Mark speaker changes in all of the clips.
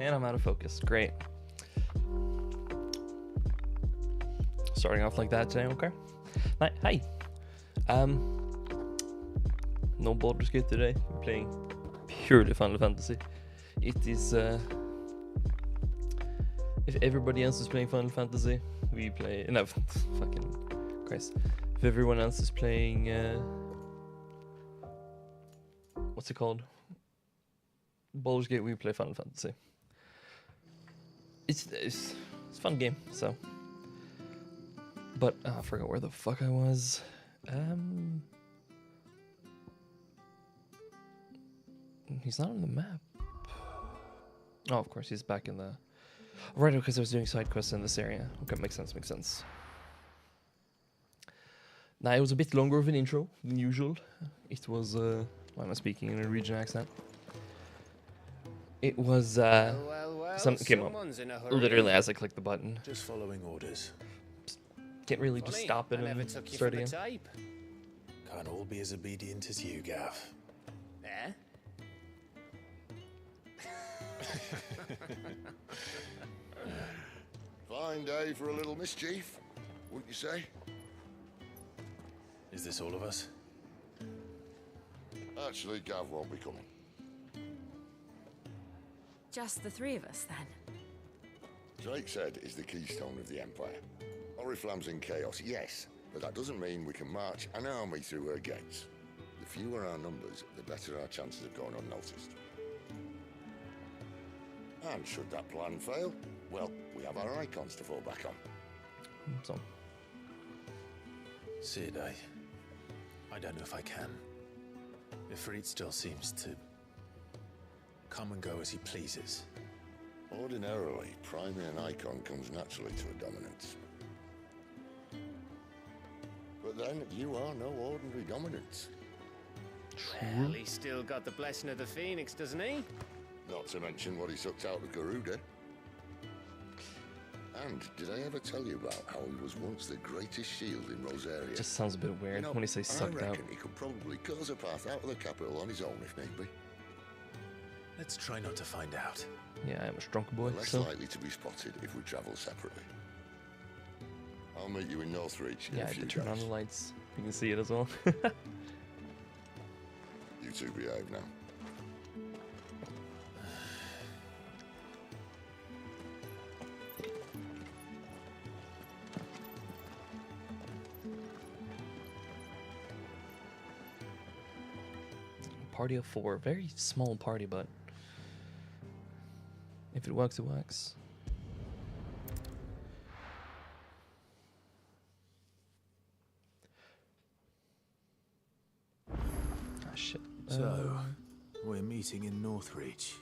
Speaker 1: and I'm out of focus. Great. Starting off like that today, okay? Hi. No Baldur's Gate today. We're playing purely Final Fantasy. It is, if everybody else is playing Final Fantasy, we play, no, fucking Christ. If everyone else is playing, what's it called? Baldur's Gate, we play Final Fantasy. It's a fun game, so. But I forgot where the fuck I was. He's not on the map. Oh, of course, he's back in the... Right, because I was doing side quests in this area. Okay, makes sense. Now, it was a bit longer of an intro than usual. It was, why am I speaking in a Norwegian accent? It was, something came up literally as I clicked the button.
Speaker 2: Just following orders.
Speaker 1: Can't really just stop it and start again.
Speaker 2: Can't all be as obedient as you, Gav.
Speaker 3: Eh?
Speaker 4: Fine day for a little mischief, wouldn't you say?
Speaker 2: Is this all of us?
Speaker 4: Actually, Gav won't be coming.
Speaker 5: Just the three of us, then?
Speaker 4: Drake's Head is the keystone of the Empire. Oriflamme's in chaos, yes, but that doesn't mean we can march an army through her gates. The fewer our numbers, the better our chances of going unnoticed. And should that plan fail, well, we have our icons to fall back on.
Speaker 1: So,
Speaker 2: Cid, I don't know if I can. Ifrit still seems to come and go as he pleases.
Speaker 4: Ordinarily, priming an icon comes naturally to a dominance. But then, you are no ordinary dominance.
Speaker 3: Well, he's still got the blessing of the Phoenix, doesn't he?
Speaker 4: Not to mention what he sucked out of Garuda. And did I ever tell you about how he was once the greatest shield in Rosaria?
Speaker 1: it just sounds a bit weird
Speaker 4: You know,
Speaker 1: when you say sucked
Speaker 4: I
Speaker 1: out.
Speaker 4: reckon he could probably cause a path out of the capital on his own if need be.
Speaker 2: Let's try not to find out.
Speaker 1: Yeah, I'm a strong boy,
Speaker 4: Less
Speaker 1: so.
Speaker 4: likely to be spotted if we travel separately. I'll meet you in Northreach in
Speaker 1: Yeah,
Speaker 4: a
Speaker 1: I
Speaker 4: few
Speaker 1: did turn on
Speaker 4: days.
Speaker 1: the lights. You can see it as well.
Speaker 4: You two behave now.
Speaker 1: Party of 4. Very small party, but if it works, it works. Ah, shit.
Speaker 2: So, we're meeting in Northreach.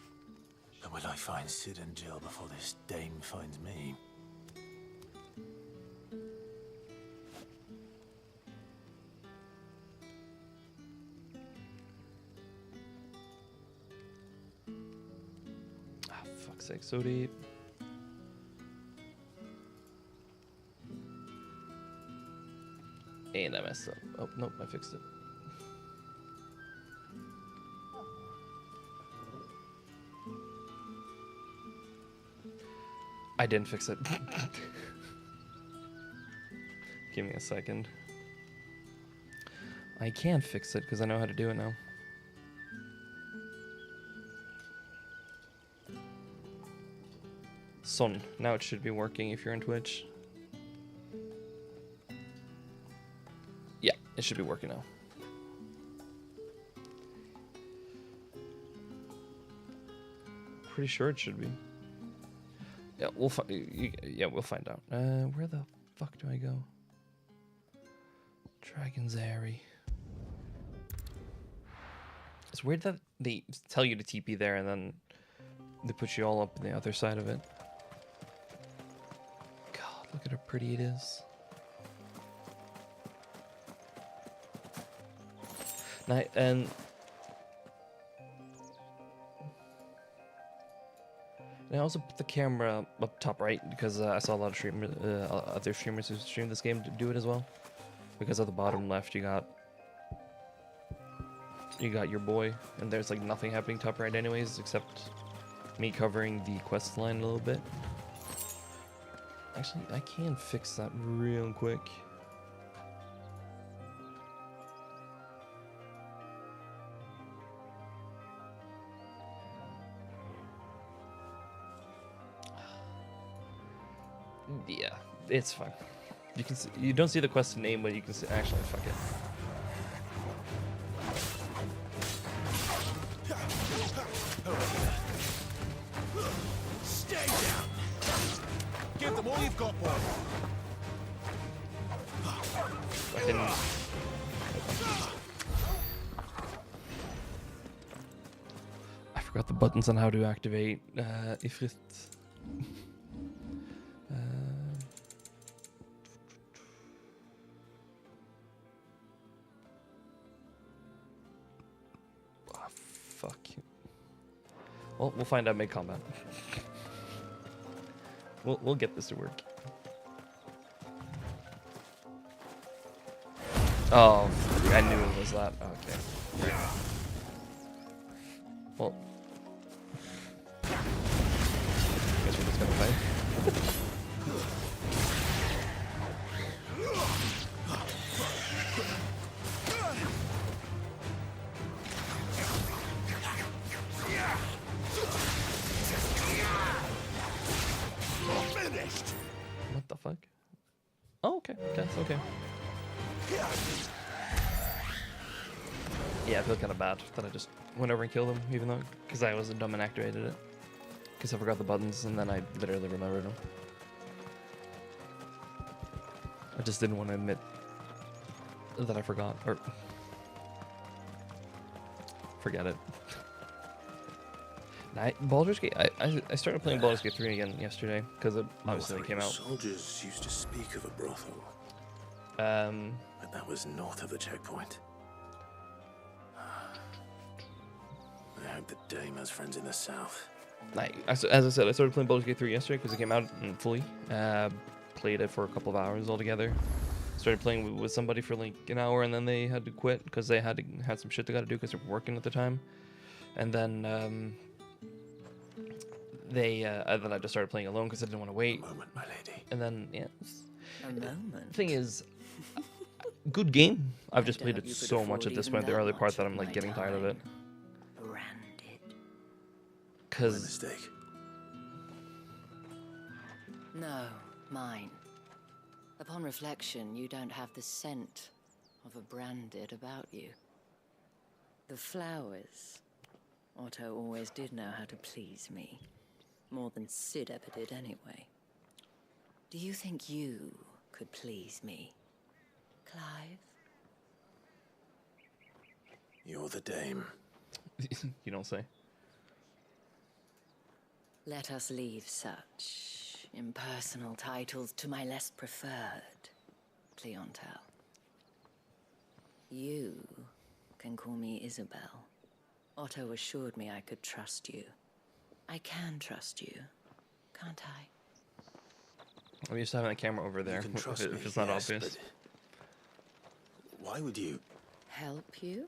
Speaker 2: But will I find Cid and Jill before this dame finds me?
Speaker 1: Ah, fuck's sake, so deep. And I messed up. Oh, nope, I fixed it. I didn't fix it. Give me a second. I can fix it because I know how to do it now. Son, now it should be working if you're on Twitch. Yeah, it should be working now. Pretty sure it should be. Yeah, we'll find out. Where the fuck do I go? Dragon's Airy. It's weird that they tell you to TP there and then they put you all up on the other side of it. God, look at how pretty it is. And I also put the camera up top right because I saw a lot of other streamers who stream this game do it as well. Because at the bottom left you got your boy, and there's like nothing happening top right anyways except me covering the quest line a little bit. Actually, I can fix that real quick. Yeah, it's fine. You can see, you don't see the quest name, but you can see. Actually, fuck it.
Speaker 2: Stay down. Give them all you've got, boy.
Speaker 1: Fucking. I forgot the buttons on how to activate Ifrit. Fuck. Well, we'll find out mid-combat. We'll get this to work. Oh, I knew it was that. Okay. Well, guess we're just gonna fight. What the fuck? Oh, okay. That's okay. Yeah, I feel kind of bad that I just went over and killed him, even though, because I was dumb and activated it. Because I forgot the buttons, and then I literally remembered them. I just didn't want to admit that I forgot, or forget it. Baldur's Gate, I started playing Baldur's Gate 3 again yesterday, because it obviously came out.
Speaker 2: Soldiers used to speak of a brothel, but that was north of the checkpoint. I hope the Dame has friends in the south.
Speaker 1: As I said, I started playing Baldur's Gate 3 yesterday because it came out fully. Played it for a couple of hours altogether. Started playing with somebody for like an hour, and then they had to quit because they had some shit they got to do because they were working at the time. And then then I just started playing alone because I didn't want to wait.
Speaker 2: A moment, my lady.
Speaker 1: And then
Speaker 5: A moment.
Speaker 1: thing is, good game. I've just
Speaker 5: I
Speaker 1: played
Speaker 5: doubt
Speaker 1: it
Speaker 5: you could
Speaker 1: so
Speaker 5: afford
Speaker 1: much at this
Speaker 5: even
Speaker 1: point. The
Speaker 5: that
Speaker 1: early part
Speaker 5: much
Speaker 1: that
Speaker 5: of
Speaker 1: I'm like
Speaker 5: my
Speaker 1: getting tired of it.
Speaker 5: Branded.
Speaker 2: My
Speaker 1: Cause
Speaker 2: mistake.
Speaker 5: No, mine. Upon reflection, you don't have the scent of a branded about you. The flowers. Otto always did know how to please me. More than Sid ever did anyway. Do you think you could please me, Clive?
Speaker 2: You're the Dame.
Speaker 1: you don't say.
Speaker 5: Let us leave such impersonal titles to my less preferred clientele. You can call me Isabel. Otto assured me I could trust you. I can trust you, can't I?
Speaker 1: I'm used to having the camera over there.
Speaker 2: You can trust
Speaker 1: if
Speaker 2: me,
Speaker 1: it's not
Speaker 2: yes,
Speaker 1: obvious.
Speaker 2: but why would you?
Speaker 5: Help you?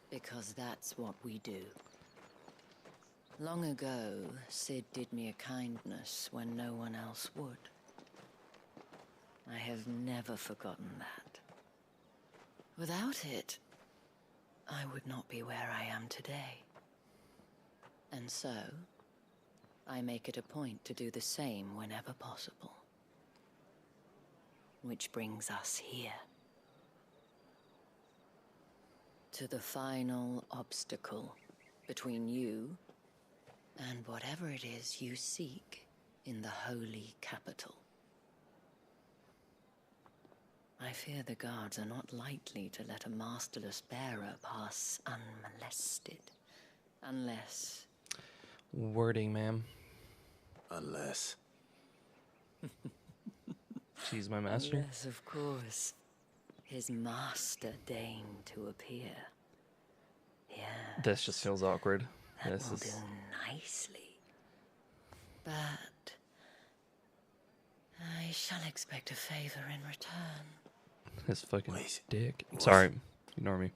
Speaker 5: Because that's what we do. Long ago, Sid did me a kindness when no one else would. I have never forgotten that. Without it, I would not be where I am today. And so, I make it a point to do the same whenever possible. Which brings us here. To the final obstacle between you and whatever it is you seek in the holy capital. I fear the guards are not likely to let a masterless bearer pass unmolested. Unless...
Speaker 1: Wording, ma'am.
Speaker 2: Unless.
Speaker 1: She's my master.
Speaker 5: Unless, of course, his master deigned to appear. Yeah.
Speaker 1: This just feels awkward.
Speaker 5: That
Speaker 1: This
Speaker 5: will
Speaker 1: is.
Speaker 5: do nicely. But I shall expect a favor in return.
Speaker 1: His fucking
Speaker 2: Wait,
Speaker 1: dick.
Speaker 2: what?
Speaker 1: Sorry, ignore me.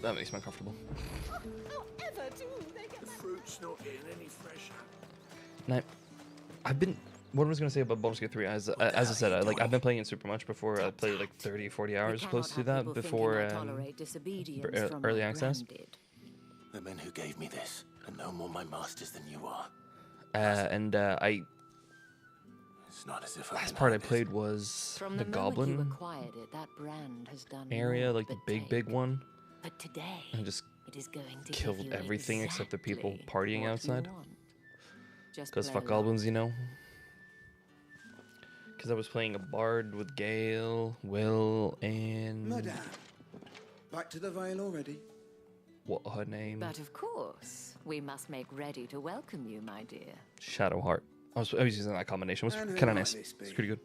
Speaker 1: That makes me uncomfortable.
Speaker 6: The fruit's not getting any fresher.
Speaker 1: And I've been. What I was gonna say about Baldur's Gate 3, as I said, I've been playing it super much before. I played like 30, 40 hours close to that before early access.
Speaker 6: The men who gave me this are no more my masters than you are. It's not as if
Speaker 1: Last part I played was
Speaker 5: From
Speaker 1: the
Speaker 5: moment
Speaker 1: Goblin
Speaker 5: you acquired it, that brand has done
Speaker 1: area,
Speaker 5: more
Speaker 1: like the
Speaker 5: but
Speaker 1: big
Speaker 5: take.
Speaker 1: one.
Speaker 5: But today,
Speaker 1: And just
Speaker 5: it is going to
Speaker 1: killed
Speaker 5: give you
Speaker 1: everything except the people
Speaker 5: exactly
Speaker 1: partying
Speaker 5: what you
Speaker 1: outside.
Speaker 5: want. Just
Speaker 1: Because
Speaker 5: play
Speaker 1: fuck
Speaker 5: along.
Speaker 1: goblins, you know? Because I was playing a bard with Gale, Will, and...
Speaker 7: Madame, back to the Vale already?
Speaker 1: What her name?
Speaker 5: But of course, we must make ready to welcome you, my dear.
Speaker 1: Shadowheart. I was using that combination. It was
Speaker 7: And who
Speaker 1: kind of
Speaker 7: might
Speaker 1: nice.
Speaker 7: this be?
Speaker 1: It's pretty good.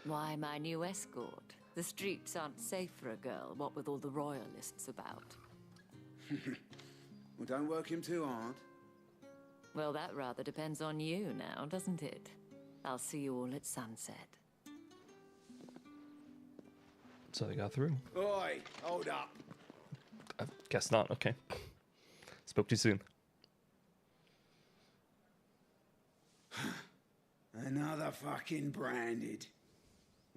Speaker 5: Why, my new escort. The streets aren't safe for a girl, what with all the royalists about.
Speaker 7: Well, don't work him too hard.
Speaker 5: Well, that rather depends on you now, doesn't it? I'll see you all at sunset.
Speaker 1: So they got through.
Speaker 7: Oi, hold up.
Speaker 1: I guess not. Okay. Spoke too soon.
Speaker 7: Another fucking branded.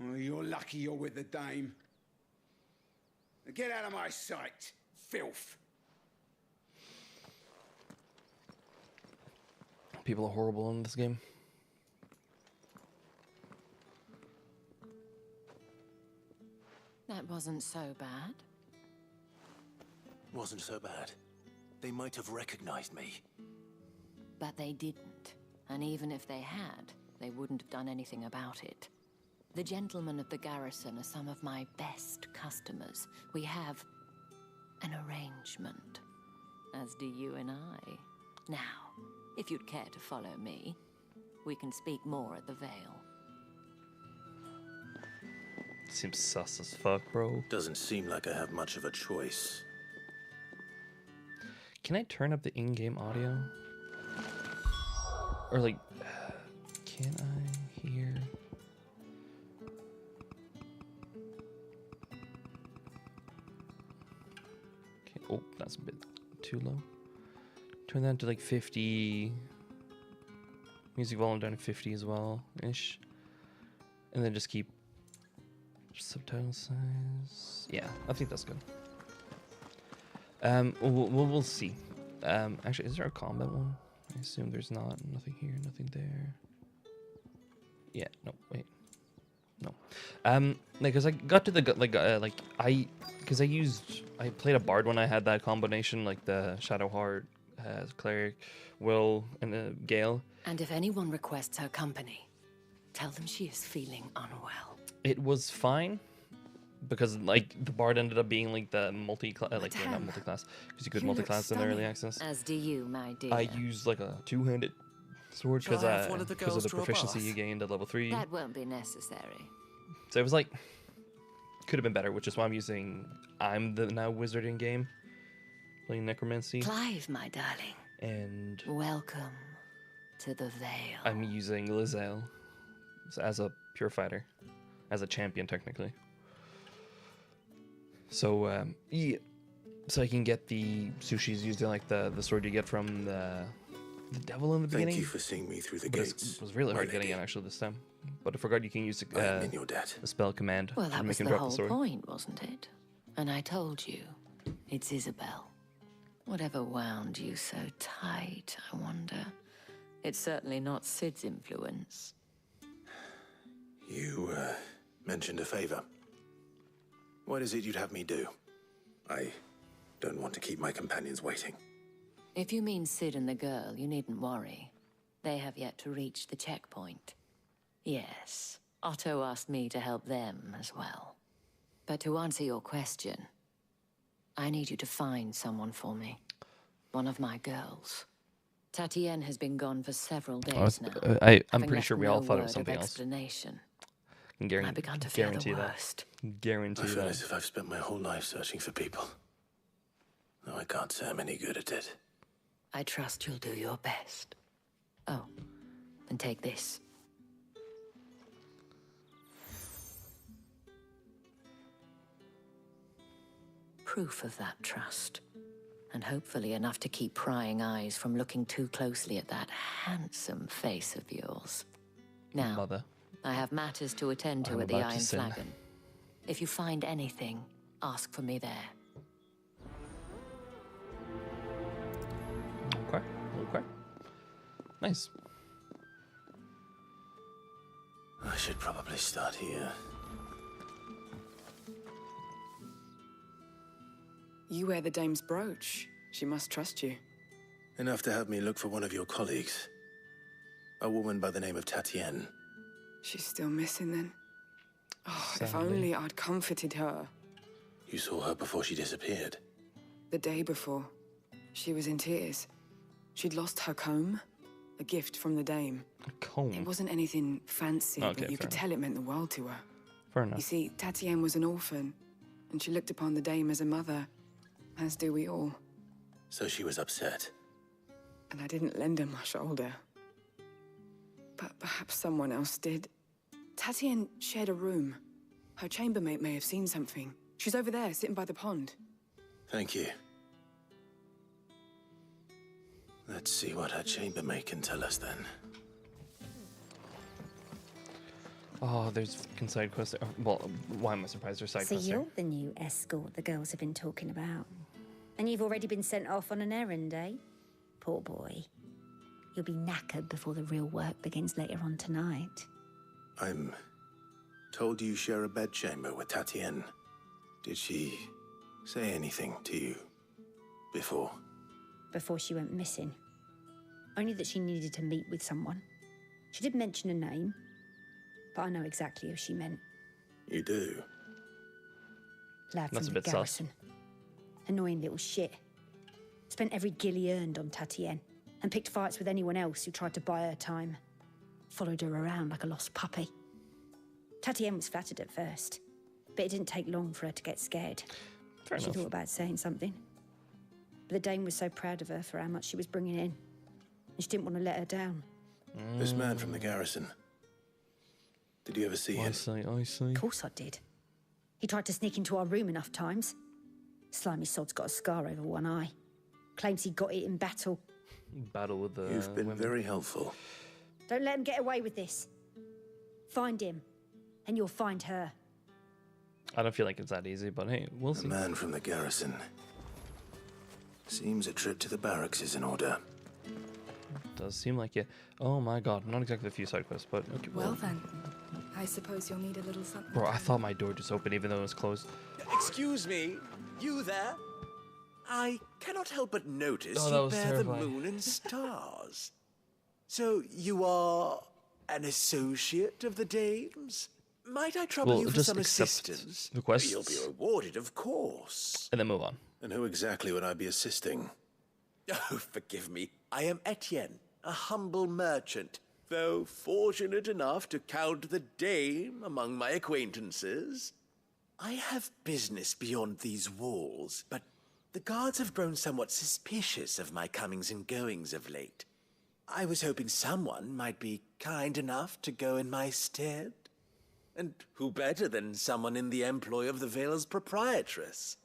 Speaker 7: Oh, you're lucky you're with the dame. Now get out of my sight, filth.
Speaker 1: People are horrible in this game.
Speaker 5: That wasn't so bad.
Speaker 6: Wasn't so bad. They might have recognized me.
Speaker 5: But they didn't. And even if they had, they wouldn't have done anything about it. The gentlemen of the garrison are some of my best customers. We have an arrangement, as do you and I. Now, if you'd care to follow me, we can speak more at the Vale.
Speaker 1: Seems sus as fuck, bro.
Speaker 6: Doesn't seem like I have much of a choice.
Speaker 1: Can I turn up the in-game audio? Or like, can I hear? Okay. Oh, that's a bit too low. Turn that to like 50. Music volume down to 50 as well, ish. And then just keep subtitle size. Yeah, I think that's good. We'll see. Actually, is there a combat one? I assume there's not. Nothing here, nothing there. Yeah, no, wait. No. Because I got to the, because I played a bard when I had that combination, like the Shadowheart, cleric, Will, and Gale.
Speaker 5: And if anyone requests her company, tell them she is feeling unwell.
Speaker 1: It was fine. Because like the bard ended up being like the not multi-class, because you could
Speaker 5: You look
Speaker 1: multi-class in early
Speaker 5: stunning,
Speaker 1: access.
Speaker 5: As do you, my dear.
Speaker 1: I used like a two-handed sword
Speaker 6: Shall
Speaker 1: because
Speaker 6: I have one of the
Speaker 1: because of
Speaker 6: girls
Speaker 1: the
Speaker 6: draw a
Speaker 1: proficiency
Speaker 6: bath?
Speaker 1: you gained at level 3.
Speaker 5: That won't be necessary.
Speaker 1: So it was like could have been better, which is why I'm the now wizard in game, playing necromancy,
Speaker 5: Clive, my darling.
Speaker 1: and
Speaker 5: Welcome to the Vale.
Speaker 1: I'm using Lizelle as a pure fighter, as a champion technically. So yeah, so I can get the sushis using like the sword you get from the devil in the beginning.
Speaker 6: Thank you for seeing me through the
Speaker 1: But
Speaker 6: gates.
Speaker 1: it was really
Speaker 6: my
Speaker 1: hard getting
Speaker 6: lady.
Speaker 1: it actually this time. But I forgot you can use
Speaker 6: I am in your debt.
Speaker 1: the spell command
Speaker 5: Well,
Speaker 1: to
Speaker 5: that
Speaker 1: make
Speaker 5: was
Speaker 1: him
Speaker 5: the
Speaker 1: drop
Speaker 5: whole
Speaker 1: the sword.
Speaker 5: point, wasn't it? And I told you, it's Isabel. Whatever wound you so tight, I wonder. It's certainly not Sid's influence.
Speaker 6: You mentioned a favor. What is it you'd have me do? I don't want to keep my companions waiting.
Speaker 5: If you mean Sid and the girl, you needn't worry. They have yet to reach the checkpoint. Yes, Otto asked me to help them as well. But to answer your question, I need you to find someone for me. One of my girls. Tatienne has been gone for several days now.
Speaker 1: I'm
Speaker 5: having
Speaker 1: pretty
Speaker 5: left
Speaker 1: sure we all
Speaker 5: no
Speaker 1: thought it
Speaker 5: word
Speaker 1: was
Speaker 5: of
Speaker 1: something else.
Speaker 5: explanation.
Speaker 1: I can
Speaker 5: And I began to fear the
Speaker 1: guarantee that.
Speaker 5: worst.
Speaker 1: Guarantee
Speaker 6: I feel
Speaker 1: that.
Speaker 6: as if I've spent my whole life searching for people. Though I can't say I'm any good at it.
Speaker 5: I trust you'll do your best. Oh, and take this. proof of that trust. And hopefully enough to keep prying eyes from looking too closely at that handsome face of yours. Now,
Speaker 1: Mother.
Speaker 5: I have matters to attend to
Speaker 1: I'm
Speaker 5: at the
Speaker 1: about to
Speaker 5: Iron
Speaker 1: sin.
Speaker 5: Flagon. If you find anything, ask for me there.
Speaker 1: Okay. Okay. Nice.
Speaker 6: I should probably start here.
Speaker 8: You wear the dame's brooch. She must trust you.
Speaker 6: Enough to have me look for one of your colleagues. A woman by the name of Tatienne.
Speaker 8: She's still missing then. Oh, if
Speaker 1: Sadly.
Speaker 8: only I'd comforted her.
Speaker 6: You saw her before she disappeared.
Speaker 8: The day before, she was in tears. She'd lost her comb, a gift from the dame.
Speaker 1: A comb.
Speaker 8: It wasn't anything fancy,
Speaker 1: Okay,
Speaker 8: but you
Speaker 1: fair
Speaker 8: could tell it meant the world to her.
Speaker 1: Fair
Speaker 8: You
Speaker 1: enough.
Speaker 8: see, Tatienne was an orphan, and she looked upon the dame as a mother, as do we all.
Speaker 6: So she was upset.
Speaker 8: And I didn't lend her my shoulder. But perhaps someone else did. Tatienne shared a room. Her chambermaid may have seen something. She's over there, sitting by the pond.
Speaker 6: Thank you. Let's see what her chambermaid can tell us then.
Speaker 1: Oh, there's fucking side quests. There. Well, why am I surprised there's side
Speaker 9: So
Speaker 1: quests there?
Speaker 9: you're the new escort the girls have been talking about. And you've already been sent off on an errand, eh? Poor boy. You'll be knackered before the real work begins later on tonight.
Speaker 6: I'm told you share a bedchamber with Tatienne. Did she say anything to you before?
Speaker 9: Before she went missing. Only that she needed to meet with someone. She did mention a name, but I know exactly who she meant.
Speaker 6: You do?
Speaker 9: Lad
Speaker 1: That's
Speaker 9: from
Speaker 1: a
Speaker 9: the
Speaker 1: bit sus.
Speaker 9: garrison. Annoying little shit. Spent every guil he earned on Tatienne and picked fights with anyone else who tried to buy her time. Followed her around like a lost puppy. Tatienne was flattered at first, but it didn't take long for her to get scared.
Speaker 1: Fair
Speaker 9: She
Speaker 1: enough.
Speaker 9: thought about saying something. But the dame was so proud of her for how much she was bringing in, and she didn't want to let her down.
Speaker 6: This man from the garrison. Did you ever see him?
Speaker 1: I see.
Speaker 9: Of course I did. He tried to sneak into our room enough times. Slimy sod's got a scar over one eye. Claims he got it in battle.
Speaker 1: Battle with the
Speaker 6: You've been
Speaker 1: women.
Speaker 6: very helpful.
Speaker 9: Don't let him get away with this. Find him, and you'll find her.
Speaker 1: I don't feel like it's that easy, but hey, we'll
Speaker 6: The
Speaker 1: see.
Speaker 6: man from the garrison. Seems a trip to the barracks is in order.
Speaker 1: Does seem like it. Oh my god, not exactly a few side quests, but okay.
Speaker 10: Well then, I suppose you'll need a little something.
Speaker 1: Bro, I thought my door just opened even though it was closed.
Speaker 11: Excuse me, you there? I cannot help but notice
Speaker 1: Oh, that
Speaker 11: you
Speaker 1: was
Speaker 11: bear
Speaker 1: terrifying.
Speaker 11: the moon and stars. So you are an associate of the dames? Might I trouble
Speaker 1: Well,
Speaker 11: you for
Speaker 1: just
Speaker 11: some
Speaker 1: accept
Speaker 11: assistance?
Speaker 1: the quests.
Speaker 11: You'll be rewarded, of course.
Speaker 1: And then move on.
Speaker 6: And who exactly would I be assisting?
Speaker 11: Oh, forgive me. I am Etienne, a humble merchant, though fortunate enough to count the dame among my acquaintances. I have business beyond these walls, but the guards have grown somewhat suspicious of my comings and goings of late. I was hoping someone might be kind enough to go in my stead. And who better than someone in the employ of the Vale's proprietress?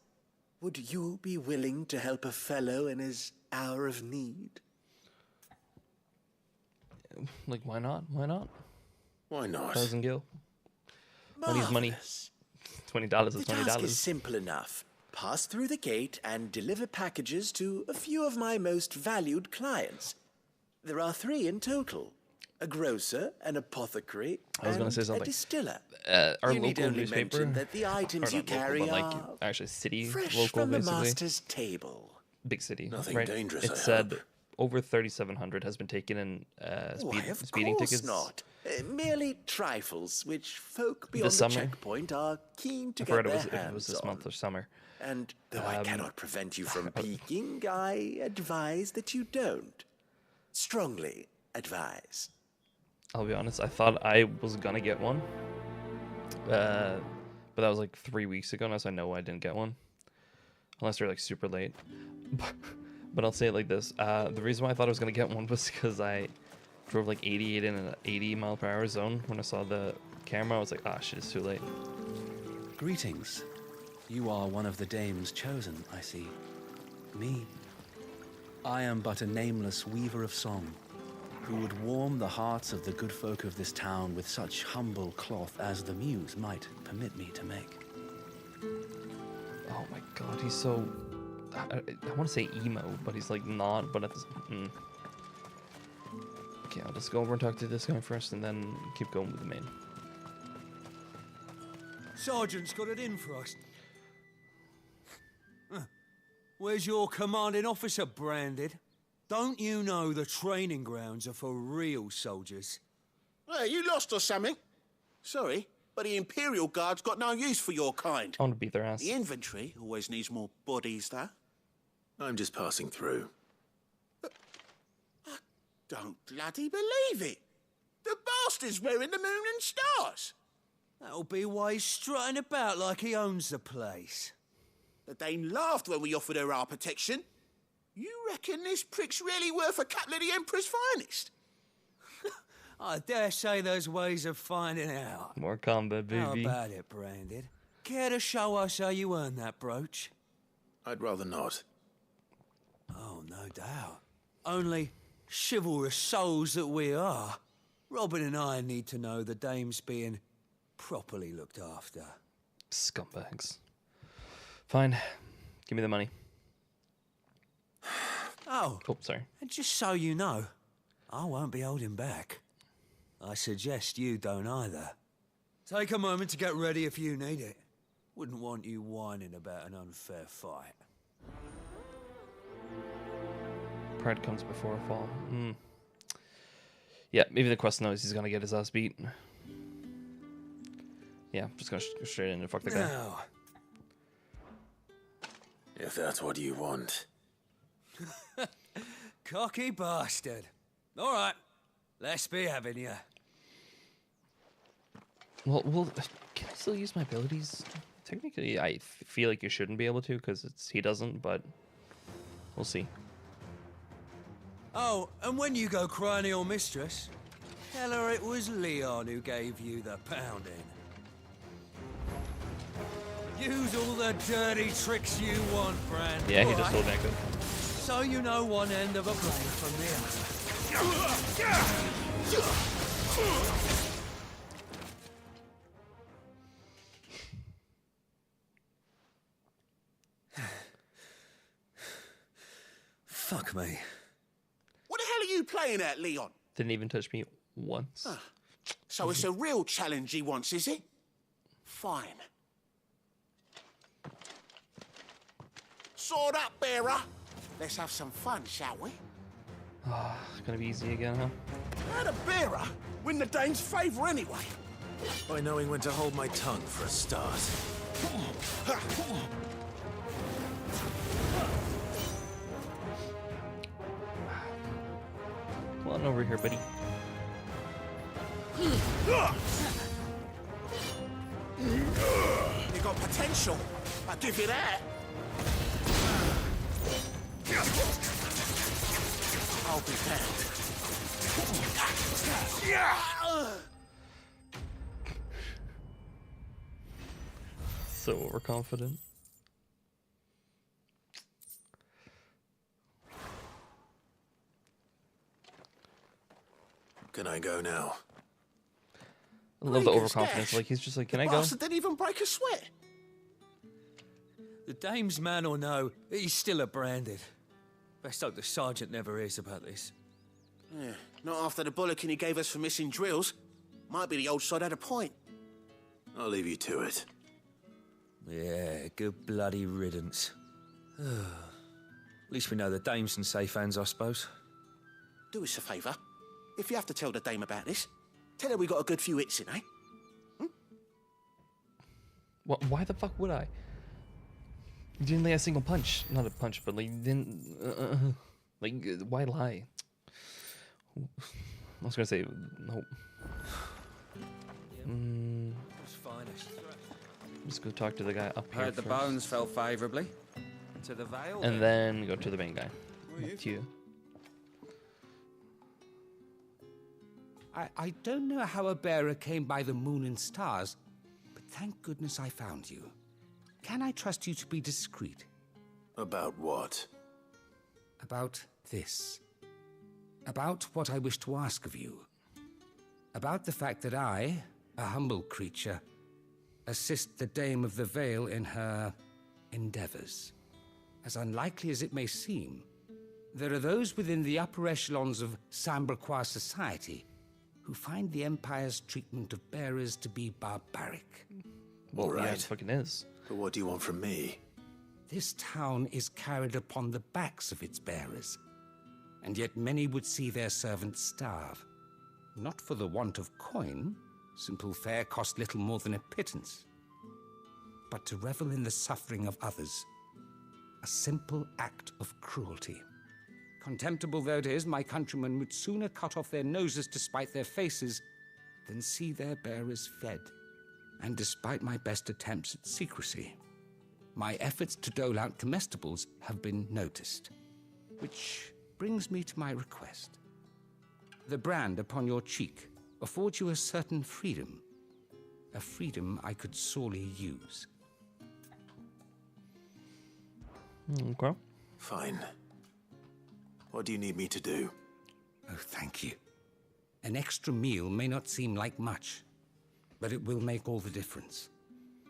Speaker 11: Would you be willing to help a fellow in his hour of need?
Speaker 1: Like, why not? Why not?
Speaker 6: Why not?
Speaker 1: Cousin Gil. Money's money.
Speaker 11: Marvelous.
Speaker 1: $20 is
Speaker 11: The task is
Speaker 1: $20.
Speaker 11: simple enough. Pass through the gate and deliver packages to a few of my most valued clients. There are 3 in total. A grocer, an apothecary,
Speaker 1: I was gonna
Speaker 11: and
Speaker 1: say something.
Speaker 11: a distiller.
Speaker 1: Our
Speaker 11: You need
Speaker 1: local
Speaker 11: only
Speaker 1: newspaper.
Speaker 11: mention that the items
Speaker 1: or
Speaker 11: you
Speaker 1: not local,
Speaker 11: carry
Speaker 1: but like
Speaker 11: are
Speaker 1: actually city
Speaker 11: fresh
Speaker 1: local
Speaker 11: from the
Speaker 1: basically.
Speaker 11: master's table.
Speaker 1: Big city.
Speaker 6: Nothing
Speaker 1: right?
Speaker 6: dangerous,
Speaker 1: It
Speaker 6: I
Speaker 1: said
Speaker 6: hope.
Speaker 1: over 3,700 has been taken in
Speaker 11: Why, of
Speaker 1: speeding
Speaker 11: course
Speaker 1: tickets.
Speaker 11: not. Merely trifles, which folk beyond the
Speaker 1: summer?
Speaker 11: checkpoint are keen to
Speaker 1: I
Speaker 11: get
Speaker 1: forgot
Speaker 11: their
Speaker 1: if it was
Speaker 11: hands
Speaker 1: this
Speaker 11: on.
Speaker 1: month or summer.
Speaker 11: And though I cannot prevent you from peeking, I advise that you don't. Strongly advise.
Speaker 1: I'll be honest, I thought I was gonna get one. But that was like 3 weeks ago, and so I know I didn't get one. Unless they're like super late. But I'll say it like this. The reason why I thought I was gonna get one was because I drove like 88 in an 80 mile per hour zone. When I saw the camera, I was like, ah, shit, it's too late.
Speaker 12: Greetings. You are one of the dames chosen, I see. Me? I am but a nameless weaver of song, who would warm the hearts of the good folk of this town with such humble cloth as the muse might permit me to make.
Speaker 1: Oh my god, he's so... I want to say emo, but he's like not, but at the... Okay, I'll just go over and talk to this guy first, and then keep going with the main.
Speaker 13: Sergeant's got it in for us. Where's your commanding officer, Branded? Don't you know the training grounds are for real soldiers?
Speaker 11: Hey, you lost or something? Sorry, but the Imperial Guard's got no use for your kind.
Speaker 1: I want to beat their ass.
Speaker 11: The infantry always needs more bodies, though.
Speaker 6: I'm just passing through.
Speaker 11: I don't bloody believe it. The bastard's wearing the moon and stars.
Speaker 13: That'll be why he's strutting about like he owns the place.
Speaker 11: The Dane laughed when we offered her our protection. You reckon this prick's really worth a couple of the Emperor's finest?
Speaker 13: I dare say there's ways of finding out.
Speaker 1: More combat, baby.
Speaker 13: How about it, Branded? Care to show us how you earned that brooch?
Speaker 6: I'd rather not.
Speaker 13: Oh, no doubt. Only chivalrous souls that we are, Robin and I need to know the dame's being properly looked after.
Speaker 1: Scumbags. Fine. Give me the money.
Speaker 13: Oh,
Speaker 1: sorry.
Speaker 13: And just so you know, I won't be holding back. I suggest you don't either. Take a moment to get ready if you need it. Wouldn't want you whining about an unfair fight.
Speaker 1: Pride comes before a fall. Yeah, maybe the quest knows he's gonna get his ass beat. Yeah, just gonna go straight in and fuck the guy.
Speaker 13: Now,
Speaker 6: if that's what you want.
Speaker 13: Cocky bastard. All right, let's be having you.
Speaker 1: Well, can I still use my abilities? Technically, I feel like you shouldn't be able to because he doesn't, but we'll see.
Speaker 13: Oh, and when you go crying to your mistress, tell her it was Leon who gave you the pounding. Use all the dirty tricks you want, Brand.
Speaker 1: Yeah, he just told Danko.
Speaker 13: So you know one end of a blade from the other. Fuck me.
Speaker 11: What the hell are you playing at, Leon?
Speaker 1: Didn't even touch me once.
Speaker 11: So it's a real challenge he wants, is it? Fine. Sword up, bearer. Let's have some fun, shall we?
Speaker 1: Gonna be easy again, huh?
Speaker 11: How'd a bearer win the Dane's favour anyway?
Speaker 6: By knowing when to hold my tongue for a start.
Speaker 1: Come on over here, buddy.
Speaker 11: You got potential. I'll give you that. I'll be damned.
Speaker 1: So overconfident.
Speaker 6: Can I go now?
Speaker 1: I love the
Speaker 11: Break a
Speaker 1: overconfidence.
Speaker 11: stash.
Speaker 1: Like, he's just like, can
Speaker 11: The
Speaker 1: I go?
Speaker 11: bastard didn't even break a sweat.
Speaker 13: The dame's man or no, he's still a Branded. Best hope the sergeant never hears about this.
Speaker 11: Yeah, not after the bullocking he gave us for missing drills. Might be the old sod had a point.
Speaker 6: I'll leave you to it.
Speaker 13: Yeah, good bloody riddance. At least we know the dame's in safe hands, I suppose.
Speaker 11: Do us a favour. If you have to tell the dame about this, tell her we got a good few hits in, eh?
Speaker 1: What? Why the fuck would I? You didn't lay a single punch. Not a punch, but like, you didn't... like, why lie? I was gonna say, no. Just go talk to the guy up here
Speaker 14: Heard the
Speaker 1: first.
Speaker 14: bones fell favourably. To the Vale.
Speaker 1: And then go to the main guy. Not you.
Speaker 15: I don't know how a bearer came by the moon and stars, but thank goodness I found you.
Speaker 13: can I trust you to be discreet?
Speaker 6: About what?
Speaker 13: About this. About what I wish to ask of you. About the fact that I, a humble creature, assist the Dame of the Vale in her endeavors. As unlikely as it may seem, there are those within the upper echelons of Samberquois society who find the Empire's treatment of bearers to be barbaric.
Speaker 6: All right.
Speaker 1: Yeah, it fucking is.
Speaker 6: But what do you want from me?
Speaker 13: This town is carried upon the backs of its bearers, and yet many would see their servants starve. Not for the want of coin, simple fare cost little more than a pittance, but to revel in the suffering of others, a simple act of cruelty. Contemptible though it is, my countrymen would sooner cut off their noses to spite their faces than see their bearers fed. And despite my best attempts at secrecy, my efforts to dole out comestibles have been noticed. Which brings me to my request. The brand upon your cheek affords you a certain freedom. A freedom I could sorely use.
Speaker 1: Okay.
Speaker 6: Fine. What do you need me to do?
Speaker 13: Oh, thank you. An extra meal may not seem like much, but it will make all the difference.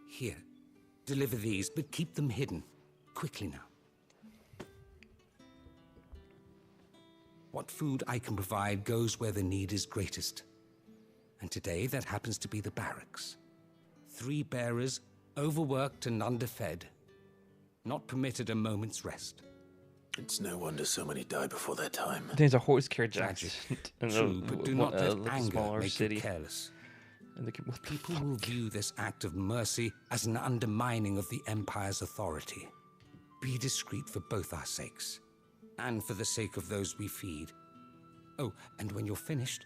Speaker 13: Here, deliver these, but keep them hidden. Quickly now. What food I can provide goes where the need is greatest. And today, that happens to be the barracks. 3 bearers, overworked and underfed, not permitted a moment's rest.
Speaker 6: It's no wonder so many die before their time.
Speaker 1: There's a horse carriage accident in
Speaker 13: True, but do not let
Speaker 1: like a
Speaker 13: anger
Speaker 1: smaller
Speaker 13: make
Speaker 1: city.
Speaker 13: you careless.
Speaker 1: And they
Speaker 13: People will view this act of mercy as an undermining of the Empire's authority. Be discreet for both our sakes, and for the sake of those we feed. Oh, and when you're finished,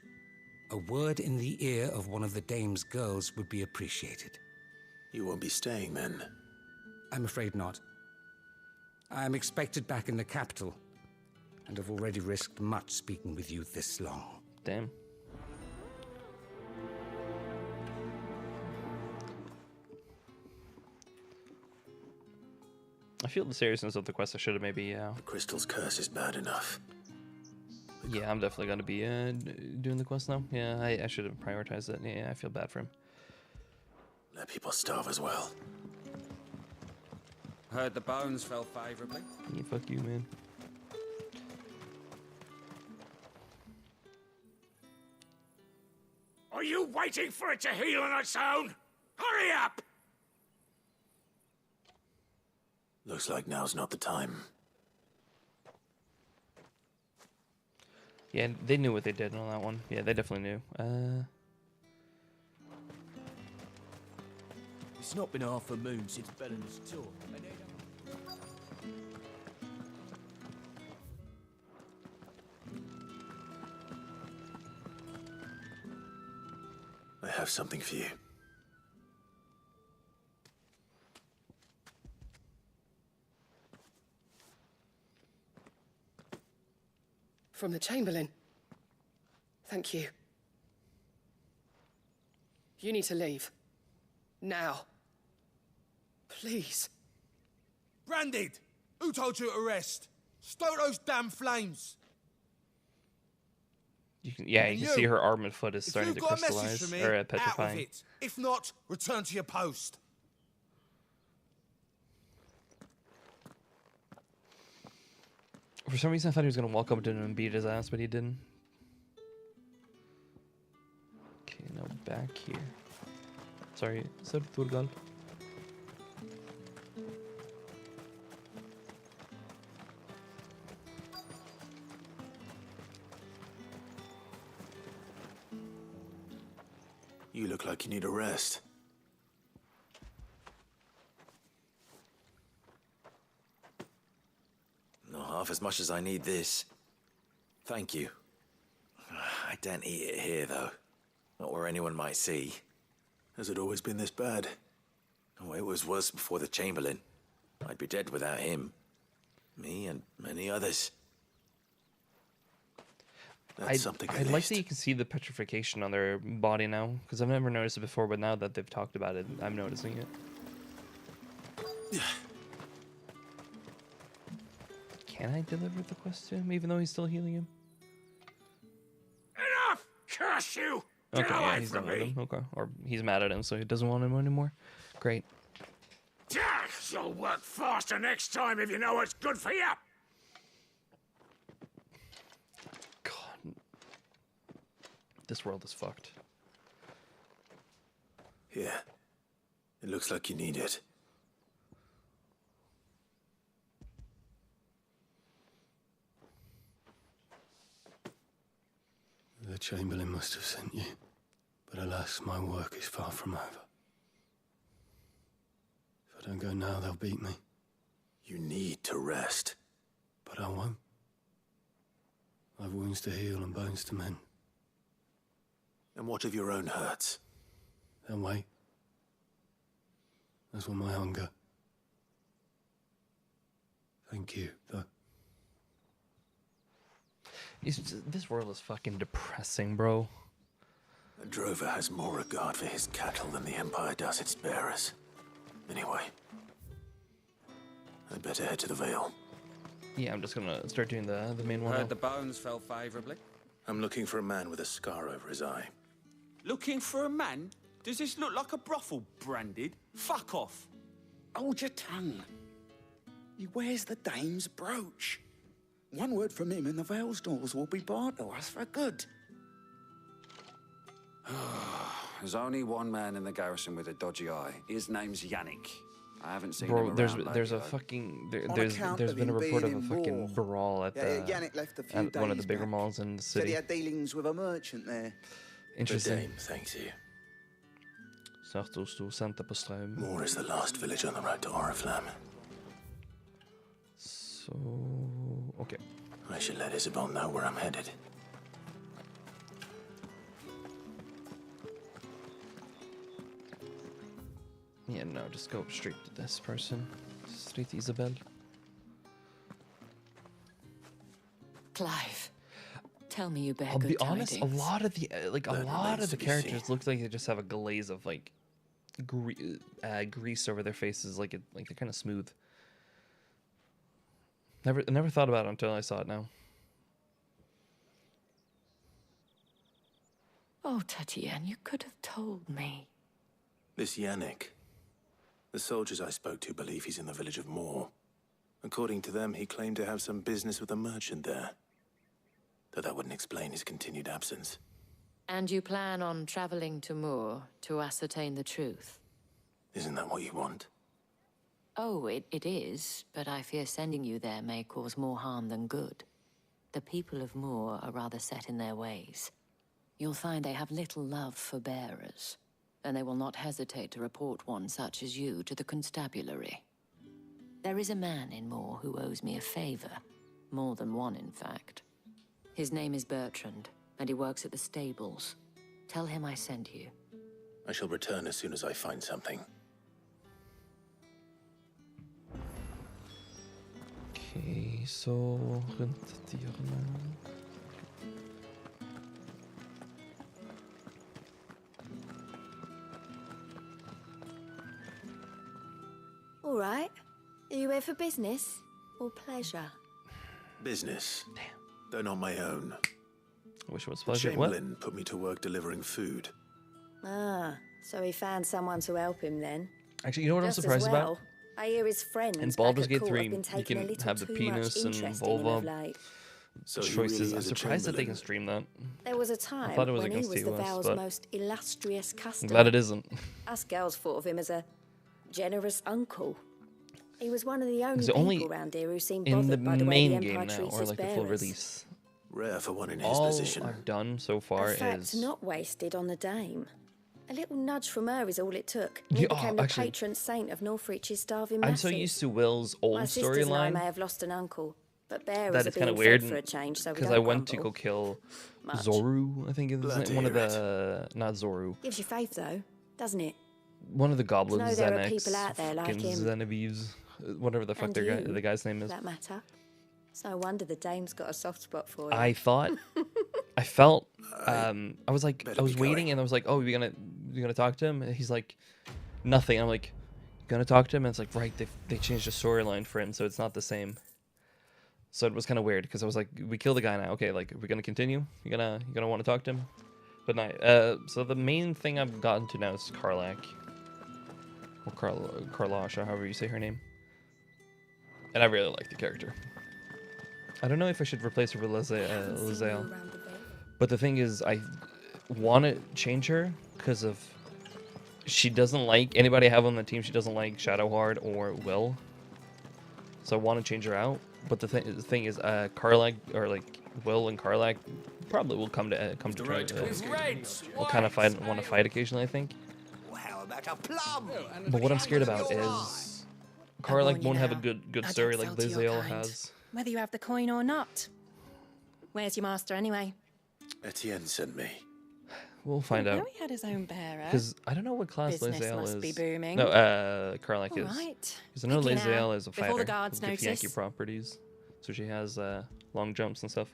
Speaker 13: a word in the ear of one of the Dame's girls would be appreciated.
Speaker 6: You won't be staying then?
Speaker 13: I'm afraid not. I am expected back in the capital, and have already risked much speaking with you this long.
Speaker 1: Damn. I feel the seriousness of the quest. I should have maybe.
Speaker 6: The crystal's curse is bad enough.
Speaker 1: Yeah, I'm definitely gonna be doing the quest now. Yeah, I should have prioritized it. Yeah, I feel bad for him.
Speaker 6: Let people starve as well.
Speaker 14: Heard the bones fell favorably.
Speaker 1: Yeah, fuck you, man.
Speaker 7: Are you waiting for it to heal on its own? Hurry up!
Speaker 6: Looks like now's not the time.
Speaker 1: Yeah, they knew what they did on that one. Yeah, they definitely knew.
Speaker 15: It's not been half a moon since Belen's tour.
Speaker 6: I have something for you.
Speaker 16: From the Chamberlain. Thank you. You need to leave. Now. Please.
Speaker 15: Branded! Who told you to rest? Stoke those damn flames!
Speaker 1: You can see her arm and foot is starting to
Speaker 15: If you've got a
Speaker 1: crystallize
Speaker 15: message for me,
Speaker 1: or
Speaker 15: out of
Speaker 1: petrifying.
Speaker 15: it. If not, return to your post.
Speaker 1: For some reason, I thought he was gonna walk up to him and beat his ass, but he didn't. Okay, now back here. Sorry, Sir Turgal.
Speaker 6: You look like you need a rest.
Speaker 11: Not half as much as I need this. Thank you. I daren't eat it here, though. Not where anyone might see.
Speaker 6: Has it always been this bad?
Speaker 11: Oh, it was worse before the Chamberlain. I'd be dead without him. Me and many others.
Speaker 1: I like that you can see the petrification on their body now, because I've never noticed it before, but now that they've talked about it, I'm noticing it. Can I deliver the quest to him, even though he's still healing him?
Speaker 7: Enough! Curse you! Get
Speaker 1: Okay, yeah,
Speaker 7: away
Speaker 1: he's
Speaker 7: from
Speaker 1: done with
Speaker 7: me!
Speaker 1: him. Okay, or he's mad at him, so he doesn't want him anymore. Great.
Speaker 7: You'll work faster next time if you know what's good for you.
Speaker 1: God, this world is fucked.
Speaker 6: Yeah. It looks like you need it. The Chamberlain must have sent you, but alas, my work is far from over. If I don't go now, they'll beat me. You need to rest. But I won't. I've wounds to heal and bones to mend. And what of your own hurts? They'll wait. As will my hunger. Thank you, though.
Speaker 1: This world is fucking depressing, bro.
Speaker 6: A drover has more regard for his cattle than the Empire does its bearers. Anyway, I'd better head to the Vale.
Speaker 1: Yeah, I'm just gonna start doing the main one.
Speaker 14: Heard
Speaker 1: now.
Speaker 14: the bones fell favourably.
Speaker 6: I'm looking for a man with a scar over his eye.
Speaker 15: Looking for a man? Does this look like a brothel, Branded? Fuck off.
Speaker 7: Hold your tongue. He wears the dame's brooch. One word from him and the Vale's doors will be barred to us for good.
Speaker 14: There's only one man in the garrison with a dodgy eye. His name's Yannick. I haven't seen
Speaker 1: Bro,
Speaker 14: him
Speaker 1: there's
Speaker 14: around
Speaker 1: there's a
Speaker 14: lately, though.
Speaker 1: fucking
Speaker 7: On
Speaker 1: there's
Speaker 7: account
Speaker 1: there's
Speaker 7: of
Speaker 1: been a
Speaker 7: him
Speaker 1: report of
Speaker 7: being
Speaker 1: a
Speaker 7: in
Speaker 1: fucking
Speaker 7: war.
Speaker 1: brawl at
Speaker 7: Yeah,
Speaker 1: the
Speaker 7: Yannick left a few
Speaker 1: at one of the
Speaker 7: days
Speaker 1: bigger
Speaker 7: back.
Speaker 1: malls in the
Speaker 7: Said he
Speaker 1: city.
Speaker 7: had dealings with a merchant there.
Speaker 1: Interesting.
Speaker 6: The Dame thanks you.
Speaker 1: Sarto sto Santa på Ström.
Speaker 6: Moor is the last village on the road to Oriflamme.
Speaker 1: So okay.
Speaker 6: I should let Isabel know where I'm headed.
Speaker 1: Yeah, no, just go straight to this person. Straight to Isabel.
Speaker 5: Clive, tell me you bear
Speaker 1: I'll
Speaker 5: good
Speaker 1: be honest, a
Speaker 5: tidings.
Speaker 1: lot of the
Speaker 6: That
Speaker 1: lot
Speaker 6: remains
Speaker 1: of the
Speaker 6: to be
Speaker 1: characters
Speaker 6: seen.
Speaker 1: look like they just have a glaze of like grease over their faces, like they're kind of smooth. Never thought about it until I saw it now.
Speaker 5: Oh, Tatienne, you could have told me.
Speaker 6: This Yannick. The soldiers I spoke to believe he's in the village of Moor. According to them, he claimed to have some business with a merchant there. Though that wouldn't explain his continued absence.
Speaker 5: And you plan on traveling to Moor to ascertain the truth?
Speaker 6: Isn't that what you want?
Speaker 5: Oh, it is, but I fear sending you there may cause more harm than good. The people of Moor are rather set in their ways. You'll find they have little love for bearers, and they will not hesitate to report one such as you to the constabulary. There is a man in Moor who owes me a favor. More than one, in fact. His name is Bertrand, and he works at the stables. Tell him I sent you.
Speaker 6: I shall return as soon as I find something.
Speaker 1: Okay, så runt ett hjørne.
Speaker 17: All right. Are you here for business or pleasure?
Speaker 6: Business. Though not my own.
Speaker 1: I wish it was
Speaker 6: The
Speaker 1: pleasure. What?
Speaker 6: Chamberlain put me to work delivering food.
Speaker 17: Ah, so he found someone to help him then.
Speaker 1: Actually, you know what
Speaker 17: Just
Speaker 1: I'm
Speaker 17: as
Speaker 1: surprised
Speaker 17: well,
Speaker 1: about?
Speaker 17: I hear his friends
Speaker 1: In
Speaker 17: back
Speaker 1: Baldur's
Speaker 17: at
Speaker 1: Gate
Speaker 17: court
Speaker 1: 3,
Speaker 17: have been
Speaker 1: you
Speaker 17: taking a
Speaker 1: can
Speaker 17: little
Speaker 1: have the
Speaker 17: too
Speaker 1: penis
Speaker 17: much
Speaker 1: and
Speaker 17: interest in him
Speaker 1: vulva
Speaker 17: of late.
Speaker 6: So he
Speaker 1: choices.
Speaker 6: really
Speaker 1: I'm
Speaker 6: is a
Speaker 1: surprised that they
Speaker 6: Chamberlain.
Speaker 1: can stream that.
Speaker 17: There was a time
Speaker 1: thought it was
Speaker 17: when he
Speaker 1: against
Speaker 17: was
Speaker 1: the
Speaker 17: the
Speaker 1: US,
Speaker 17: Val's
Speaker 1: but
Speaker 17: most illustrious
Speaker 1: I'm
Speaker 17: customer.
Speaker 1: glad it isn't.
Speaker 17: Us girls thought of him as a generous uncle. He was one of the only
Speaker 1: Is it only
Speaker 17: people around here who seemed
Speaker 1: in the
Speaker 17: bothered by the way the
Speaker 1: main
Speaker 17: Empire
Speaker 1: game now,
Speaker 17: treats
Speaker 1: or
Speaker 17: its
Speaker 1: like the full
Speaker 17: bearers.
Speaker 1: release?
Speaker 6: Rare for one in his
Speaker 1: All
Speaker 6: position.
Speaker 1: I've done so far
Speaker 17: A fact
Speaker 1: is
Speaker 17: not wasted on the dame. A little nudge from her is all it took. And he
Speaker 1: Yeah, oh,
Speaker 17: became the
Speaker 1: actually,
Speaker 17: patron saint of Northreach's starving
Speaker 1: I'm so
Speaker 17: masses.
Speaker 1: used to Will's old
Speaker 17: My sisters and I may
Speaker 1: storyline
Speaker 17: have lost an uncle, but bearers
Speaker 1: that
Speaker 17: are
Speaker 1: it's kind
Speaker 17: being
Speaker 1: of weird
Speaker 17: fed for a change, so we
Speaker 1: because
Speaker 17: don't
Speaker 1: I went to
Speaker 17: grumble.
Speaker 1: go kill
Speaker 17: Much.
Speaker 1: Zoru. I think is
Speaker 6: Glad to
Speaker 1: one of
Speaker 6: hear it.
Speaker 1: the not Zoru.
Speaker 17: Gives you faith, though, doesn't it?
Speaker 1: One of the goblins.
Speaker 17: there are
Speaker 1: Xanax,
Speaker 17: people out there like
Speaker 1: fucking
Speaker 17: him.
Speaker 1: Xenevieves, whatever the fuck
Speaker 17: And
Speaker 1: their guy,
Speaker 17: you,
Speaker 1: the guy's name
Speaker 17: for
Speaker 1: is.
Speaker 17: that matter. It's no wonder the dame's got a soft spot for you.
Speaker 1: I thought, I felt, I was like,
Speaker 6: better
Speaker 1: I was
Speaker 6: be
Speaker 1: waiting, and I was like, oh, you're gonna talk to him? And he's like, nothing. I'm like, gonna talk to him, and it's like, right, they changed the storyline for him, so it's not the same. So it was kind of weird because I was like, we killed the guy now. Okay, like, are we gonna continue? You gonna want to talk to him? But no. So the main thing I've gotten to now is Karlach, or Karlash, or however you say her name. And I really like the character. I don't know if I should replace her with Lae'zel. But the thing is, I want to change her because of she doesn't like anybody I have on the team. She doesn't like Shadowheart or Will. So I want to change her out. But the thing is, Karlach, or like Will and Karlach, probably will come to try. Will kind of want to fight occasionally, I think.
Speaker 13: How about a plum?
Speaker 1: But what I'm scared about is Karlach won't have a good story like Lae'zel has.
Speaker 17: Whether you have the coin or not. Where's your master anyway?
Speaker 2: Etienne sent me.
Speaker 1: We'll find out.
Speaker 17: I know he had his own bearer.
Speaker 1: Because I don't know what class
Speaker 17: Business
Speaker 1: Lae'zel
Speaker 17: must
Speaker 1: is.
Speaker 17: be booming.
Speaker 1: No, Karlach is.
Speaker 17: Right.
Speaker 1: Because I know
Speaker 17: Quickly now,
Speaker 1: Lae'zel is a
Speaker 17: before
Speaker 1: fighter.
Speaker 17: the guards
Speaker 1: with
Speaker 17: notice.
Speaker 1: Yankee properties. So she has long jumps and stuff.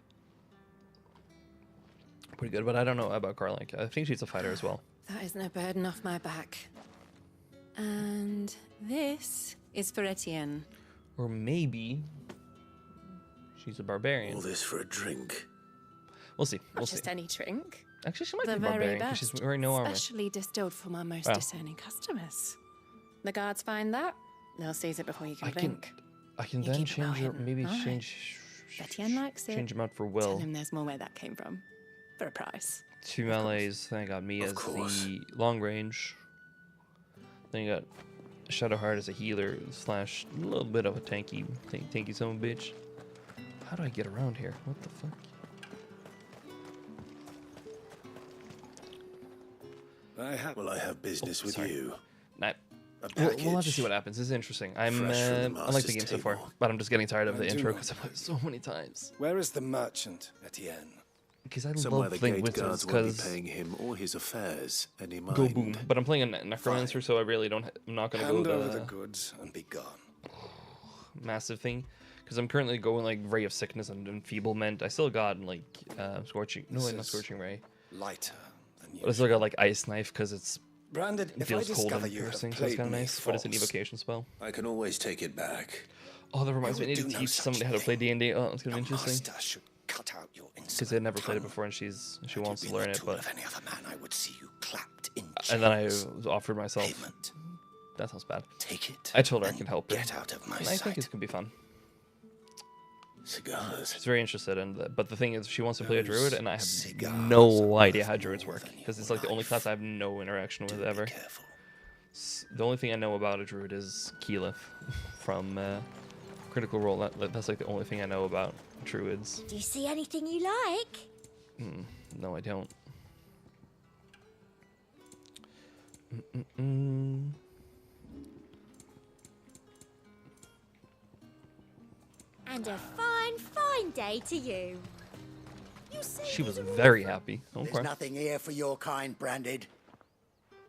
Speaker 1: Pretty good, but I don't know about Karlach. I think she's a fighter as well.
Speaker 17: That isn't a burden off my back. And this is for Etienne.
Speaker 1: Or maybe she's a barbarian.
Speaker 2: All this for a drink.
Speaker 1: We'll see.
Speaker 17: Not
Speaker 1: We'll see.
Speaker 17: just any drink.
Speaker 1: Actually, she might
Speaker 17: The
Speaker 1: be a
Speaker 17: very
Speaker 1: barbarian because
Speaker 17: best,
Speaker 1: she's wearing no armor.
Speaker 17: Specially distilled for my most
Speaker 1: Wow.
Speaker 17: discerning customers. The guards find that, they'll seize it before you can blink.
Speaker 1: I can
Speaker 17: You
Speaker 1: then
Speaker 17: keep it well
Speaker 1: change her.
Speaker 17: hidden.
Speaker 1: Maybe
Speaker 17: All right.
Speaker 1: change.
Speaker 17: Etienne likes it.
Speaker 1: Change him out for
Speaker 17: Tell
Speaker 1: Will.
Speaker 17: him there's more where that came from. For a price.
Speaker 1: 2 melees. Then I got me as the long range. Then you got Shadowheart as a healer / a little bit of a tanky son of a bitch. How do I get around here? What the fuck?
Speaker 2: Well, I have business with you.
Speaker 1: Nah.
Speaker 2: A
Speaker 1: We'll have to see
Speaker 2: package.
Speaker 1: what happens. This is interesting. I like the
Speaker 2: master's
Speaker 1: game so far,
Speaker 2: table.
Speaker 1: but I'm just getting tired of the
Speaker 18: I do
Speaker 1: intro
Speaker 18: not
Speaker 1: because I've played it so many times.
Speaker 18: Where is the merchant, Etienne?
Speaker 1: Because I
Speaker 2: Somewhere
Speaker 1: love
Speaker 2: the
Speaker 1: playing
Speaker 2: gate
Speaker 1: wizards.
Speaker 2: guards won't be
Speaker 1: Because
Speaker 2: paying him or his affairs any mind.
Speaker 1: go boom. But I'm playing a necromancer, so I really don't. I'm not gonna
Speaker 18: Hand
Speaker 1: go
Speaker 18: over the
Speaker 1: the
Speaker 18: goods and be gone.
Speaker 1: massive thing. Because I'm currently going like Ray of Sickness and Enfeeblement. I still got like Scorching. No,
Speaker 18: This
Speaker 1: not
Speaker 18: is
Speaker 1: Scorching Ray.
Speaker 18: Lighter than
Speaker 1: But I still got like Ice Knife because it's
Speaker 18: Branded,
Speaker 1: it
Speaker 18: if I
Speaker 1: feels cold
Speaker 18: discover
Speaker 1: and
Speaker 18: you have
Speaker 1: piercing, so it's
Speaker 18: played
Speaker 1: kind of
Speaker 18: me
Speaker 1: nice. But it's an
Speaker 18: false,
Speaker 1: evocation spell.
Speaker 2: I can always take it back.
Speaker 1: Oh, that reminds me. I need to
Speaker 18: do no
Speaker 1: teach
Speaker 18: such
Speaker 1: somebody how to play D&D. Oh, it's gonna be interesting.
Speaker 18: master should cut out your
Speaker 1: Because they've never played it before, and she wants to learn it. But
Speaker 18: any other man I would see you clapped in
Speaker 1: and then I
Speaker 18: chains.
Speaker 1: offered myself. That sounds bad.
Speaker 18: Take it.
Speaker 1: I told her I can help her.
Speaker 18: Get out of my
Speaker 1: And I think
Speaker 18: sight.
Speaker 1: it's gonna be fun.
Speaker 2: Cigars.
Speaker 1: She's very interested in that, but the thing is, she wants to play a druid, and I have
Speaker 18: cigars
Speaker 1: no idea how druids work because it's like the only class I have no interaction with ever. The only thing I know about a druid is Keyleth from Critical Role. That's like the only thing I know about druids.
Speaker 19: Do you see anything you like?
Speaker 1: No, I don't.
Speaker 19: And a fine, fine day to you.
Speaker 1: She was very happy.
Speaker 20: There's
Speaker 1: Okay.
Speaker 20: nothing here for your kind, Branded.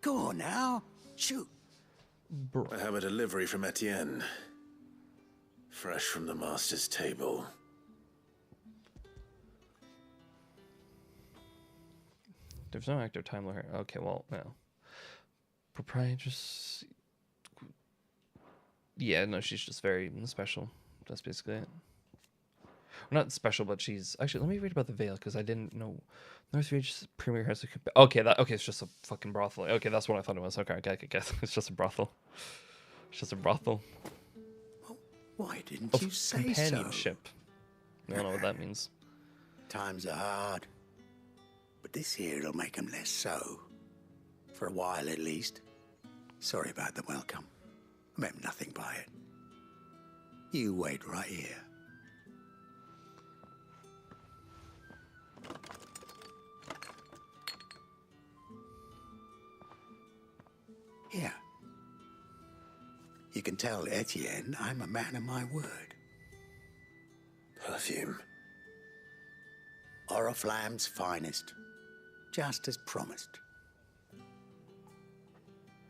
Speaker 20: Go on now. Shoot.
Speaker 2: I have a delivery from Etienne. Fresh from the master's table.
Speaker 1: There's no active time limit. Okay, well, no. Proprietress. Yeah, no, she's just very special. That's basically it. Well, not special, but she's actually. Let me read about the Veil because I didn't know. Northridge Premier has a. Okay, it's just a fucking brothel. Okay, that's what I thought it was. Okay, I guess it's just a brothel. It's just a brothel.
Speaker 20: Why didn't
Speaker 1: Of
Speaker 20: you say
Speaker 1: companionship. I don't know what that means.
Speaker 20: Times are hard. But this here'll make 'em less so. For a while, at least. Sorry about the welcome. I meant nothing by it. You wait right here. Here. You can tell Etienne I'm a man of my word.
Speaker 2: Perfume.
Speaker 20: Oriflamme's finest. Just as promised.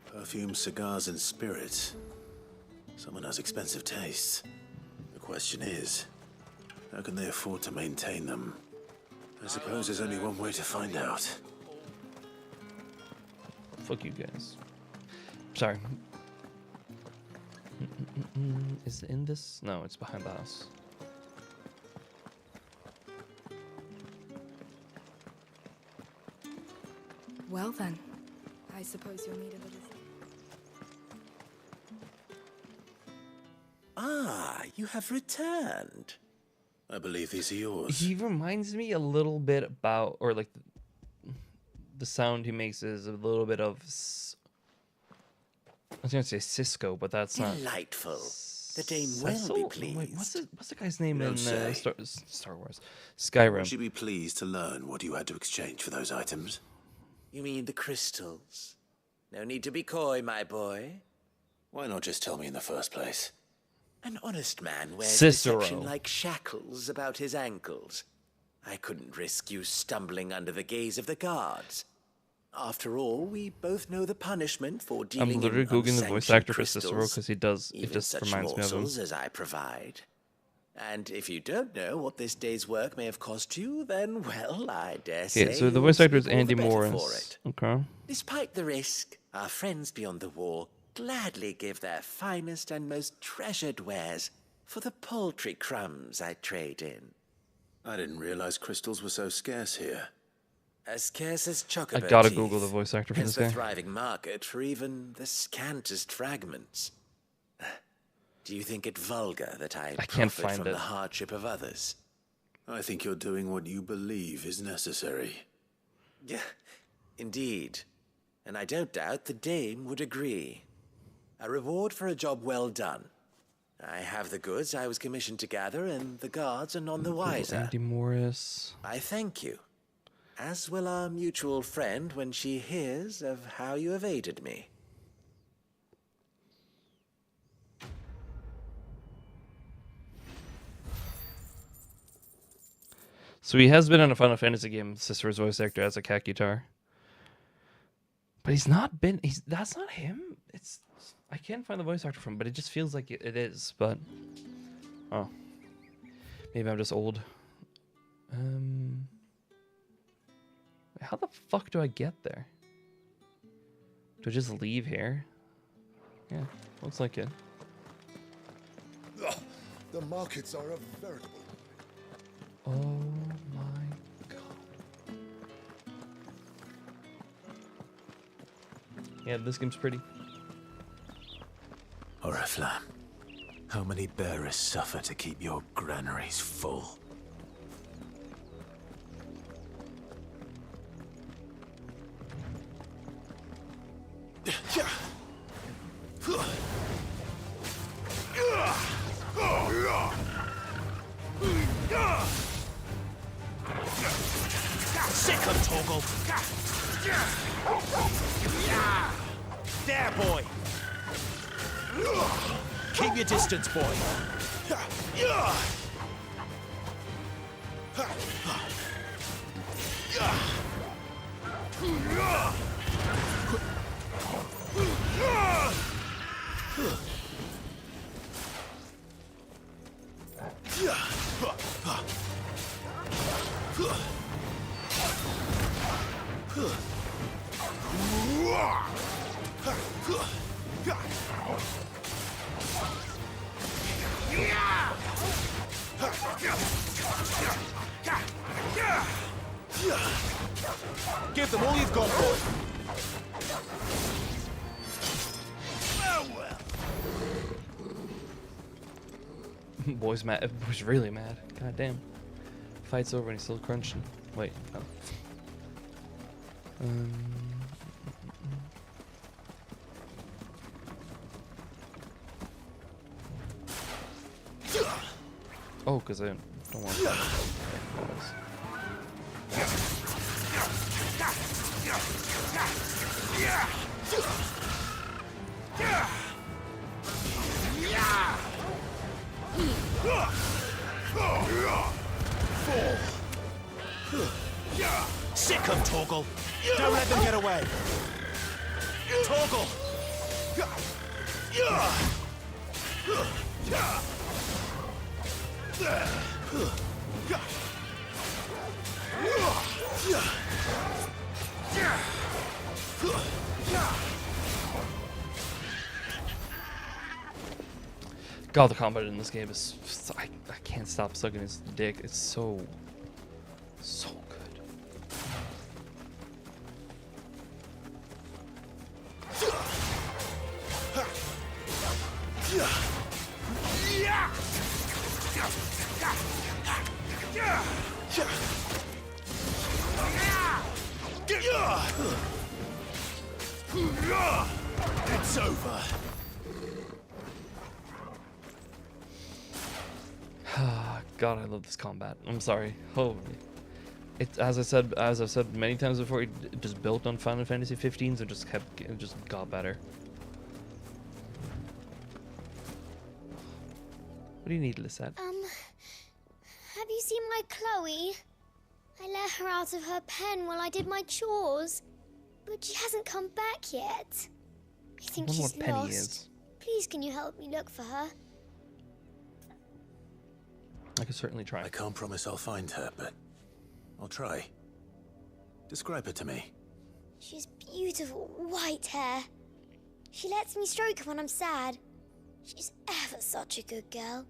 Speaker 2: Perfume, cigars, and spirits. Someone has expensive tastes. The question is, how can they afford to maintain them? I suppose there's only one way to find out.
Speaker 1: Fuck you guys. Sorry. Is it in this? No, it's behind the house.
Speaker 10: Well then, I suppose you'll need a little...
Speaker 11: Ah, you have returned.
Speaker 2: I believe these are yours.
Speaker 1: He reminds me a little bit about, or like the sound he makes is a little bit of. I was gonna say Cisco, but that's not.
Speaker 11: Delightful. The Dame will
Speaker 1: Cecil?
Speaker 11: be pleased.
Speaker 1: Wait, what's the guy's name
Speaker 2: You
Speaker 1: in
Speaker 2: don't say.
Speaker 1: Star Wars? Skyrim.
Speaker 2: Would you be pleased to learn what you had to exchange for those items?
Speaker 11: You mean the crystals? No need to be coy, my boy.
Speaker 2: Why not just tell me in the first place?
Speaker 11: An honest man wears
Speaker 1: Cicero.
Speaker 11: deception like shackles about his ankles. I couldn't risk you stumbling under the gaze of the guards. After all, we both know the punishment for dealing
Speaker 1: I'm literally
Speaker 11: in
Speaker 1: googling the voice
Speaker 11: unsanctioned
Speaker 1: actor for Cicero
Speaker 11: crystals,
Speaker 1: because he does. It
Speaker 11: even
Speaker 1: just
Speaker 11: such
Speaker 1: reminds me of him.
Speaker 11: morsels as I provide. And if you don't know what this day's work may have cost you, then, well, I dare say...
Speaker 1: Okay, so the
Speaker 11: you'll
Speaker 1: voice actor is
Speaker 11: speak all the
Speaker 1: Andy
Speaker 11: better for
Speaker 1: Morris.
Speaker 11: it.
Speaker 1: Okay.
Speaker 11: Despite the risk, our friends beyond the wall gladly give their finest and most treasured wares for the paltry crumbs I trade in.
Speaker 2: I didn't realize crystals were so scarce here.
Speaker 11: As scarce as chocobo
Speaker 1: I gotta
Speaker 11: teeth.
Speaker 1: Google the voice actor for
Speaker 11: Hence
Speaker 1: this
Speaker 11: the
Speaker 1: guy.
Speaker 11: thriving market for even the scantest fragments. Do you think it vulgar that I
Speaker 1: can't
Speaker 11: profit
Speaker 1: find
Speaker 11: from
Speaker 1: it.
Speaker 11: the hardship of others?
Speaker 2: I think you're doing what you believe is necessary.
Speaker 11: Yeah, indeed. And I don't doubt the Dame would agree. A reward for a job well done. I have the goods I was commissioned to gather, and the guards are none the wiser.
Speaker 1: Andy Morris.
Speaker 11: I thank you. As will our mutual friend when she hears of how you have aided me.
Speaker 1: So he has been in a Final Fantasy game, Cicero's voice actor as a cat guitar. But he's not been. That's not him. I can't find the voice actor from, but it just feels like it is. But oh, maybe I'm just old. How the fuck do I get there? Do I just leave here? Yeah, looks like it.
Speaker 4: Ugh, the markets are a veritable...
Speaker 1: Oh my god. Yeah, this game's pretty.
Speaker 2: Oriflamme, how many bearers suffer to keep your granaries full?
Speaker 15: Sick of Torgal. There, boy. Keep your distance, boy. Give them all you've got, boy.
Speaker 1: Boy's mad. Boy's really mad. God damn. Fight's over and he's still crunching. Wait, no. Oh, because I don't want that.
Speaker 15: Sick of Torgal. Don't let them get away. Torgal.
Speaker 1: God, the combat in this game is... I can't stop sucking his dick. It's so good.
Speaker 2: It's over.
Speaker 1: God, I love this combat. I'm sorry. Holy. It, as I've said many times before, it just built on Final Fantasy 15, so it just got better. What do you need, Lisette?
Speaker 19: Have you seen my Chloe? I let her out of her pen while I did my chores, but she hasn't come back yet. I think
Speaker 1: I wonder
Speaker 19: she's
Speaker 1: what Penny
Speaker 19: lost.
Speaker 1: is.
Speaker 19: Please, can you help me look for her?
Speaker 1: I could certainly try.
Speaker 2: I can't promise I'll find her, but I'll try. Describe her to me.
Speaker 19: She's beautiful white hair. She lets me stroke her when I'm sad. She's ever such a good girl.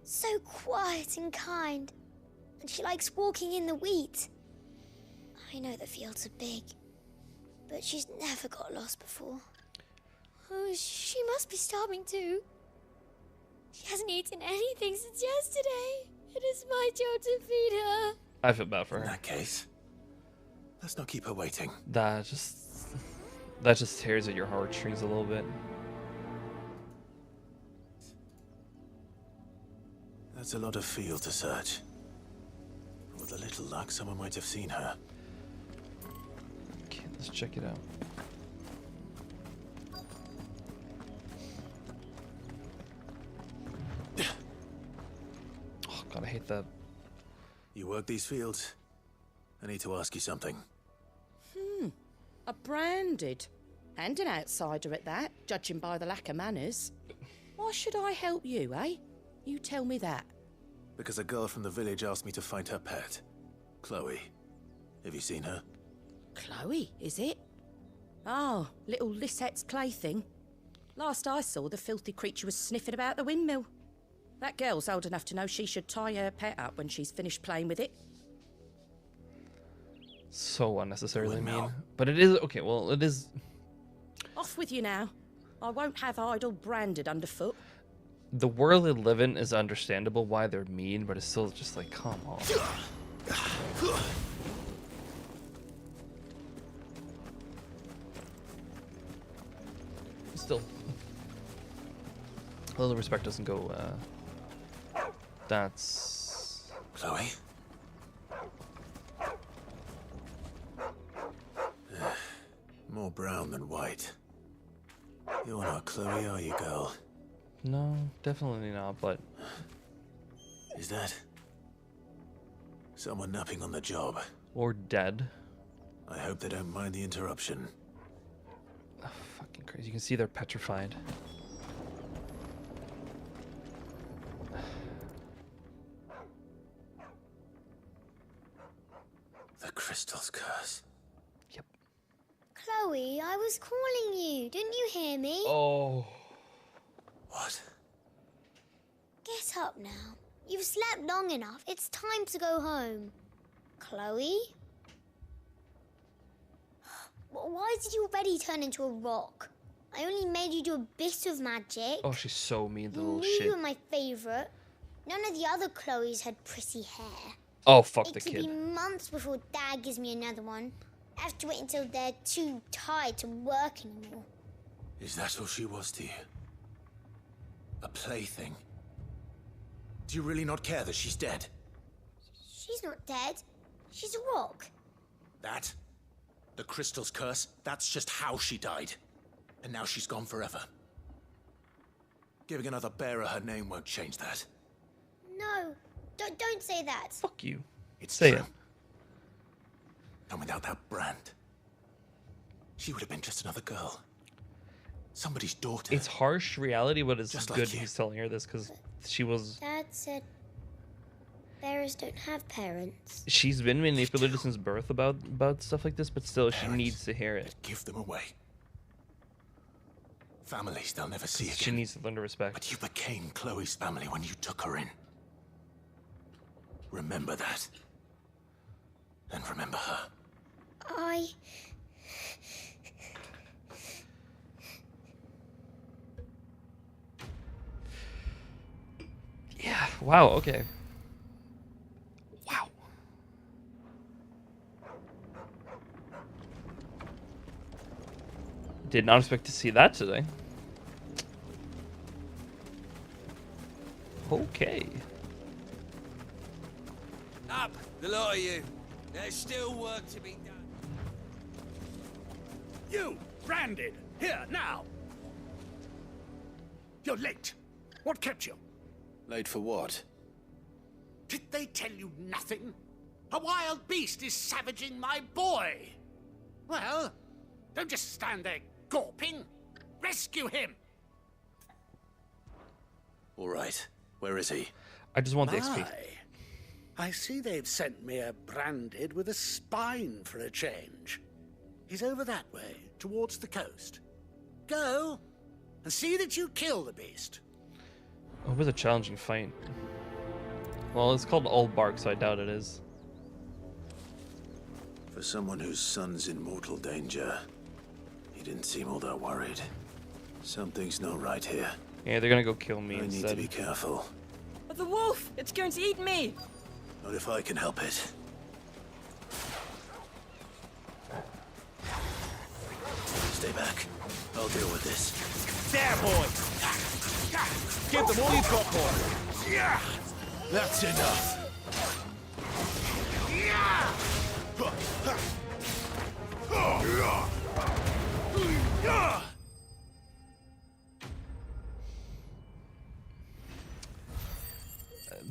Speaker 19: So quiet and kind. And she likes walking in the wheat. I know the fields are big, but she's never got lost before. Oh, she must be starving too. She hasn't eaten anything since yesterday. It is my job to feed her.
Speaker 1: I feel bad for her.
Speaker 2: In that case, let's not keep her waiting.
Speaker 1: That just tears at your heartstrings a little bit.
Speaker 2: That's a lot of field to search. With a little luck, someone might have seen her.
Speaker 1: Okay, let's check it out. Oh God, I hate that.
Speaker 2: You work these fields? I need to ask you something.
Speaker 21: A branded. And an outsider at that, judging by the lack of manners. Why should I help you, eh? You tell me that.
Speaker 2: Because a girl from the village asked me to find her pet, Chloe. Have you seen her?
Speaker 21: Chloe, is it? Oh, little Lisette's plaything. Last I saw, the filthy creature was sniffing about the windmill. That girl's old enough to know she should tie her pet up when she's finished playing with it.
Speaker 1: So unnecessarily mean. But it is okay, well it is.
Speaker 21: Off with you now. I won't have idle branded underfoot.
Speaker 1: The world they live in is understandable why they're mean, but it's still just like, come on. Still. A little respect doesn't go, that's...
Speaker 2: Chloe? More brown than white. You're not Chloe, are you, girl?
Speaker 1: No, definitely not, but...
Speaker 2: Is that... someone napping on the job?
Speaker 1: Or dead.
Speaker 2: I hope they don't mind the interruption.
Speaker 1: Oh, fucking crazy. You can see they're petrified.
Speaker 2: The crystal's curse.
Speaker 19: Chloe, I was calling you. Didn't you hear me?
Speaker 1: Oh.
Speaker 2: What?
Speaker 19: Get up now. You've slept long enough. It's time to go home. Chloe? Why did you already turn into a rock? I only made you do a bit of magic.
Speaker 1: Oh, she's so mean, the
Speaker 19: You
Speaker 1: little
Speaker 19: knew
Speaker 1: shit.
Speaker 19: you were my favourite. None of the other Chloes had pretty hair.
Speaker 1: Oh, fuck the
Speaker 19: It could
Speaker 1: kid.
Speaker 19: be months before Dad gives me another one. I have to wait until they're too tired to work anymore.
Speaker 2: Is that all she was to you? A plaything? Do you really not care that she's dead?
Speaker 19: She's not dead. She's a rock.
Speaker 2: That? The crystal's curse? That's just how she died. And now she's gone forever. Giving another bearer her name won't change that.
Speaker 19: No, don't say that.
Speaker 1: Fuck you.
Speaker 2: It's
Speaker 1: Say
Speaker 2: true.
Speaker 1: it.
Speaker 2: And without that brand, she would have been just another girl. Somebody's daughter.
Speaker 1: It's harsh reality, but it's
Speaker 2: Just like
Speaker 1: good
Speaker 2: you.
Speaker 1: he's telling her this because she was.
Speaker 19: Dad said bearers don't have parents.
Speaker 1: She's been manipulated since birth about stuff like this, but still, she needs to hear it.
Speaker 2: Give them away.
Speaker 6: Families they'll never see again.
Speaker 1: She needs to learn to respect.
Speaker 6: But you became Chloe's family when you took her in. Remember that. And remember her.
Speaker 1: Yeah, wow, okay. Wow. Did not expect to see that today. Okay.
Speaker 13: Up, the lot of you. There's still work to be done.
Speaker 3: You, Branded, here, now. You're late. What kept you?
Speaker 2: Late for what?
Speaker 3: Did they tell you nothing? A wild beast is savaging my boy. Well, don't just stand there gawping. Rescue him.
Speaker 2: All right. Where is he?
Speaker 1: I just want the XP.
Speaker 3: I see they've sent me a Branded with a spine for a change. He's over that way, towards the coast. Go, and see that you kill the beast.
Speaker 1: Oh, it was a challenging fight. Well, it's called Old Bark, so I doubt it is.
Speaker 2: For someone whose son's in mortal danger, he didn't seem all that worried. Something's not right here.
Speaker 1: Yeah, they're gonna go kill me
Speaker 2: I
Speaker 1: instead.
Speaker 2: need to be careful.
Speaker 22: The wolf! It's going to eat me!
Speaker 2: Not if I can help it. Stay back. I'll deal with this.
Speaker 3: There, boy! Give them all you've got, boy!
Speaker 6: That's enough.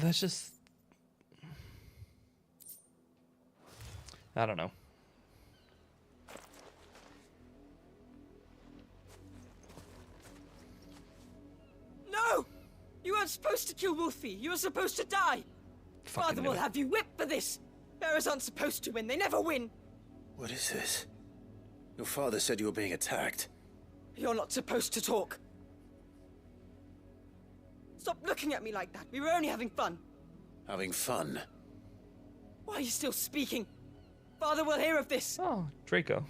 Speaker 1: That's just... I don't know.
Speaker 22: No! You weren't supposed to kill Wolfie. You were supposed to die. Father will have you whipped for this. Bearers aren't supposed to win. They never win.
Speaker 2: What is this? Your father said you were being attacked.
Speaker 22: You're not supposed to talk. Stop looking at me like that. We were only having fun.
Speaker 2: Having fun?
Speaker 22: Why are you still speaking? Father will hear of this.
Speaker 1: Oh, Draco.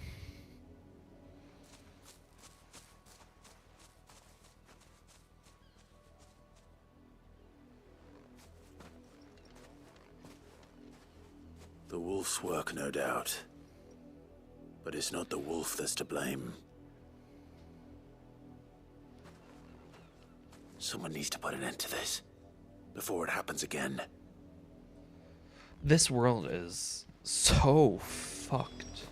Speaker 2: The wolf's work, no doubt. But it's not the wolf that's to blame. Someone needs to put an end to this before it happens again.
Speaker 1: This world is so fucked.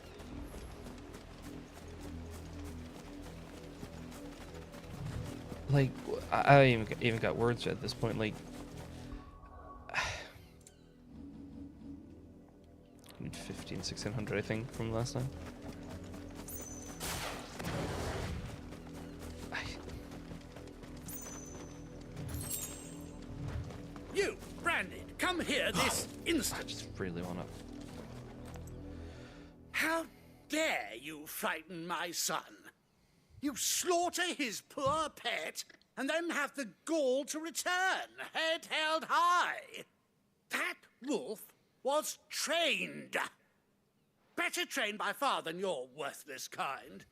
Speaker 1: Like, I even got words at this point. Like, 1600, I think, from last time.
Speaker 3: You, Branded, come here this instant.
Speaker 1: I just really want to...
Speaker 3: How dare you frighten my son? You slaughter his poor pet, and then have the gall to return, head held high. That wolf was trained. Better trained by far than your worthless kind.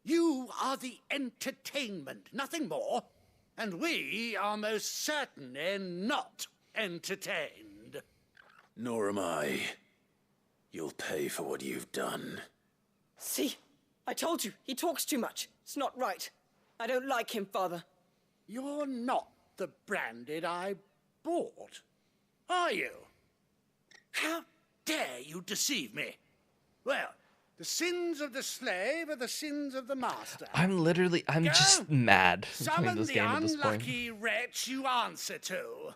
Speaker 3: You are the entertainment, nothing more. And we are most certainly not entertained.
Speaker 2: Nor am I. You'll pay for what you've done.
Speaker 22: See? I told you, he talks too much. It's not right. I don't like him, Father.
Speaker 3: You're not the Branded I bought, are you? How dare you deceive me? Well, the sins of the slave are the sins of the master.
Speaker 1: I'm just mad playing
Speaker 3: Summon
Speaker 1: this
Speaker 3: the
Speaker 1: game at this point.
Speaker 3: unlucky wretch you answer to.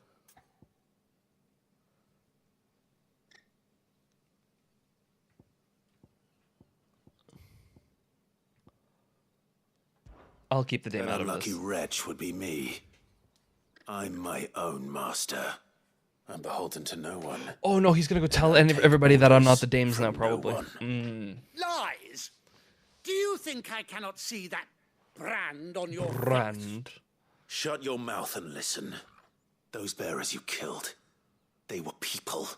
Speaker 1: I'll keep the name
Speaker 2: That
Speaker 1: out of
Speaker 2: unlucky
Speaker 1: this.
Speaker 2: wretch would be me. I'm my own master. I'm beholden to no one.
Speaker 1: Oh no, he's gonna go tell everybody that I'm not the dames now, probably.
Speaker 3: Lies! Do you think I cannot see that brand on your
Speaker 1: Brand.
Speaker 2: Shut your mouth and listen. Those bearers you killed, they were people.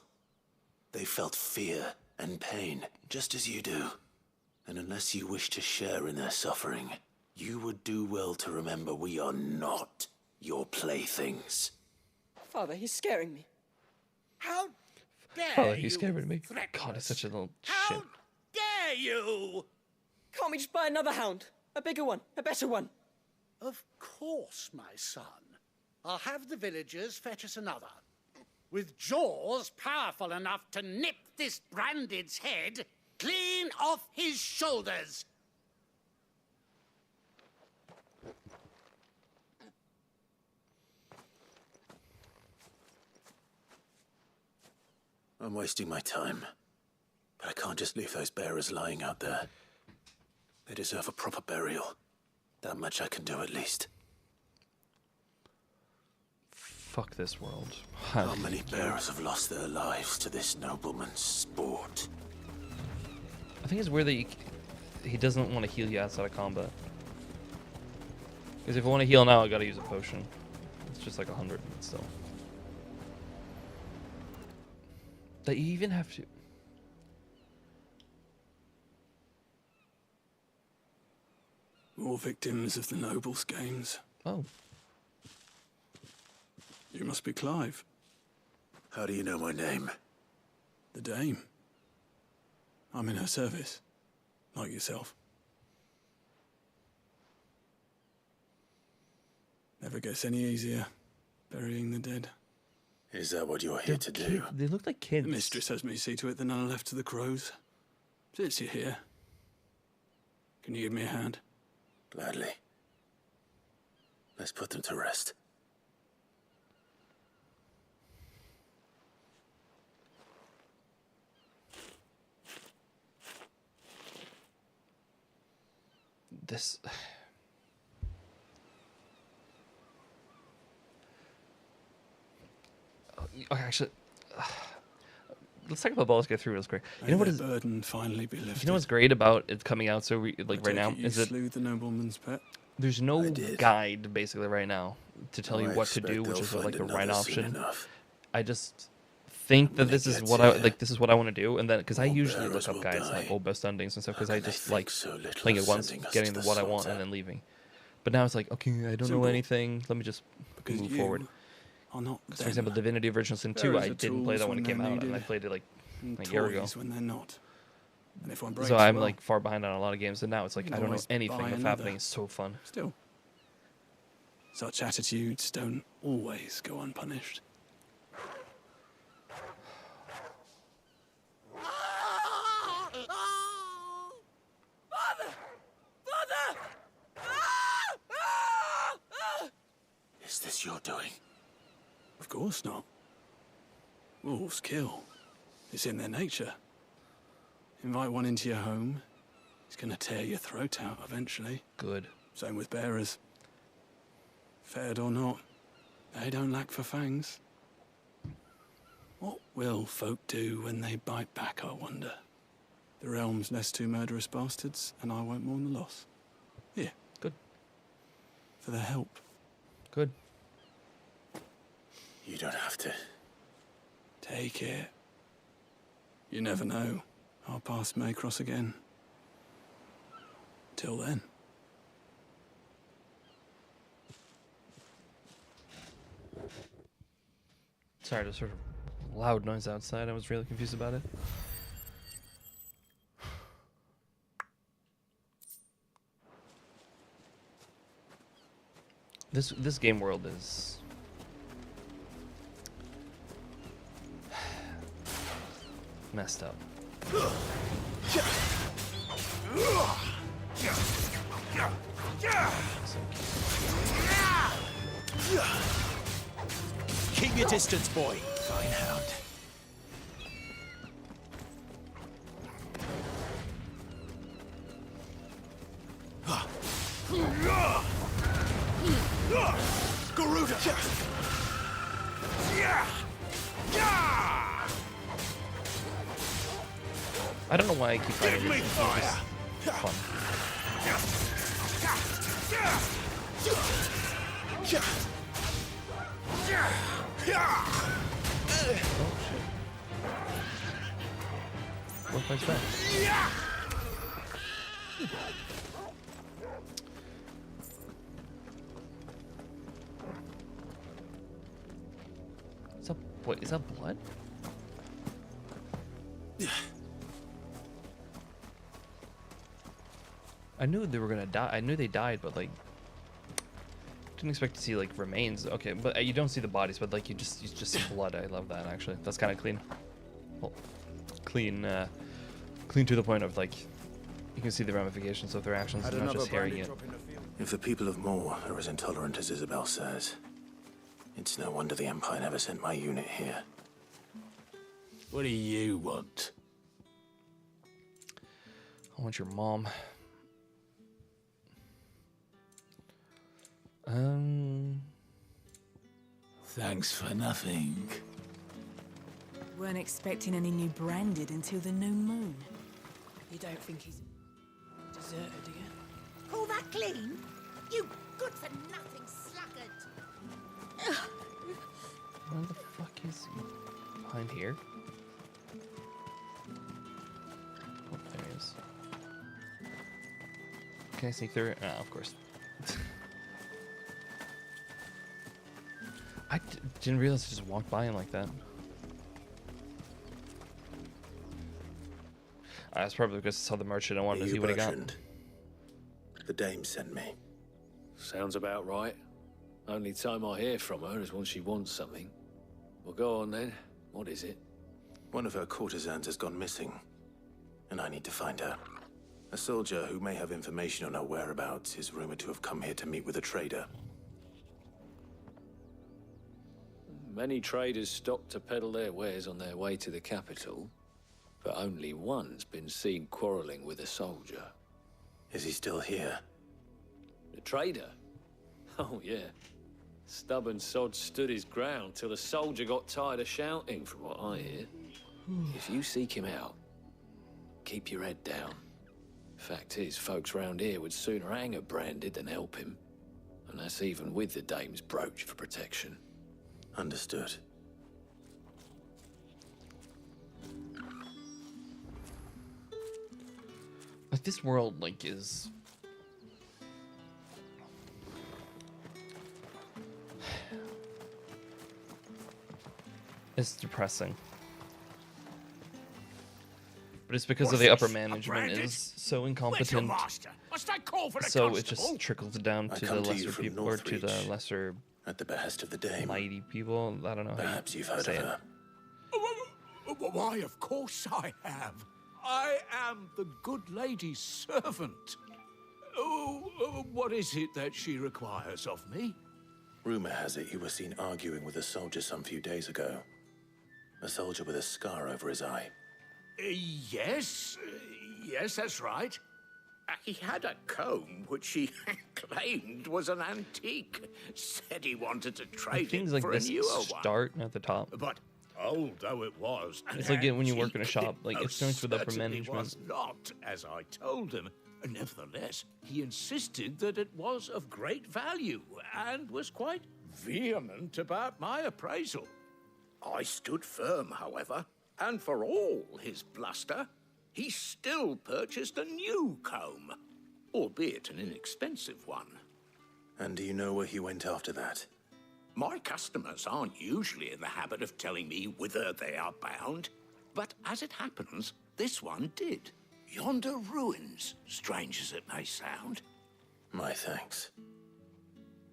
Speaker 2: They felt fear and pain, just as you do. And unless you wish to share in their suffering, you would do well to remember we are not your playthings.
Speaker 22: Father, he's scaring me.
Speaker 3: How dare
Speaker 1: Oh, he's
Speaker 3: you
Speaker 1: scaring me.
Speaker 3: threaten
Speaker 1: God, he's
Speaker 3: us?
Speaker 1: such a little
Speaker 3: How
Speaker 1: shit.
Speaker 3: dare you?
Speaker 22: Can't we just buy another hound? A bigger one, a better one.
Speaker 3: Of course, my son. I'll have the villagers fetch us another. With jaws powerful enough to nip this Branded's head clean off his shoulders.
Speaker 2: I'm wasting my time. But I can't just leave those bearers lying out there. They deserve a proper burial. That much I can do at least.
Speaker 1: Fuck this world.
Speaker 2: How many bearers have lost their lives to this nobleman's sport?
Speaker 1: I think it's weird that he doesn't want to heal you outside of combat. Because if I want to heal now, I gotta use a potion. It's just like 100 still. That you even have to.
Speaker 6: More victims of the Nobles' games.
Speaker 1: Oh.
Speaker 6: You must be Clive.
Speaker 2: How do you know my name?
Speaker 6: The Dame. I'm in her service, like yourself. Never gets any easier, burying the dead.
Speaker 2: Is that what you're here to do?
Speaker 1: They look like kids.
Speaker 6: The mistress has me see to it that none are left to the crows. Since you're here, can you give me a hand?
Speaker 2: Gladly. Let's put them to rest.
Speaker 1: This. Okay, actually, let's talk about Baldur's Gate 3 real quick. You know what is
Speaker 6: burden finally be lifted.
Speaker 1: You know what's great about it coming out so right now
Speaker 6: You
Speaker 1: is that
Speaker 6: slew the nobleman's pet.
Speaker 1: there's no guide basically right now to tell you
Speaker 2: I
Speaker 1: what to
Speaker 2: expect
Speaker 1: do, which
Speaker 2: they'll
Speaker 1: is like
Speaker 2: find
Speaker 1: the right
Speaker 2: another soon
Speaker 1: option.
Speaker 2: enough.
Speaker 1: I just think that
Speaker 2: When
Speaker 1: this
Speaker 2: it
Speaker 1: is
Speaker 2: gets
Speaker 1: what I
Speaker 2: here,
Speaker 1: like. This is what I want to do, and then because I
Speaker 2: more
Speaker 1: usually look
Speaker 2: bearers
Speaker 1: up
Speaker 2: will
Speaker 1: guides
Speaker 2: die.
Speaker 1: like old best endings and stuff because I
Speaker 2: How can
Speaker 1: just
Speaker 2: they
Speaker 1: like
Speaker 2: think so little
Speaker 1: playing
Speaker 2: of
Speaker 1: it once,
Speaker 2: sending us
Speaker 1: getting
Speaker 2: to
Speaker 1: what I
Speaker 2: the
Speaker 1: want,
Speaker 2: slaughter?
Speaker 1: and then leaving. But now it's like, okay, I don't know
Speaker 6: Simple.
Speaker 1: anything. Let me just
Speaker 6: Because
Speaker 1: move
Speaker 6: you
Speaker 1: forward.
Speaker 6: are not
Speaker 1: For
Speaker 6: them.
Speaker 1: example, Divinity Original Sin 2,
Speaker 6: Bearers
Speaker 1: I
Speaker 6: are
Speaker 1: didn't play
Speaker 6: tools
Speaker 1: that when it
Speaker 6: when
Speaker 1: came
Speaker 6: they're
Speaker 1: out, and I
Speaker 6: needed,
Speaker 1: played it like
Speaker 6: and
Speaker 1: a year ago.
Speaker 6: toys when they're not. And if one breaks,
Speaker 1: So I'm
Speaker 6: well,
Speaker 1: like far behind on a lot of games, and now it's like
Speaker 6: you
Speaker 1: I
Speaker 6: can
Speaker 1: don't know
Speaker 6: always
Speaker 1: anything
Speaker 6: buy
Speaker 1: that's
Speaker 6: another.
Speaker 1: happening. It's so fun.
Speaker 6: Still, such attitudes don't always go unpunished.
Speaker 22: Father! Father!
Speaker 2: Is this your doing?
Speaker 6: Of course not. Wolves kill. It's in their nature. Invite one into your home, he's gonna tear your throat out eventually.
Speaker 1: Good.
Speaker 6: Same with bearers. Fed or not, they don't lack for fangs. What will folk do when they bite back, I wonder? The realm's less two murderous bastards, and I won't mourn the loss. Here.
Speaker 1: Good.
Speaker 6: For their help.
Speaker 1: Good.
Speaker 2: You don't have to.
Speaker 6: Take it. You never know. Our paths may cross again. Till then.
Speaker 1: Sorry, there's sort of loud noise outside. I was really confused about it. This game world is messed up.
Speaker 18: Keep your distance, boy. Fine hound.
Speaker 2: Garuda!
Speaker 1: I don't know why I keep fighting
Speaker 2: Give me
Speaker 1: this. It's
Speaker 2: fire!
Speaker 1: just fun. What fights back? Is that, what, is that blood? I knew they were gonna die. I knew they died, but like, didn't expect to see like remains. Okay, but you don't see the bodies, but like you just see blood. I love that actually. That's kind of clean. Well, clean to the point of like you can see the ramifications of their actions, and not just hearing it.
Speaker 2: If the people of Moor are as intolerant as Isabel says, it's no wonder the Empire never sent my unit here.
Speaker 18: What do you want?
Speaker 1: I want your mom.
Speaker 18: Thanks for nothing.
Speaker 8: Weren't expecting any new branded until the new moon.
Speaker 22: You don't think he's deserted, do you?
Speaker 21: Call that clean? You good-for-nothing sluggard!
Speaker 1: Where the fuck is he? Behind here? Oh, there he is. Can I sneak through? Oh, of course. I didn't realize I just walked by him like that. That's probably because I saw the merchant. I wanted to see what he got.
Speaker 2: The dame sent me.
Speaker 9: Sounds about right. Only time I hear from her is when she wants something. Well, go on then. What is it?
Speaker 2: One of her courtesans has gone missing, and I need to find her. A soldier who may have information on her whereabouts is rumored to have come here to meet with a trader.
Speaker 9: Many traders stop to peddle their wares on their way to the capital, but only one's been seen quarreling with a soldier.
Speaker 2: Is he still here?
Speaker 9: The trader? Oh, yeah. Stubborn sod stood his ground till the soldier got tired of shouting, from what I hear. If you seek him out, keep your head down. Fact is, folks round here would sooner hang a branded than help him. And that's even with the dame's brooch for protection.
Speaker 2: Understood.
Speaker 1: Like, this world, like, is... It's depressing. But it's because of the upper management is so incompetent. So it just trickles down to the lesser people, or to the lesser...
Speaker 2: At the behest of the dame.
Speaker 1: Mighty people. I don't know.
Speaker 2: Perhaps you've heard of her.
Speaker 3: Why, of course I have. I am the good lady's servant. Oh, what is it that she requires of me?
Speaker 2: Rumor has it you were seen arguing with a soldier some few days ago. A soldier with a scar over his eye.
Speaker 3: Yes, that's right. He had a comb which he claimed was an antique. Said he wanted to trade
Speaker 1: Things
Speaker 3: it
Speaker 1: like
Speaker 3: for
Speaker 1: this
Speaker 3: a newer one.
Speaker 1: start at the top.
Speaker 3: But old though it was,
Speaker 1: It's like when you work in a shop. Like, it starts with upper
Speaker 3: certainly
Speaker 1: management.
Speaker 3: was not, as I told him. Nevertheless, he insisted that it was of great value and was quite vehement about my appraisal. I stood firm, however, and for all his bluster, he still purchased a new comb, albeit an inexpensive one.
Speaker 2: And do you know where he went after that?
Speaker 3: My customers aren't usually in the habit of telling me whither they are bound, but as it happens, this one did. Yonder ruins, strange as it may sound.
Speaker 2: My thanks.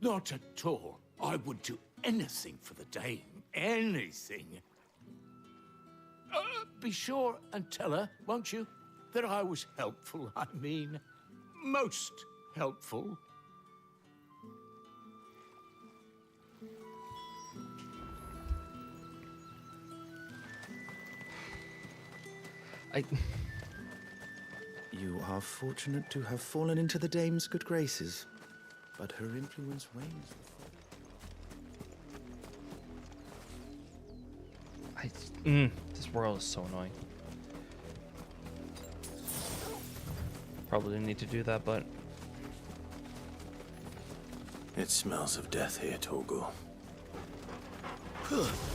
Speaker 3: Not at all. I would do anything for the dame. Anything. Be sure and tell her, won't you, that I was helpful, I mean, most helpful.
Speaker 12: You are fortunate to have fallen into the dame's good graces, but her influence wanes.
Speaker 1: This world is so annoying. Probably didn't need to do that, but
Speaker 2: It smells of death here, Torgal.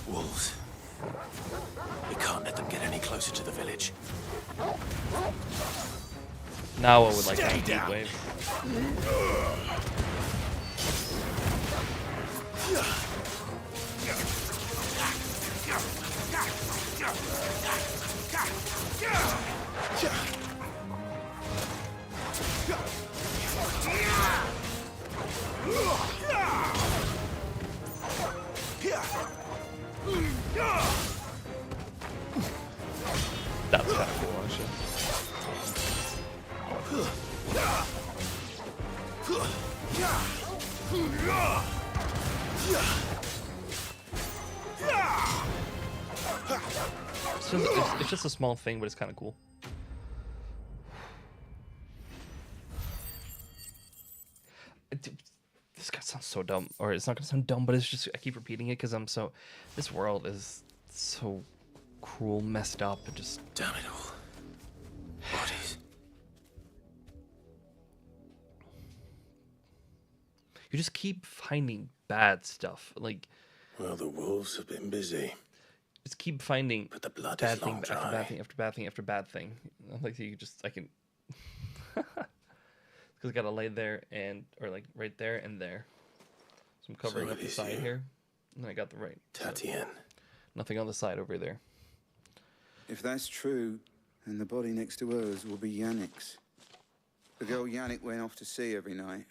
Speaker 2: Wolves. We can't let them get any closer to the village.
Speaker 1: Now I would like to have a heat wave. That's kind of cool, actually. It's just a small thing, but it's kind of cool. This guy sounds so dumb, or it's not gonna sound dumb, but it's just I keep repeating it because I'm so. This world is so cruel, messed up, and just
Speaker 2: damn it all. Bodies.
Speaker 1: You just keep finding bad stuff, like.
Speaker 2: Well, the wolves have been busy.
Speaker 1: Just keep finding
Speaker 2: but the blood
Speaker 1: bad
Speaker 2: is long
Speaker 1: thing after
Speaker 2: dry.
Speaker 1: bad thing after bad thing after bad thing. Like you just, I can. Because I gotta lay there and, or like right there and there. So I'm covering
Speaker 2: So
Speaker 1: up
Speaker 2: it
Speaker 1: the
Speaker 2: is
Speaker 1: side
Speaker 2: you.
Speaker 1: here. And I got the right.
Speaker 2: Tatien.
Speaker 1: Nothing on the side over there.
Speaker 7: If that's true, then the body next to hers will be Yannick's. The girl Yannick went off to sea every night.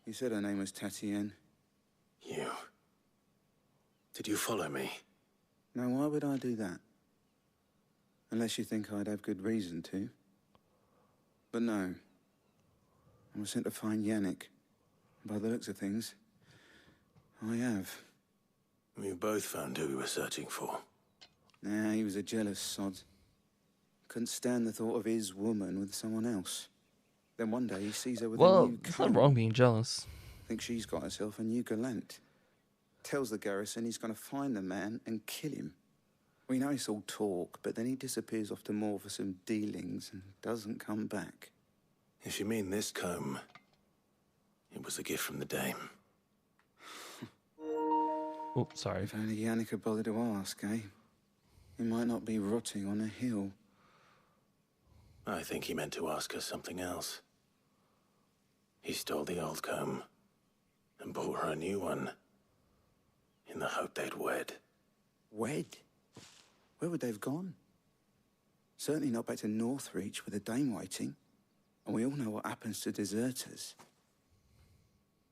Speaker 7: He said her name was Tatien.
Speaker 2: You. Did you follow me?
Speaker 7: Now, why would I do that? Unless you think I'd have good reason to. But no. I was sent to find Yannick. By the looks of things, I have.
Speaker 2: We both found who we were searching for.
Speaker 7: Nah, he was a jealous sod. Couldn't stand the thought of his woman with someone else. Then one day he sees her with a
Speaker 1: Well,
Speaker 7: new
Speaker 1: it's
Speaker 7: coat.
Speaker 1: not wrong being jealous.
Speaker 7: Thinks she's got herself a new gallant. Tells the garrison he's going to find the man and kill him. We know it's all talk, but then he disappears off to Moor for some dealings and doesn't come back.
Speaker 2: If you mean this comb, it was a gift from the dame.
Speaker 1: Oh, sorry.
Speaker 7: If only Yannick had bothered to ask, eh? He might not be rotting on a hill.
Speaker 2: I think he meant to ask her something else. He stole the old comb and bought her a new one in the hope they'd wed.
Speaker 7: Wed? Where would they have gone? Certainly not back to Northreach with a dame waiting. And we all know what happens to deserters.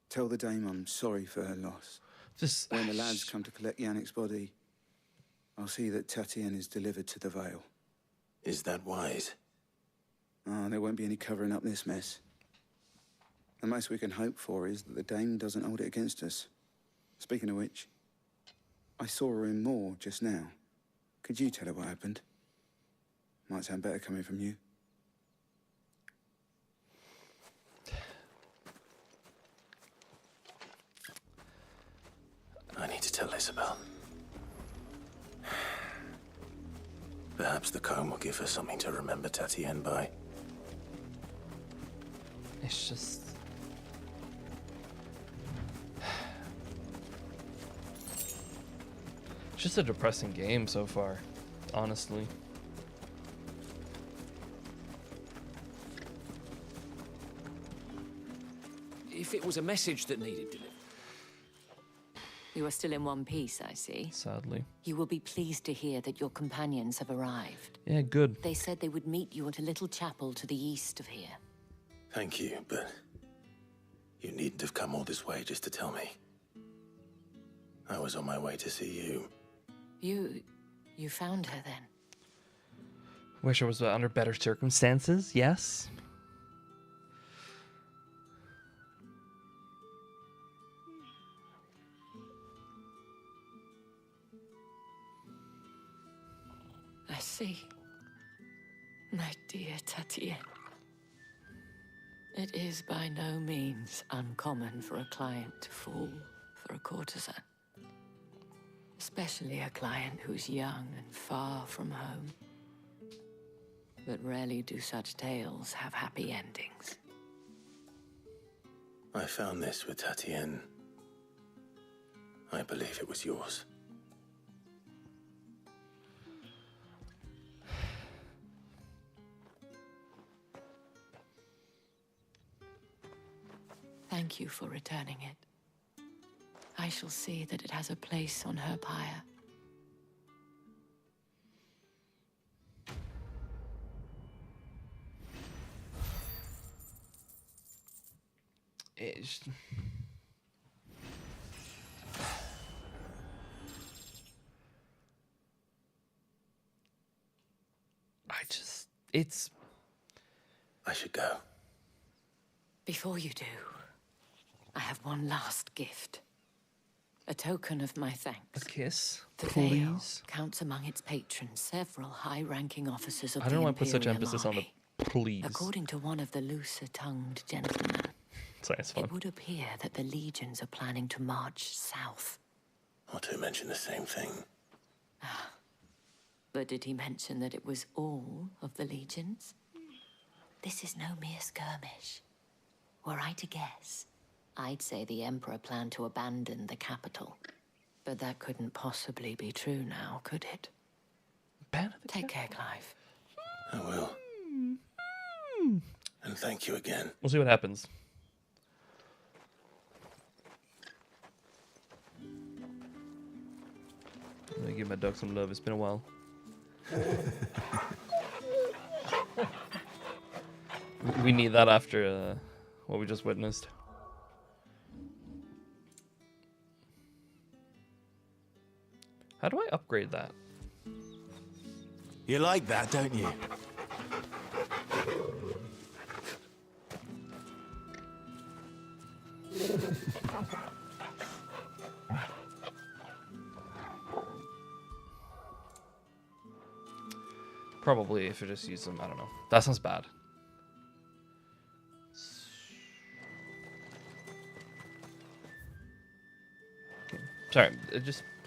Speaker 7: Tell the dame I'm sorry for her loss. When the lads come to collect Yannick's body, I'll see that Tatien is delivered to the Vale.
Speaker 2: Is that wise?
Speaker 7: Ah, there won't be any covering up this mess. The most we can hope for is that the dame doesn't hold it against us. Speaking of which, I saw her in Moor just now. Could you tell her what happened? Might sound better coming from you.
Speaker 2: I need to tell Isabel. Perhaps the comb will give her something to remember Tatien by.
Speaker 1: It's just. It's just a depressing game so far, honestly.
Speaker 9: If it was a message that needed delivery.
Speaker 5: You are still in one piece, I see.
Speaker 1: Sadly.
Speaker 5: You will be pleased to hear that your companions have arrived.
Speaker 1: Yeah, good.
Speaker 5: They said they would meet you at a little chapel to the east of here.
Speaker 2: Thank you, but you needn't have come all this way just to tell me. I was on my way to see you.
Speaker 5: You found her then?
Speaker 1: Wish I was under better circumstances, yes.
Speaker 5: I see. My dear Tatien. It is by no means uncommon for a client to fall for a courtesan. Especially a client who's young and far from home. But rarely do such tales have happy endings.
Speaker 2: I found this with Tatienne. I believe it was yours.
Speaker 5: Thank you for returning it. I shall see that it has a place on her pyre.
Speaker 1: It's... It's...
Speaker 2: I should go.
Speaker 5: Before you do, I have one last gift. A token of my thanks.
Speaker 1: A kiss,
Speaker 5: the
Speaker 1: please.
Speaker 5: Vale counts among its patrons several high-ranking officers of
Speaker 1: I don't know
Speaker 5: the
Speaker 1: why I put such
Speaker 5: Imperial
Speaker 1: emphasis on the
Speaker 5: Army.
Speaker 1: please.
Speaker 5: According to one of the looser-tongued gentlemen,
Speaker 1: Sorry, it's fun.
Speaker 5: it would appear that the legions are planning to march south.
Speaker 2: Or to mention the same thing.
Speaker 5: But did he mention that it was all of the legions? This is no mere skirmish. Were I to guess, I'd say the Emperor planned to abandon the capital. But that couldn't possibly be true now, could it? Take care, Clive.
Speaker 2: I will. And thank you again.
Speaker 1: We'll see what happens. I'm gonna give my dog some love. It's been a while. We need that after what we just witnessed. How do I upgrade that?
Speaker 18: You like that, don't you?
Speaker 1: Probably if I just use them, I don't know. That sounds bad. Okay. Sorry,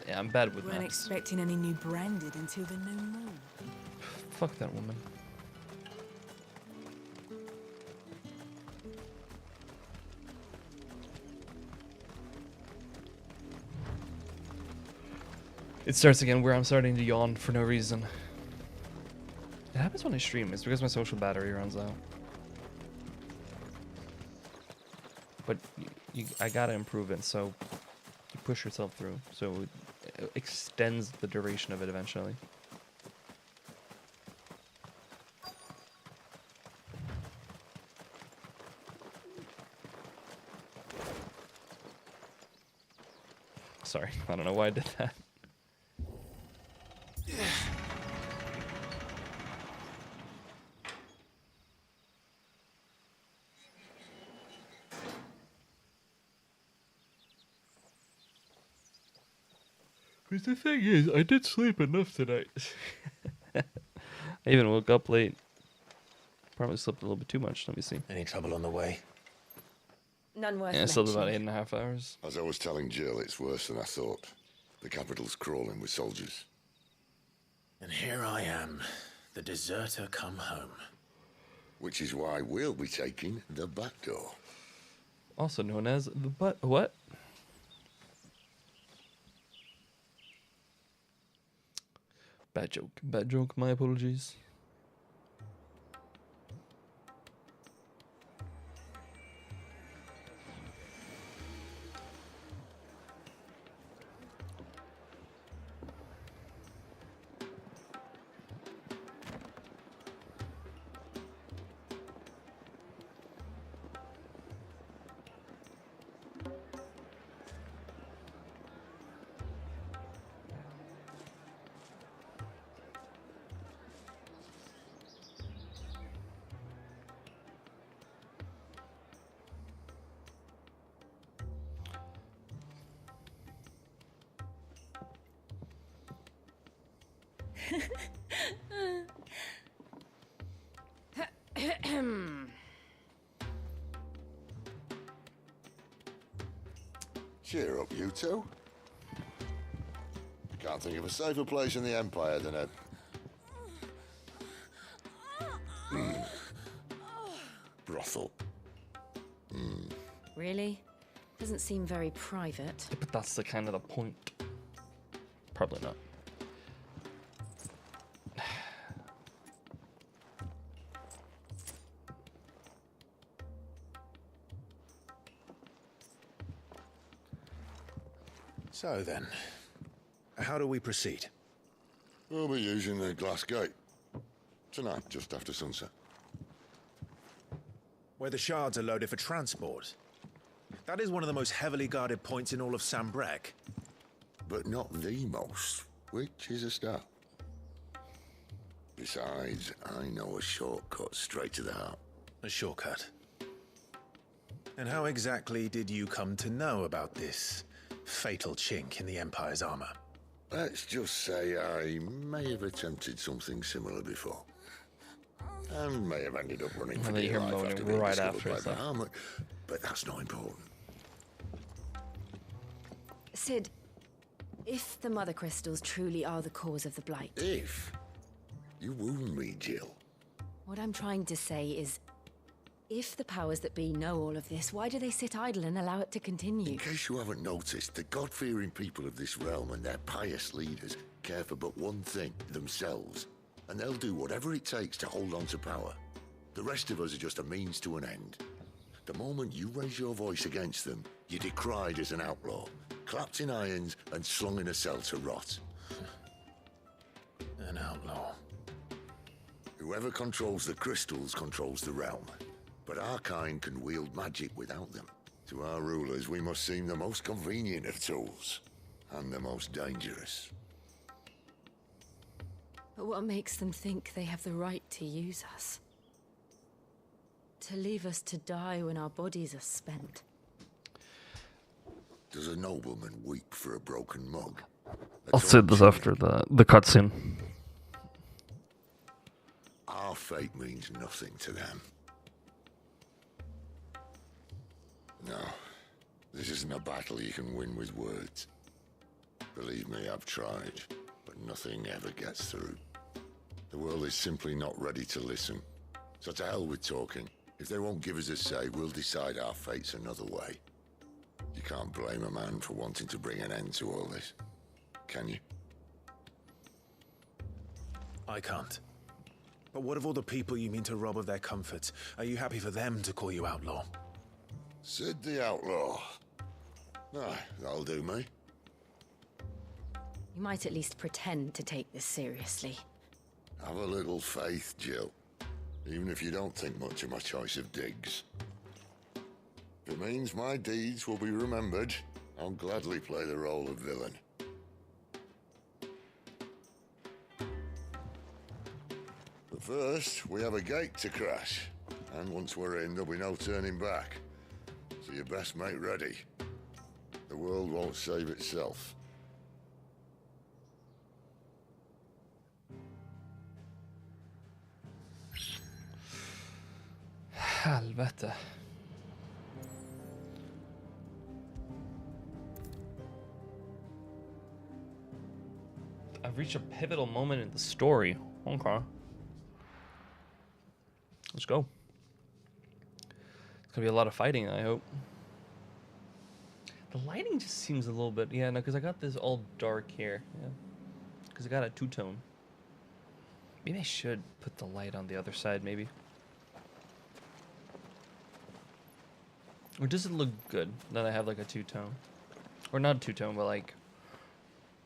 Speaker 1: yeah, I'm bad with
Speaker 8: Weren't
Speaker 1: maps.
Speaker 8: expecting any new branded until the new moon.
Speaker 1: Fuck that woman. It starts again where I'm starting to yawn for no reason. It happens when I stream. It's because my social battery runs out. But I gotta improve it, so you push yourself through. So it extends the duration of it eventually. Sorry, I don't know why I did that. Because the thing is, I did sleep enough tonight. I even woke up late. Probably slept a little bit too much, let me see.
Speaker 2: Any trouble on the way?
Speaker 21: None worth
Speaker 1: Yeah, I slept
Speaker 21: mentioning.
Speaker 1: about 8.5 hours.
Speaker 4: As I was telling Jill, it's worse than I thought. The capital's crawling with soldiers.
Speaker 2: And here I am, the deserter come home.
Speaker 4: Which is why we'll be taking the back door.
Speaker 1: Also known as the butt. What? Bad joke. Bad joke. My apologies.
Speaker 4: Cheer up, you two. Can't think of a safer place in the Empire than a... brothel.
Speaker 21: Really? Doesn't seem very private.
Speaker 1: But that's the kind of the point. Probably not.
Speaker 2: So then, how do we proceed?
Speaker 4: We'll be using the glass gate. Tonight, just after sunset.
Speaker 2: Where the shards are loaded for transport. That is one of the most heavily guarded points in all of Sambrek.
Speaker 4: But not the most, which is a start. Besides, I know a shortcut straight to the heart.
Speaker 2: A shortcut? And how exactly did you come to know about this fatal chink in the Empire's armor?
Speaker 4: Let's just say I may have attempted something similar before. And may have ended up running for dear life after being discovered by the armor, but that's not important.
Speaker 21: Sid, if the Mother Crystals truly are the cause of the Blight...
Speaker 4: If? You wound me, Jill.
Speaker 21: What I'm trying to say is, if the powers that be know all of this, why do they sit idle and allow it to continue?
Speaker 4: In case you haven't noticed, the God-fearing people of this realm and their pious leaders care for but one thing, themselves. And they'll do whatever it takes to hold on to power. The rest of us are just a means to an end. The moment you raise your voice against them, you're decried as an outlaw, clapped in irons and slung in a cell to rot.
Speaker 2: An outlaw.
Speaker 4: Whoever controls the crystals controls the realm. But our kind can wield magic without them. To our rulers, we must seem the most convenient of tools, and the most dangerous.
Speaker 21: But what makes them think they have the right to use us? To leave us to die when our bodies are spent?
Speaker 4: Does a nobleman weep for a broken mug?
Speaker 1: I'll say this after the cutscene.
Speaker 4: Our fate means nothing to them. No, this isn't a battle you can win with words. Believe me, I've tried, but nothing ever gets through. The world is simply not ready to listen. So to hell with talking. If they won't give us a say, we'll decide our fates another way. You can't blame a man for wanting to bring an end to all this, can you?
Speaker 2: I can't. But what of all the people you mean to rob of their comforts? Are you happy for them to call you outlaw?
Speaker 4: Sid the Outlaw. Aye, that'll do me.
Speaker 21: You might at least pretend to take this seriously.
Speaker 4: Have a little faith, Jill. Even if you don't think much of my choice of digs. If it means my deeds will be remembered, I'll gladly play the role of villain. But first, we have a gate to crash. And once we're in, there'll be no turning back. So you best make ready. The world won't save itself.
Speaker 1: Helvete. I've reached a pivotal moment in the story. Okay. Let's go. It's gonna be a lot of fighting, I hope. The lighting just seems a little bit... Yeah, no, because I got this all dark here. Yeah. Because I got a two-tone. Maybe I should put the light on the other side, maybe. Or does it look good that I have like a two-tone? Or not a two-tone, but like...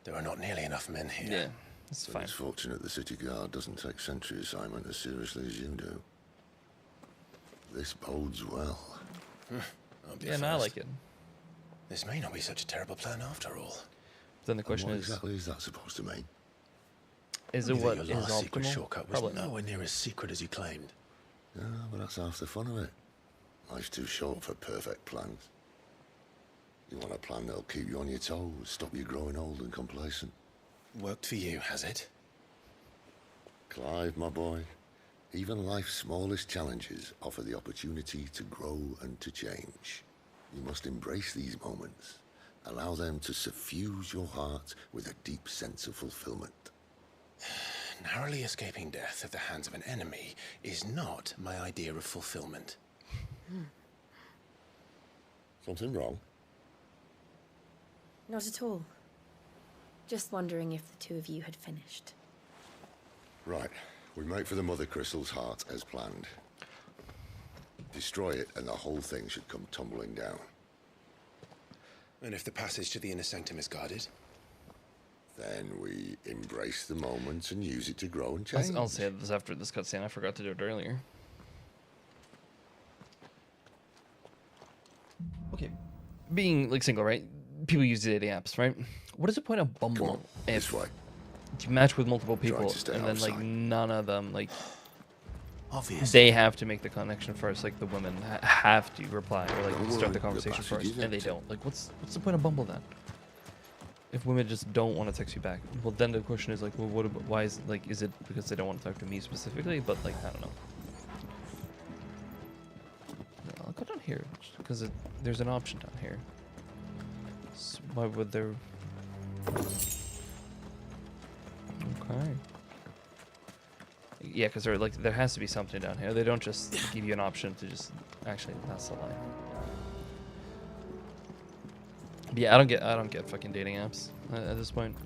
Speaker 2: There are not nearly enough men here.
Speaker 1: Yeah, it's fine.
Speaker 4: It's fortunate the city guard doesn't take sentry assignment as seriously as you do. This bodes well.
Speaker 1: Yeah, no, I like it.
Speaker 2: This may not be such a terrible plan after all.
Speaker 1: Then the question
Speaker 4: what
Speaker 1: is...
Speaker 4: exactly is that supposed to mean?
Speaker 1: Is it what is
Speaker 2: your last secret
Speaker 1: optimal?
Speaker 2: shortcut was
Speaker 1: Probably not.
Speaker 2: nowhere near as secret as you claimed.
Speaker 4: Yeah, but that's half the fun of it. Life's too short for perfect plans. You want a plan that'll keep you on your toes, stop you growing old and complacent.
Speaker 2: Worked for you, has it?
Speaker 4: Clive, my boy, even life's smallest challenges offer the opportunity to grow and to change. You must embrace these moments. Allow them to suffuse your heart with a deep sense of fulfillment.
Speaker 2: Narrowly escaping death at the hands of an enemy is not my idea of fulfillment.
Speaker 4: Something wrong?
Speaker 10: Not at all. Just wondering if the two of you had finished.
Speaker 4: Right. We make for the Mother Crystal's heart as planned. Destroy it and the whole thing should come tumbling down.
Speaker 6: And if the passage to the inner sanctum is guarded?
Speaker 4: Then we embrace the moment and use it to grow and change.
Speaker 1: I'll say this after this cutscene. I forgot to do it earlier. Okay, being like single, right? People use dating apps, right? What is the point of Bumble if you match with multiple people and then like none of them like they have to make the connection first? Like the women have to reply or like start the conversation first, and they don't. Like, what's the point of Bumble then? If women just don't want to text you back, well, then the question is like, well, why is like, is it because they don't want to talk to me specifically? But like, I don't know. No, I'll go down here because there's an option down here. So why would there? Okay. Yeah, because there has to be something down here. They don't just give you an option to just actually. That's the line. Yeah, I don't get fucking dating apps at this point.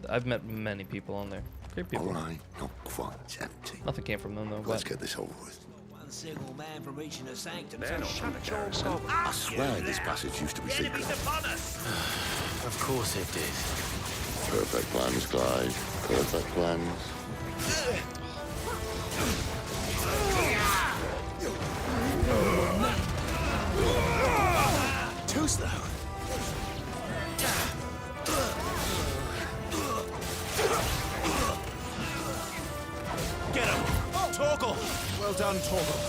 Speaker 1: I've met many people on there. Great people.
Speaker 20: All right, not quite empty.
Speaker 1: Nothing came from them though.
Speaker 20: Let's get this over with.
Speaker 14: One single man from reaching the sanctum.
Speaker 20: I swear this passage used to be secret.
Speaker 6: Of course it did.
Speaker 4: Perfect plans, Clyde. Perfect plans.
Speaker 6: Too slow. Get him! Torgal! Well done, Torgal.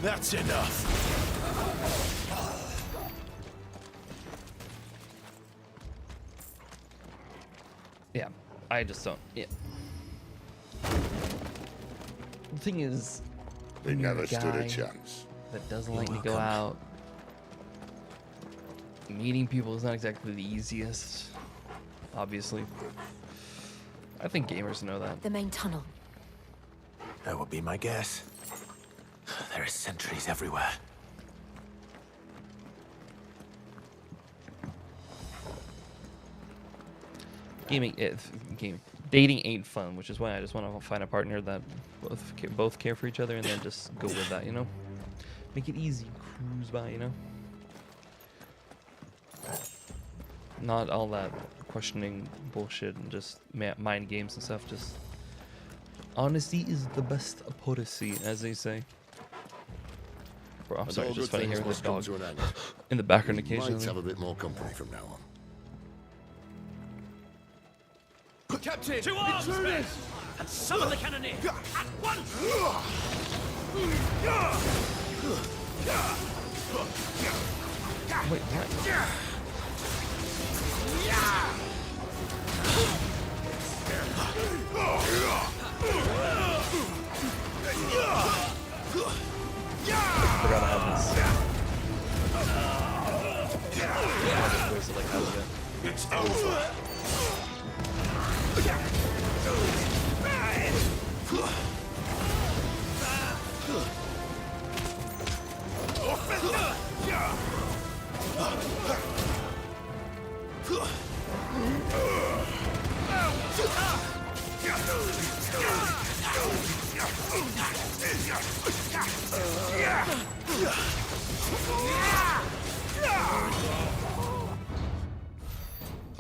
Speaker 6: That's enough.
Speaker 1: Yeah, I just don't. Yeah. The thing is,
Speaker 4: They never stood a
Speaker 1: guy
Speaker 4: chance.
Speaker 1: that doesn't like to go out. Meeting people is not exactly the easiest, obviously. I think gamers know that.
Speaker 10: The main tunnel.
Speaker 6: That would be my guess. There are sentries everywhere.
Speaker 1: Dating ain't fun, which is why I just want to find a partner that both care for each other and then just go with that, you know? Make it easy, cruise by, you know? Not all that questioning bullshit and just mind games and stuff. Just honesty is the best policy, as they say. Bro, I'm sorry,
Speaker 4: all
Speaker 1: just
Speaker 4: good
Speaker 1: funny
Speaker 4: things
Speaker 1: hearing this
Speaker 4: must come
Speaker 1: dog
Speaker 4: to an end.
Speaker 1: in the background
Speaker 4: We
Speaker 1: occasionally.
Speaker 4: might have a bit more company from now on.
Speaker 15: Captain!
Speaker 14: To arms, men! And summon the cannoneer! At once!
Speaker 1: Wait, what? Forgot I have this.
Speaker 15: It's over!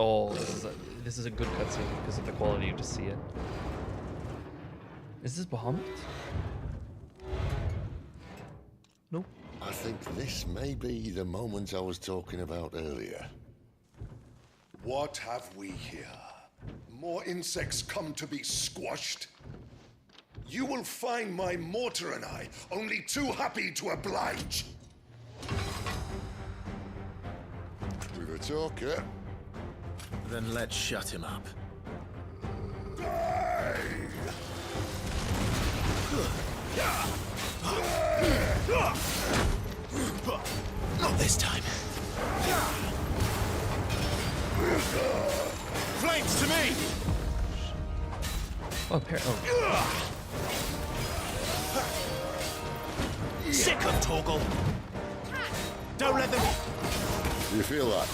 Speaker 1: Oh, this is a good cutscene because of the quality. You just see it. Is this Bahamut? Nope.
Speaker 4: I think this may be the moment I was talking about earlier.
Speaker 16: What have we here? More insects come to be squashed? You will find my mortar and I only too happy to oblige.
Speaker 4: With a talker.
Speaker 6: Then let's shut him up. Not this time. Flames to me!
Speaker 14: Sick of Torgal. Don't let them.
Speaker 4: Do you feel that?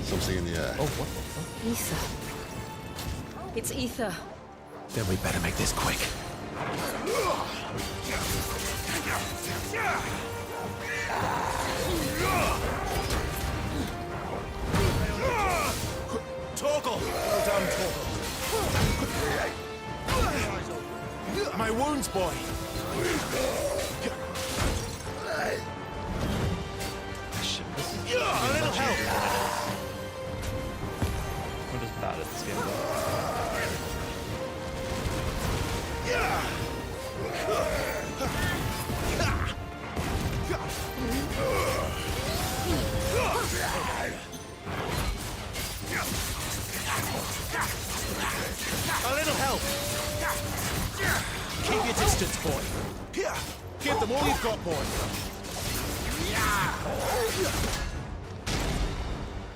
Speaker 4: Something in the air.
Speaker 1: Oh, what the fuck?
Speaker 21: Ether. It's ether.
Speaker 14: Then we better make this quick. Torgal! Well done, Torgal. My wounds, boy. A little help.
Speaker 1: I'm just bad at this game.
Speaker 14: A little help. Keep your distance, boy. Give them all you've got, boy.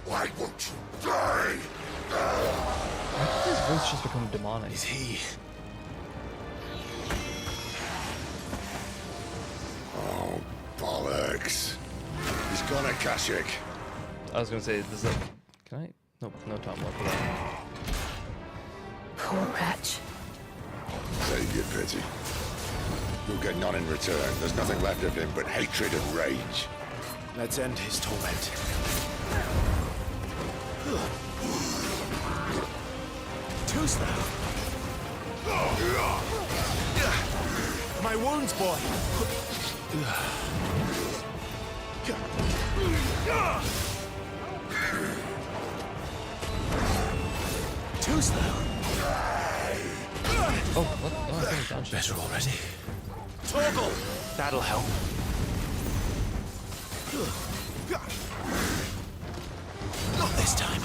Speaker 16: Why won't you die?
Speaker 1: Why did his voice just become demonic?
Speaker 14: Is he?
Speaker 4: Oh, bollocks. He's gone, Akashic.
Speaker 1: I was gonna say, this is like, can I? Nope, no time left for that.
Speaker 21: Poor wretch.
Speaker 4: Save your pity. You'll get none in return. There's nothing left of him but hatred and rage.
Speaker 14: Let's end his torment. Too slow. My wounds, boy. Too slow.
Speaker 1: Oh, what? Oh, I think I'm done.
Speaker 14: Better already. Torgal! That'll help. Not this time.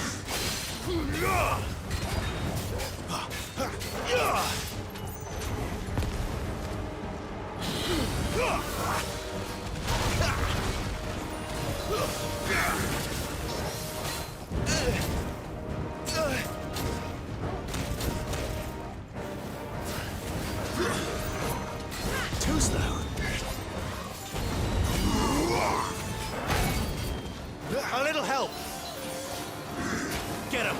Speaker 14: Too slow. A little help. Get him.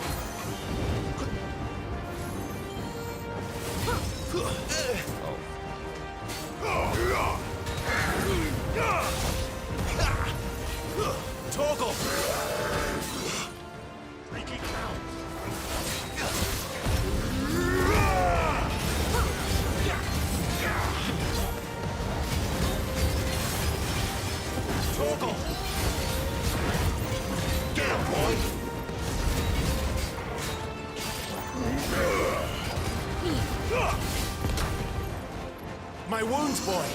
Speaker 14: Torgal. Torgal. Get him, boy. My wounds, boy.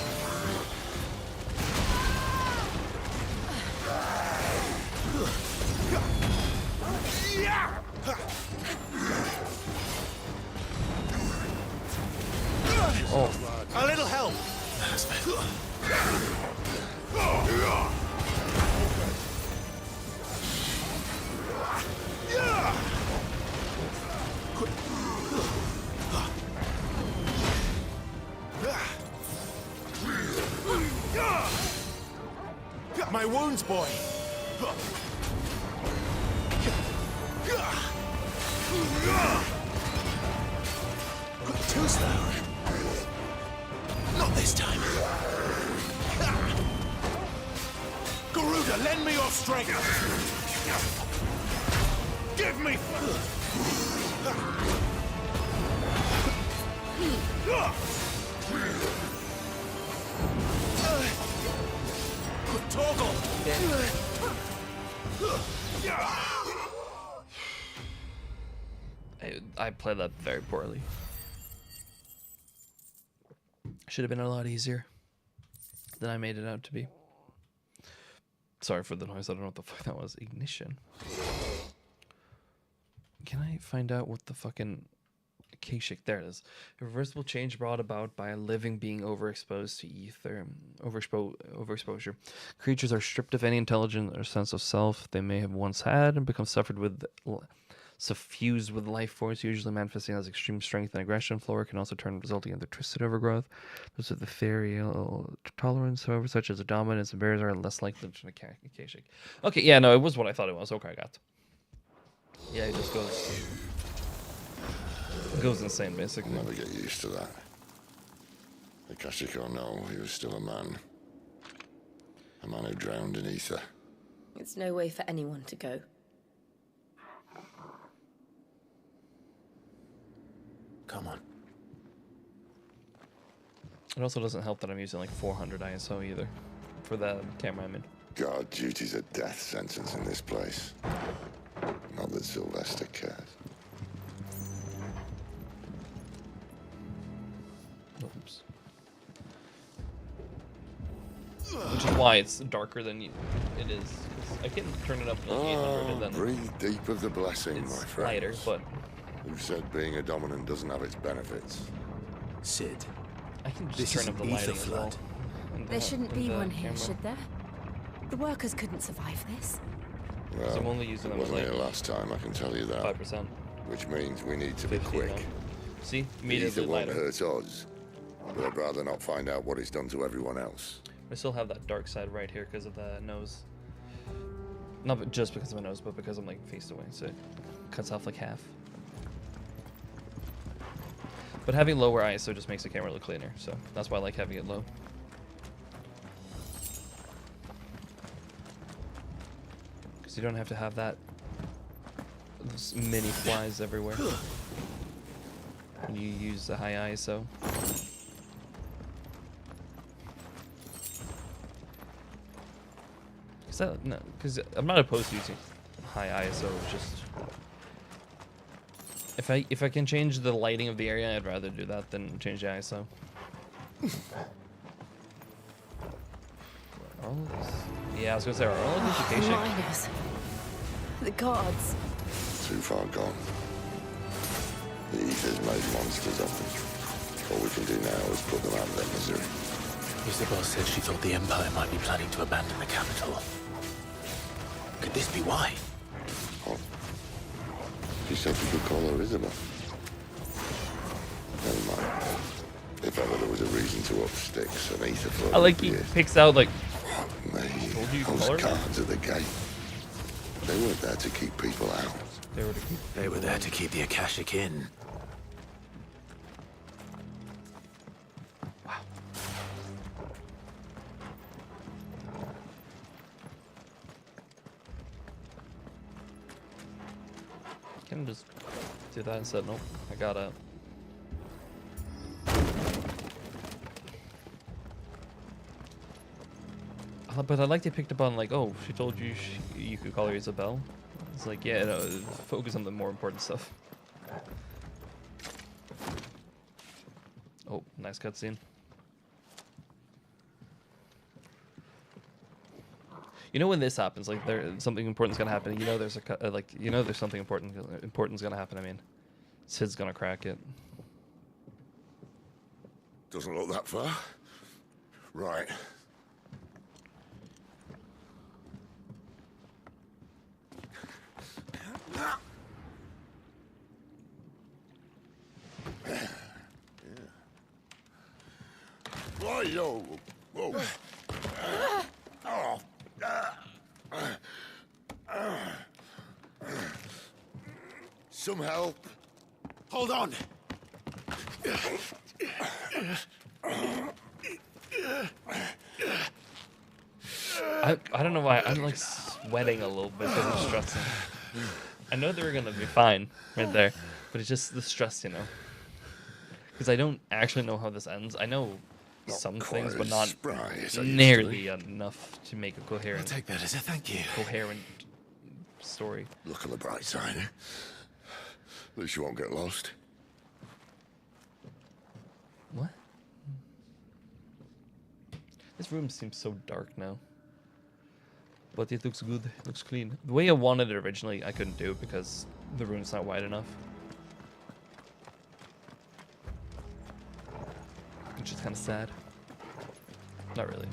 Speaker 1: Oh.
Speaker 14: A little help. My wounds, boy. Too slow. Not this time. Garuda, lend me your strength. Give me. Torgal.
Speaker 1: I played that very poorly. Should have been a lot easier than I made it out to be. Sorry for the noise. I don't know what the fuck that was. Ignition. Can I find out what the fucking Akashic? There it is. A reversible change brought about by a living being overexposed to ether. Overexposure. Creatures are stripped of any intelligence or sense of self they may have once had and become suffused with life force, usually manifesting as extreme strength and aggression. Flora can also turn, resulting in the twisted overgrowth. Those with the ethereal tolerance, however, such as a dominance and bears, are less likely to Akashic. Okay, yeah, no, it was what I thought it was. Okay, I got. Yeah, it just goes insane, basically.
Speaker 4: I'll never get used to that. Akashic or no, he was still a man. A man who drowned in ether.
Speaker 11: It's no way for anyone to go.
Speaker 6: Come on.
Speaker 1: It also doesn't help that I'm using like 400 ISO either for the camera I'm in.
Speaker 4: Guard duty's a death sentence in this place. Not that Sylvester cares.
Speaker 1: Oops. Which is why it's darker than it is. 'Cause I can turn it up to like 800 and then
Speaker 4: Breathe deep of the blessing, my friend.
Speaker 1: lighter, but
Speaker 4: Who said being a dominant doesn't have its benefits?
Speaker 6: Sid.
Speaker 1: I can just
Speaker 6: This
Speaker 1: turn
Speaker 6: is
Speaker 1: up the
Speaker 6: an ether
Speaker 1: lighting as well.
Speaker 6: flood.
Speaker 1: And
Speaker 10: There shouldn't be
Speaker 1: the
Speaker 10: one here,
Speaker 1: camera.
Speaker 10: should there? The workers couldn't survive this.
Speaker 4: Well,
Speaker 1: I'm only using
Speaker 4: it
Speaker 1: them
Speaker 4: wasn't
Speaker 1: like
Speaker 4: here last time, I can tell you that.
Speaker 1: 5%.
Speaker 4: Which means we need to be
Speaker 1: 50
Speaker 4: quick.
Speaker 1: now. See?
Speaker 4: The
Speaker 1: Immediately
Speaker 4: ether won't
Speaker 1: lighter.
Speaker 4: hurt us, but I'd rather not find out what it's done to everyone else.
Speaker 1: I still have that dark side right here because of the nose. Not just because of my nose, but because I'm like faced away, so it cuts off like half. But having lower ISO just makes the camera look cleaner, so that's why I like having it low. Because you don't have to have that those many flies everywhere when you use the high ISO. Because I'm not opposed to using high ISO. It's just if I can change the lighting of the area, I'd rather do that than change the ISO. All of this. Yeah, I was gonna say, are all of these Akashic?
Speaker 11: Miners. The gods.
Speaker 4: Too far gone. The ether's made monsters of them. All we can do now is put them out of their misery.
Speaker 6: Isabel said she thought the Empire might be planning to abandon the capital. Could this be why?
Speaker 4: Oh. She said we could call her Isabel. Never mind. If ever there was a reason to up sticks, an ether flood.
Speaker 1: I like he picks out like.
Speaker 4: Told
Speaker 1: you
Speaker 4: those
Speaker 1: call her that?
Speaker 4: guards at the gate. They weren't there to keep people out.
Speaker 6: They were there to keep the Akashic in.
Speaker 1: Can I just do that instead? Nope, I got out. But I like they picked up on like, oh, she told you you could call her Isabel. It's like, yeah, no, focus on the more important stuff. Oh, nice cutscene. You know when this happens, like something important's gonna happen. You know there's there's something important's gonna happen. I mean, Sid's gonna crack it.
Speaker 4: Doesn't look that far. Right. Whoa, whoa. Some help.
Speaker 6: Hold on.
Speaker 1: I don't know why I'm like sweating a little bit because I'm stressing. I know they were gonna be fine right there, but it's just the stress, you know. Because I don't actually know how this ends. I know some things, but not nearly enough to make a coherent.
Speaker 6: I'll take that as a thank you.
Speaker 1: Coherent story.
Speaker 4: Look on the bright side. At least you won't get lost.
Speaker 1: What? This room seems so dark now. But it looks good. It looks clean. The way I wanted it originally, I couldn't do because the room's not wide enough. Which is kind of sad. Not really.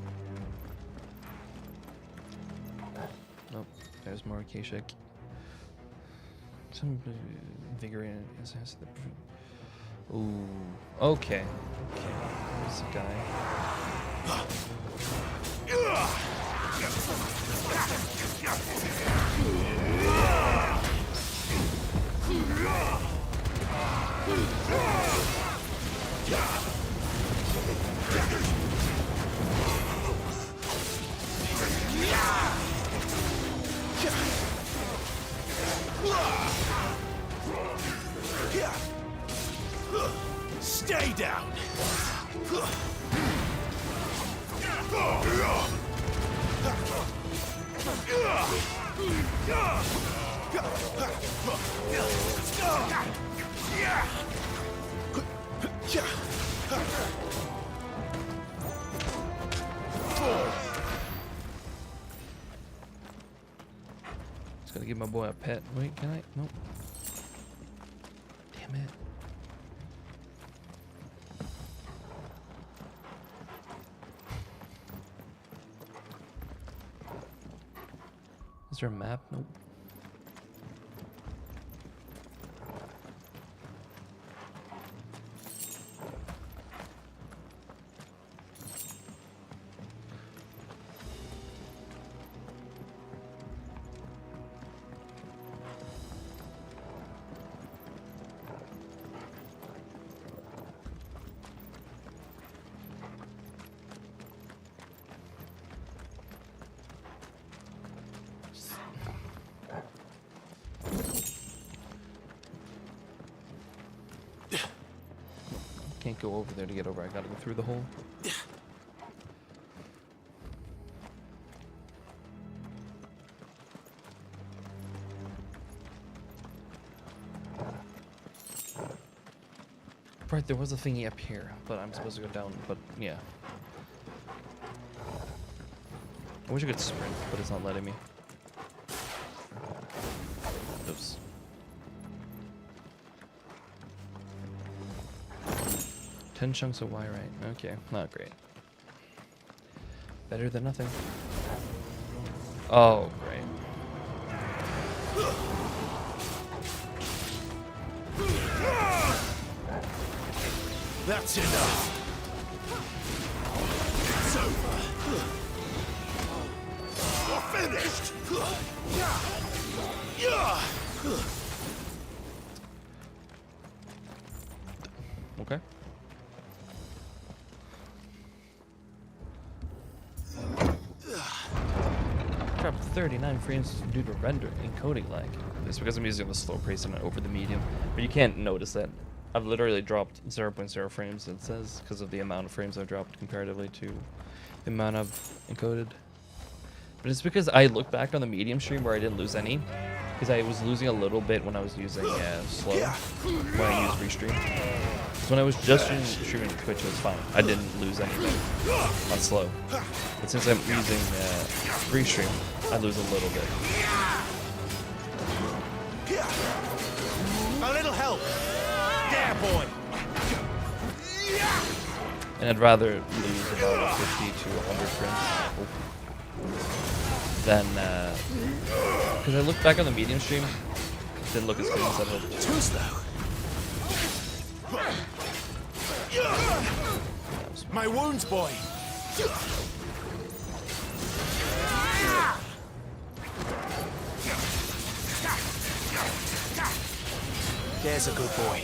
Speaker 1: Nope. There's more Akashic. Some invigorating. Ooh. Okay. Okay. There's a guy.
Speaker 14: Stay down!
Speaker 1: Just gotta give my boy a pet. Wait, can I? Nope. Damn it. Is there a map? Nope. Can't go over there to get over. I gotta go through the hole. Right, there was a thingy up here, but I'm supposed to go down, but yeah. I wish I could sprint, but it's not letting me. Oops. Ten chunks of wire, right? Okay, not great. Better than nothing. Oh, great.
Speaker 14: That's enough! It's over! You're finished!
Speaker 1: Okay. Dropped 39 frames due to render encoding lag. It's because I'm using the slow pace and over the medium, but you can't notice that. I've literally dropped 0.0 frames, it says, because of the amount of frames I've dropped comparatively to the amount I've encoded. But it's because I look back on the medium stream where I didn't lose any, because I was losing a little bit when I was using slow, when I used Restream. So when I was just streaming Twitch, it was fine. I didn't lose anything on slow. But since I'm using Restream, I lose a little bit.
Speaker 14: A little help! Yeah, boy!
Speaker 1: And I'd rather lose about 50 to 100 frames than, because I looked back on the medium stream, it didn't look as good as I hoped.
Speaker 14: Too slow. My wounds, boy! There's a good boy.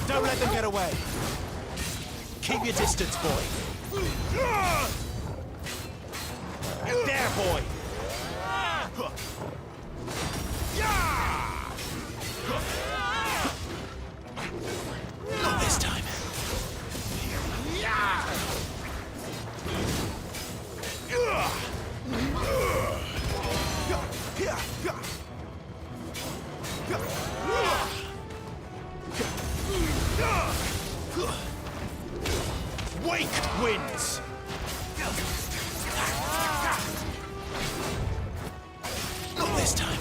Speaker 14: Don't let them get away. Keep your distance, boy. There, boy. Not this time. Wake wins. Not this time.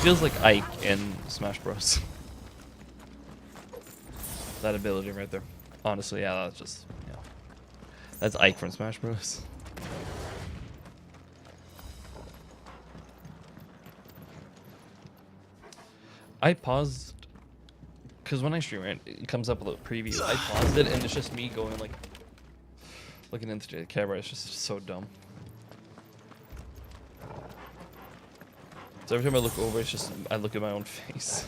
Speaker 1: feels like Ike in Smash Bros. That ability right there. Honestly, yeah, that's just, yeah. That's Ike from Smash Bros. I paused, because when I stream it comes up with a preview. I paused it, and it's just me going, like, looking into the camera. It's just so dumb. So every time I look over, it's just, I look at my own face.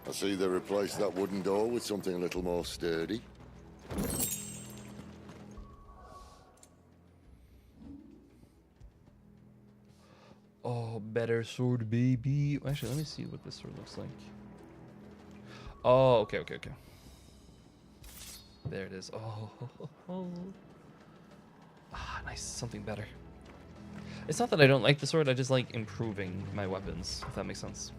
Speaker 4: I see they replaced that wooden door with something a little more sturdy.
Speaker 1: Oh, better sword, baby. Actually, let me see what this sword looks like. Oh, okay. There it is. Oh. Ah, nice. Something better. It's not that I don't like the sword. I just like improving my weapons, if that makes sense.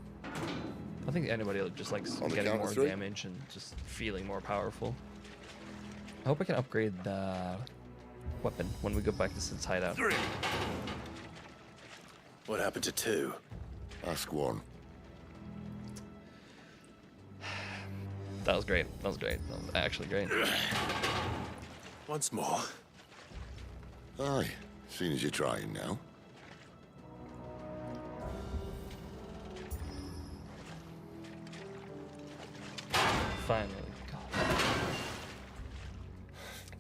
Speaker 1: I think anybody just likes getting more damage and just feeling more powerful. I hope I can upgrade the weapon when we go back to Sid's hideout.
Speaker 2: What happened to 2?
Speaker 4: Ask 1.
Speaker 1: That was great. That was actually great.
Speaker 2: Once more.
Speaker 4: Aye, seeing as you're trying now.
Speaker 1: Finally. God.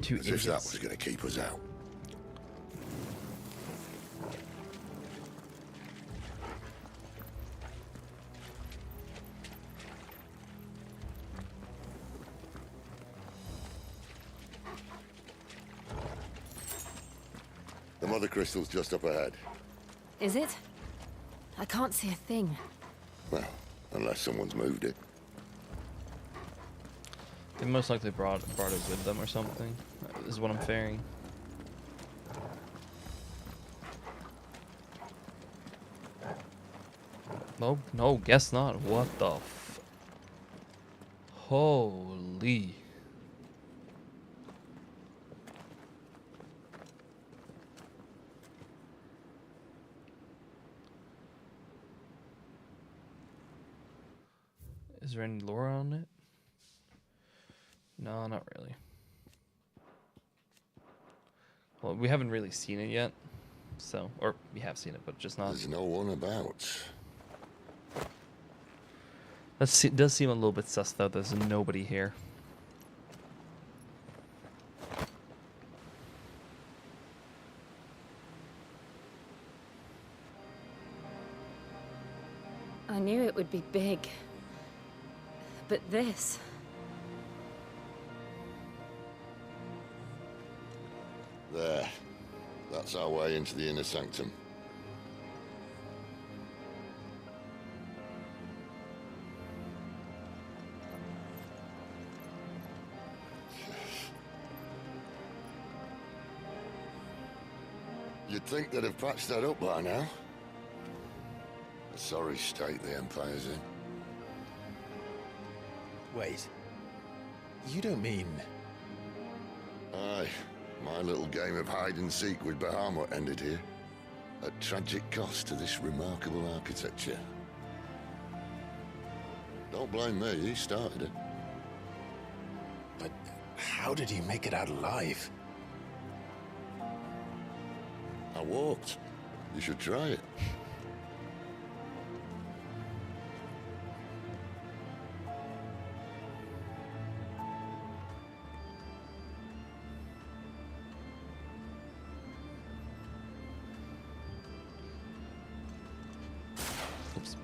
Speaker 1: 2
Speaker 4: As if that was going to keep us out. The mother crystal's just up ahead.
Speaker 11: Is it? I can't see a thing.
Speaker 4: Well, unless someone's moved it.
Speaker 1: They most likely brought it with them or something, is what I'm fearing. No, guess not. What the f... Holy... Is there any lore on it? No, not really. Well, we haven't really seen it yet, so, or we have seen it, but just not.
Speaker 4: There's no one about.
Speaker 1: That does seem a little bit sus, though. There's nobody here.
Speaker 11: I knew it would be big. But this...
Speaker 4: There. That's our way into the inner sanctum. You'd think they'd have patched that up by now. A sorry state the Empire's in.
Speaker 14: Wait. You don't mean...
Speaker 4: Aye. My little game of hide-and-seek with Bahamut ended here. At tragic cost to this remarkable architecture. Don't blame me, he started it.
Speaker 14: But how did you make it out alive?
Speaker 4: I walked. You should try it.
Speaker 1: Oops.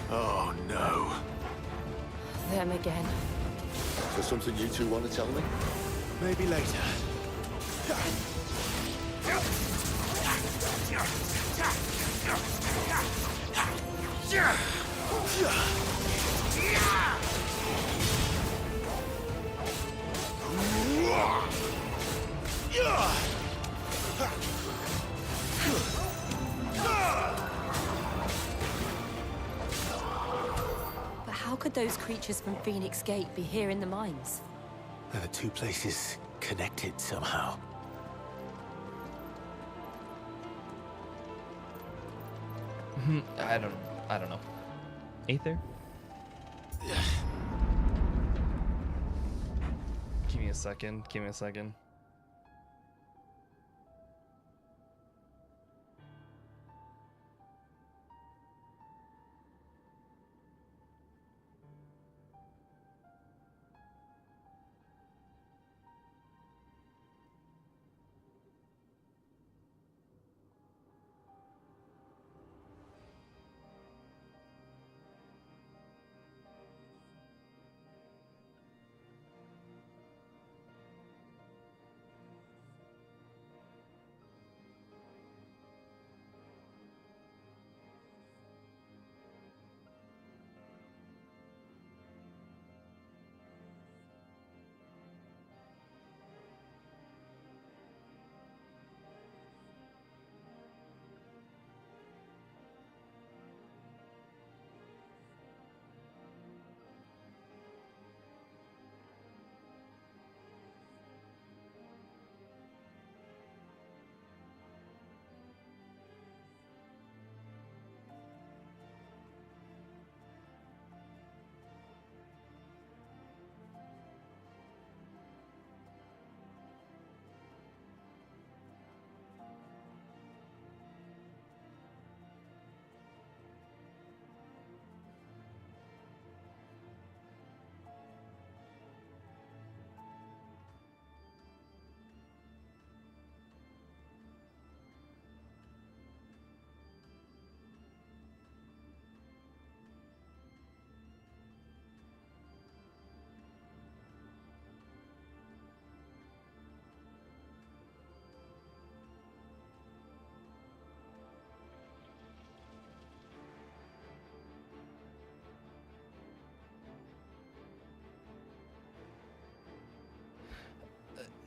Speaker 2: Oh, no.
Speaker 11: Them again.
Speaker 4: Is there something you two want to tell me?
Speaker 14: Maybe later.
Speaker 11: could those creatures from Phoenix Gate be here in the mines?
Speaker 6: Are the two places connected somehow?
Speaker 1: I don't know. Aether? Give me a second. Give me a second.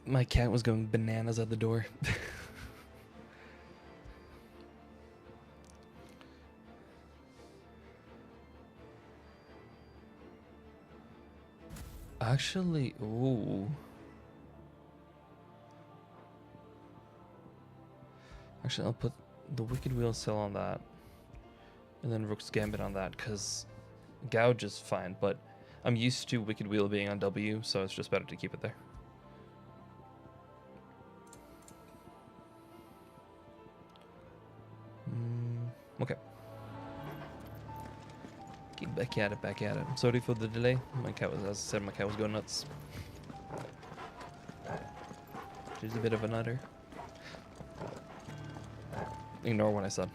Speaker 1: My cat was going bananas at the door. Actually, ooh. Actually, I'll put the Wicked Wheel Cell on that. And then Rook's Gambit on that, because Gouge is fine, but I'm used to Wicked Wheel being on W, so it's just better to keep it there. Okay. Get back at it, back at it. I'm sorry for the delay. My cat was, as I said, my cat was going nuts. She's a bit of a nutter. Ignore what I said.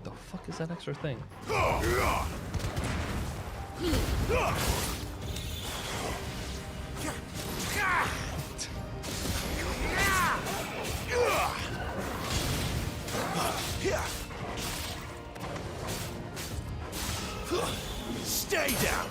Speaker 1: The fuck is that extra thing?
Speaker 14: Stay down.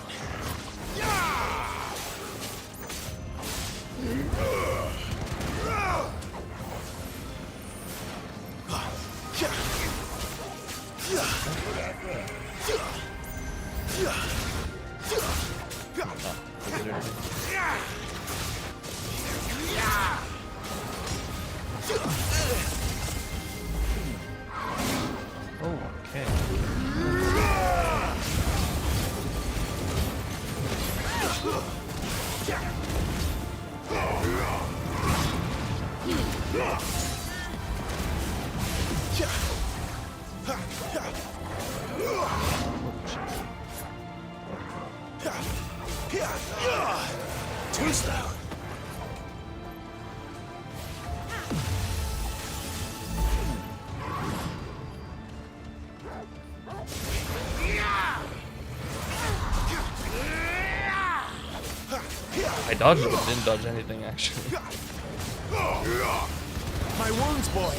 Speaker 14: Twist down.
Speaker 1: I dodged it, but didn't dodge anything actually.
Speaker 14: My wounds, boy.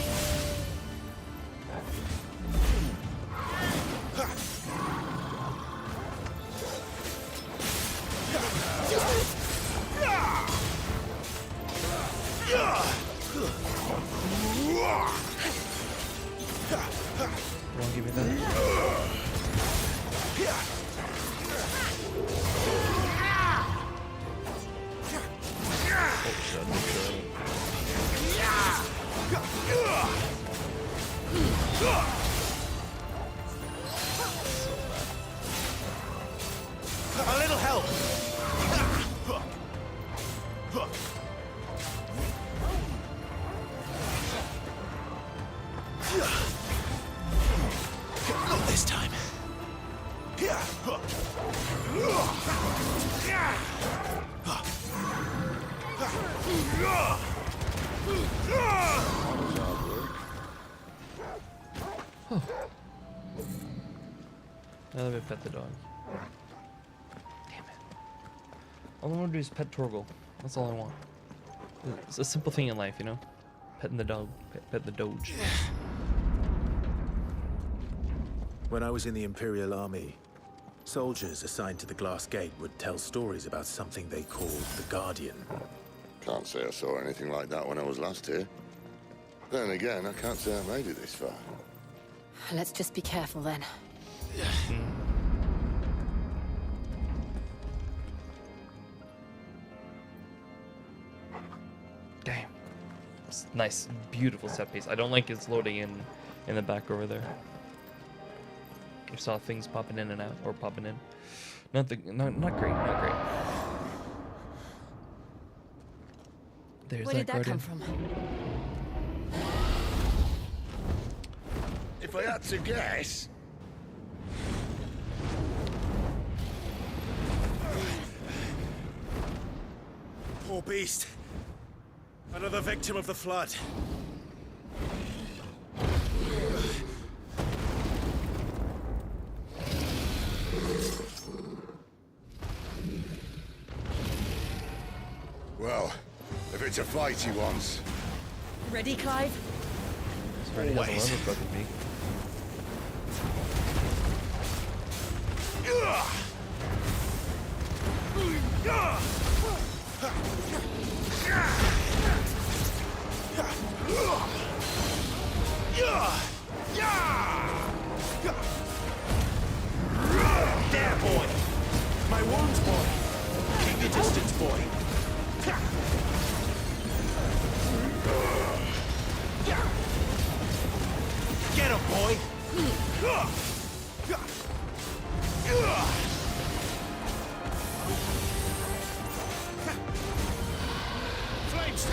Speaker 1: Now let me pet the dog. Damn it. All I want to do is pet Torgal. That's all I want. It's a simple thing in life, you know? Petting the dog. Pet the doge.
Speaker 2: When I was in the Imperial Army, soldiers assigned to the Glass Gate would tell stories about something they called the Guardian.
Speaker 4: Can't say I saw anything like that when I was last here. Then again, I can't say I made it this far.
Speaker 11: Let's just be careful then.
Speaker 1: Damn. It's nice, beautiful set piece. I don't like it's loading in the back over there. I saw things popping in and out, or popping in. Not great, not great. There's
Speaker 11: Where did that
Speaker 1: Guardian.
Speaker 11: come from?
Speaker 4: If I had to guess...
Speaker 6: Poor beast. Another victim of the flood.
Speaker 4: Well, if it's a fight he wants...
Speaker 21: Ready, Clive?
Speaker 1: This already has a leather fucking me.
Speaker 6: There, boy! My wounds, boy! Keep your distance, boy! Get him, boy! Flames!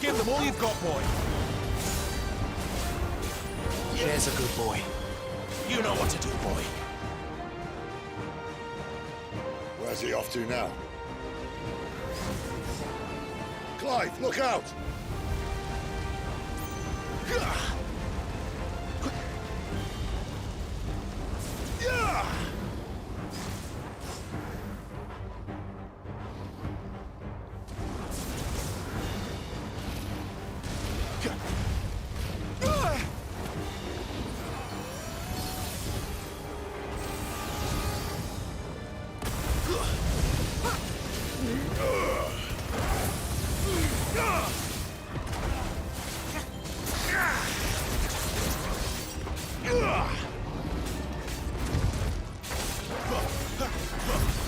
Speaker 6: Give them all you've got, boy. There's a good boy. You know what to do, boy.
Speaker 4: Where's he off to now? Clive, look out!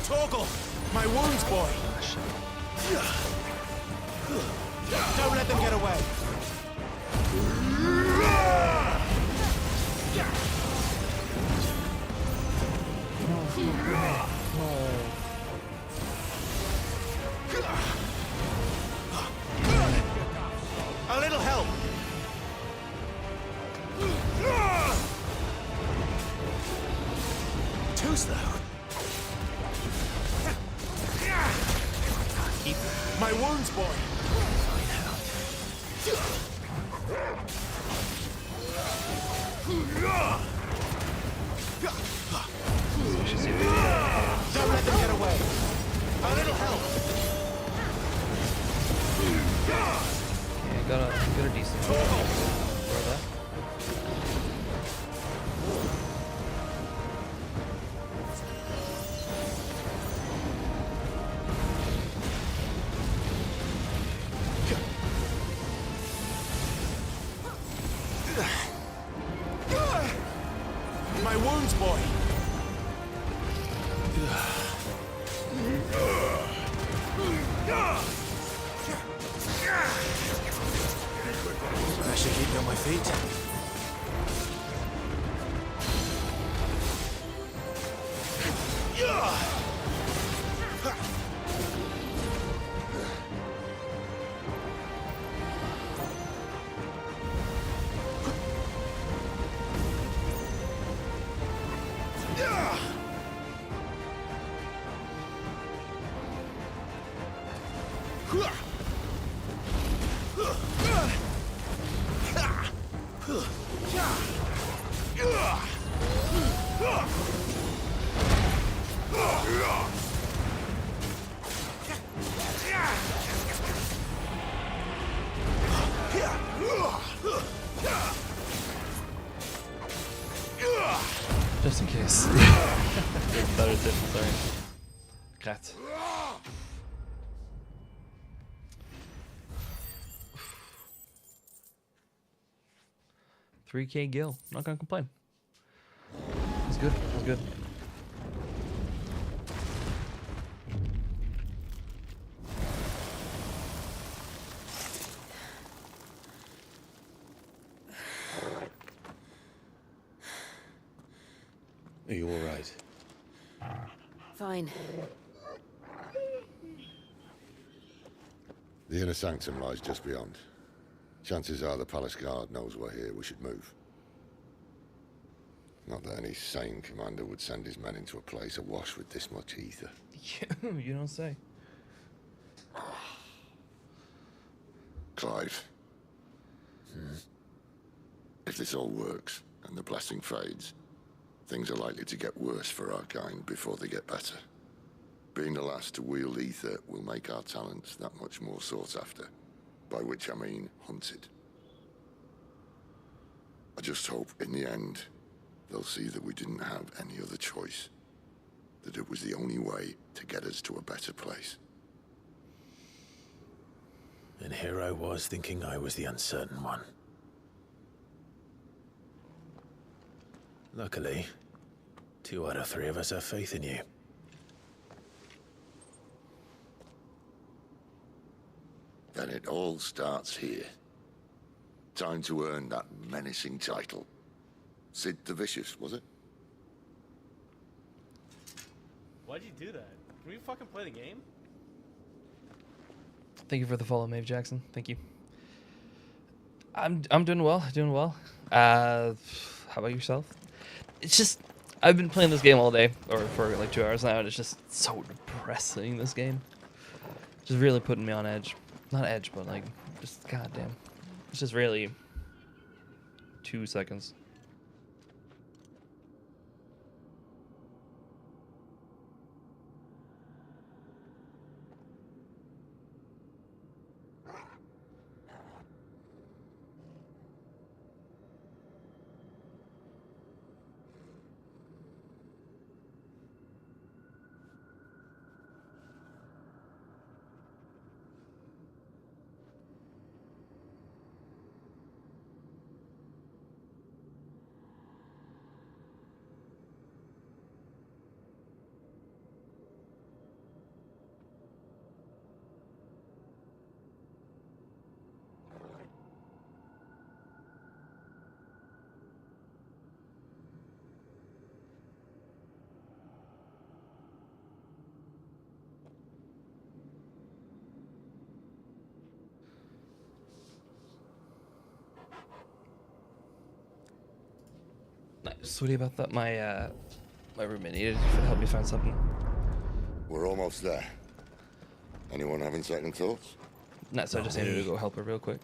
Speaker 6: Torgal! My wounds, boy! Don't let them get away! A little help! Too slow. My wounds, boy. Don't let them get away. A little help.
Speaker 1: Yeah, got a decent for that.
Speaker 6: My wounds, boy. I should keep you on my feet.
Speaker 1: Just in case. Better tip, sorry. Cat. $3K Gil. Not gonna complain. It's good. It's good.
Speaker 6: Are you all right?
Speaker 5: Fine.
Speaker 4: The inner sanctum lies just beyond. Chances are the palace guard knows we're here. We should move. Not that any sane commander would send his men into a place awash with this much ether.
Speaker 1: You don't say.
Speaker 4: Clive. If this all works, and the blessing fades, things are likely to get worse for our kind before they get better. Being the last to wield ether will make our talents that much more sought after. By which I mean hunted. I just hope, in the end, they'll see that we didn't have any other choice. That it was the only way to get us to a better place.
Speaker 6: And here I was thinking I was the uncertain one. Luckily, 2 out of 3 of us have faith in you.
Speaker 4: Then it all starts here. Time to earn that menacing title. Sid the Vicious, was it?
Speaker 17: Why'd you do that? Can we fucking play the game?
Speaker 1: Thank you for the follow, Maeve Jackson. Thank you. I'm doing well. Doing well. How about yourself? It's just I've been playing this game all day, or for like 2 hours now, and it's just so depressing. This game, just really putting me on edge. Not edge, but like, just goddamn. It's just really 2 seconds. Nice. What do you about that? My roommate needed to help me find something.
Speaker 4: We're almost there. Anyone having second thoughts?
Speaker 1: No, so I just needed to go help her real quick.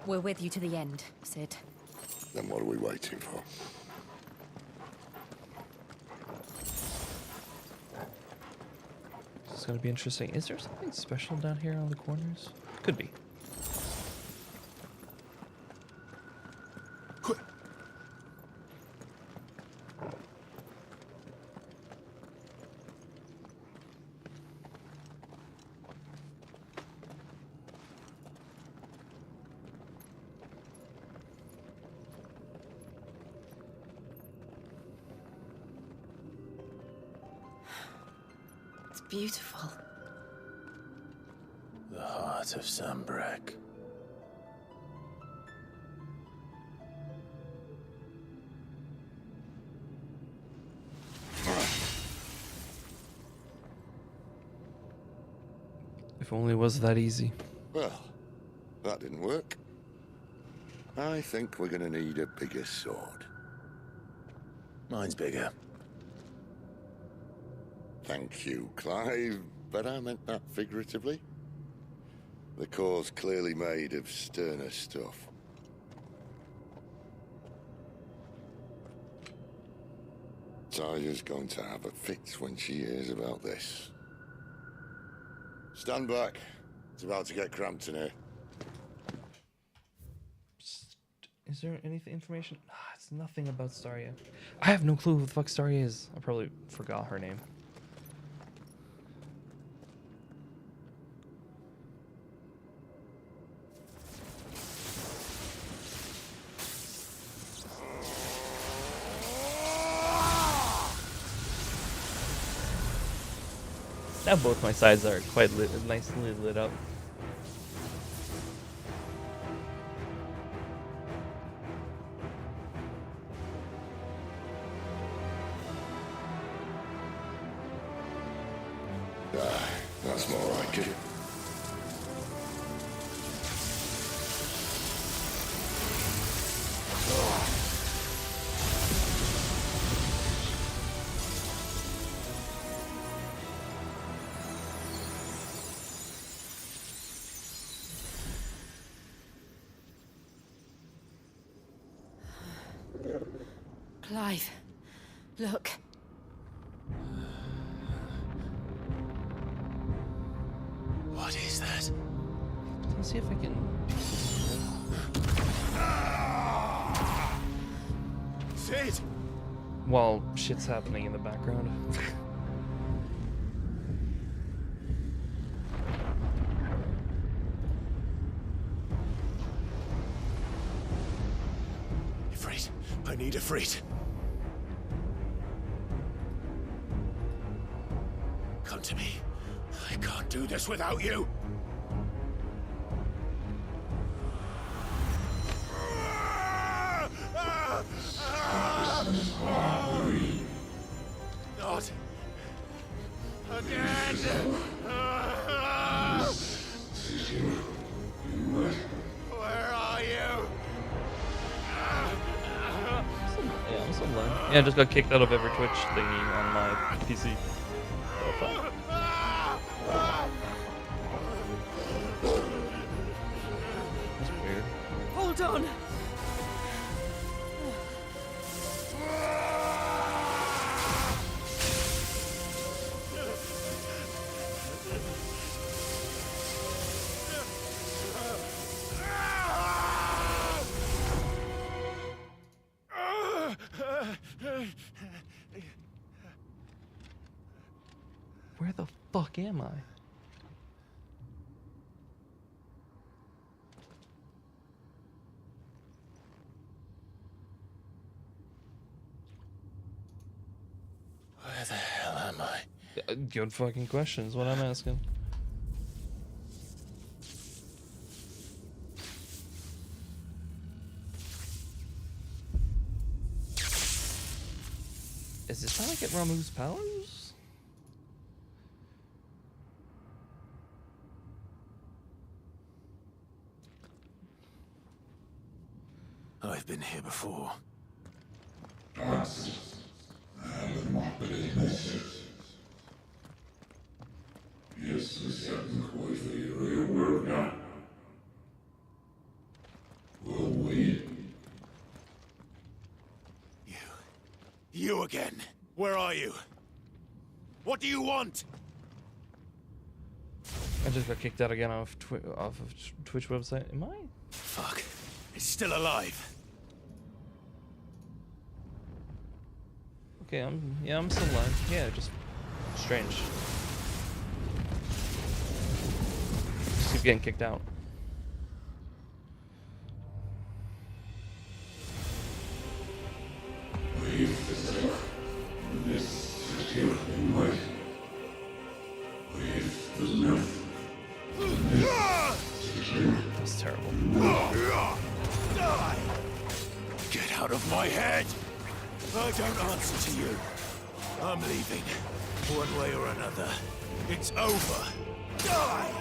Speaker 11: We're with you to the end, Sid.
Speaker 4: Then what are we waiting for?
Speaker 1: This is gonna be interesting. Is there something special down here on the corners? Could be.
Speaker 11: Beautiful.
Speaker 6: The heart of Sambrek.
Speaker 1: If only it was that easy.
Speaker 4: Well, that didn't work. I think we're gonna need a bigger sword.
Speaker 6: Mine's bigger.
Speaker 4: Thank you, Clive, but I meant that figuratively. The core's clearly made of sterner stuff. Tyger's going to have a fit when she hears about this. Stand back. It's about to get cramped in here.
Speaker 1: Is there anything information? It's nothing about Staria. I have no clue who the fuck Staria is. I probably forgot her name. Now both my sides are quite nicely lit up.
Speaker 4: That's more like it.
Speaker 21: Clive, look.
Speaker 6: What is that?
Speaker 1: Let's see if I can.
Speaker 6: Sid!
Speaker 1: While shit's happening in the background.
Speaker 6: Ifrit, I need Ifrit. Come to me. I can't do this without you. Not again. Where are you?
Speaker 1: Yeah, I'm still online. Yeah, I just got kicked out of every Twitch thingy on my PC. Oh, fuck. That's weird.
Speaker 22: Hold on.
Speaker 1: Where the fuck am I?
Speaker 6: Where the hell am I?
Speaker 1: Good fucking questions, what I'm asking. Is this how I get Ramuh's powers?
Speaker 6: I've been here before. You again. Where are you? What do you want?
Speaker 1: I just got kicked out again off of Twitch website. Am I?
Speaker 6: Fuck. It's still alive.
Speaker 1: Okay, I'm still alive. Yeah, just strange. Just keep getting kicked out. That's terrible.
Speaker 6: Get out of my head! I don't answer to you. I'm leaving. One way or another. It's over. Die!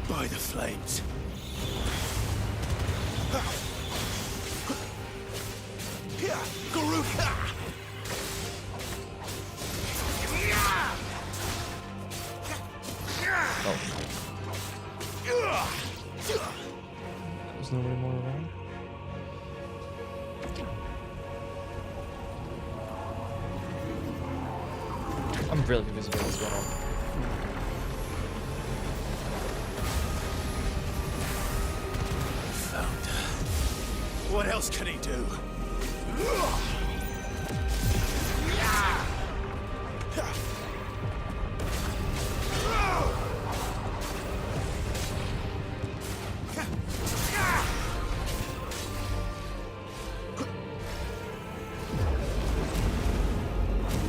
Speaker 14: By the flames. Here, Garuda!
Speaker 1: There's nobody more around. I'm really confused about what's going on.
Speaker 14: Found her. What else can he do?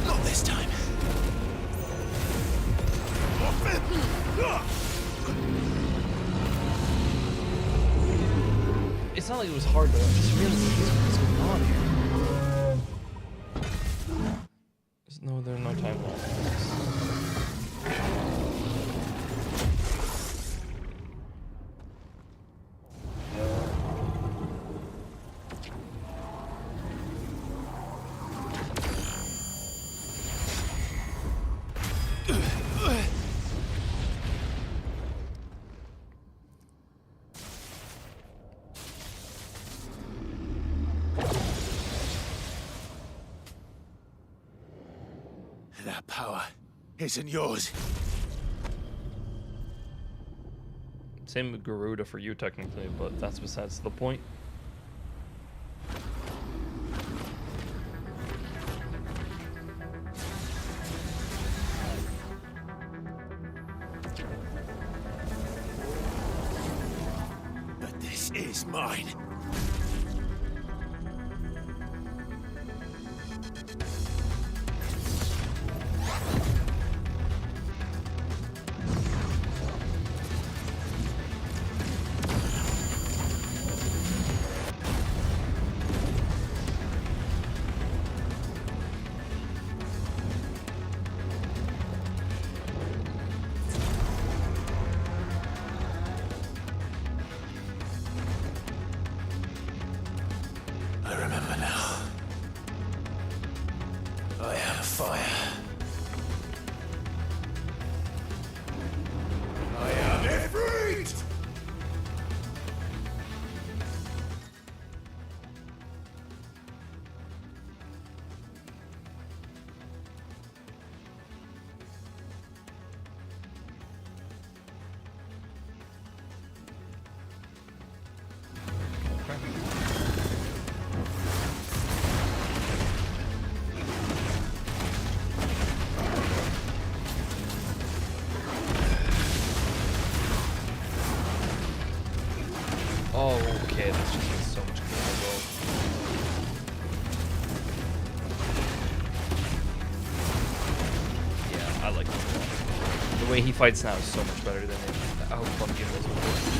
Speaker 14: Not this time.
Speaker 1: It's not like it was hard though. I'm just really confused what's going on here. There's no time left.
Speaker 14: That power isn't yours.
Speaker 1: Same with Garuda for you technically, but that's besides the point.
Speaker 14: But this is mine. I remember now. I have fire. I am Ifrit!
Speaker 1: Oh, okay, that's just makes so much cooler. Yeah, I like that a lot. The way he fights now is so much better than how clunky it was before.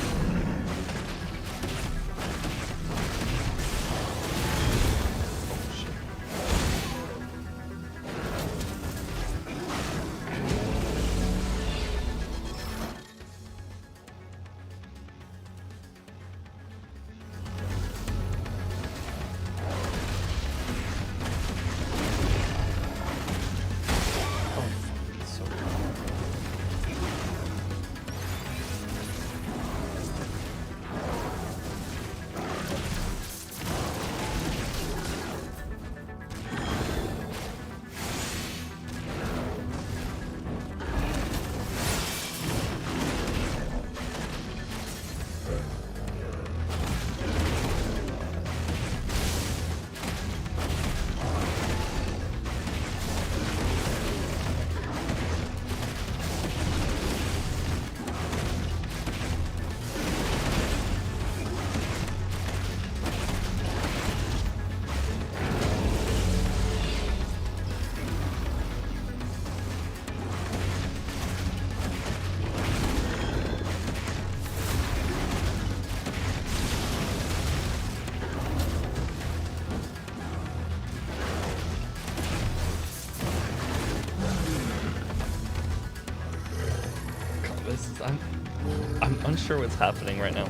Speaker 1: This is, I'm unsure what's happening right now.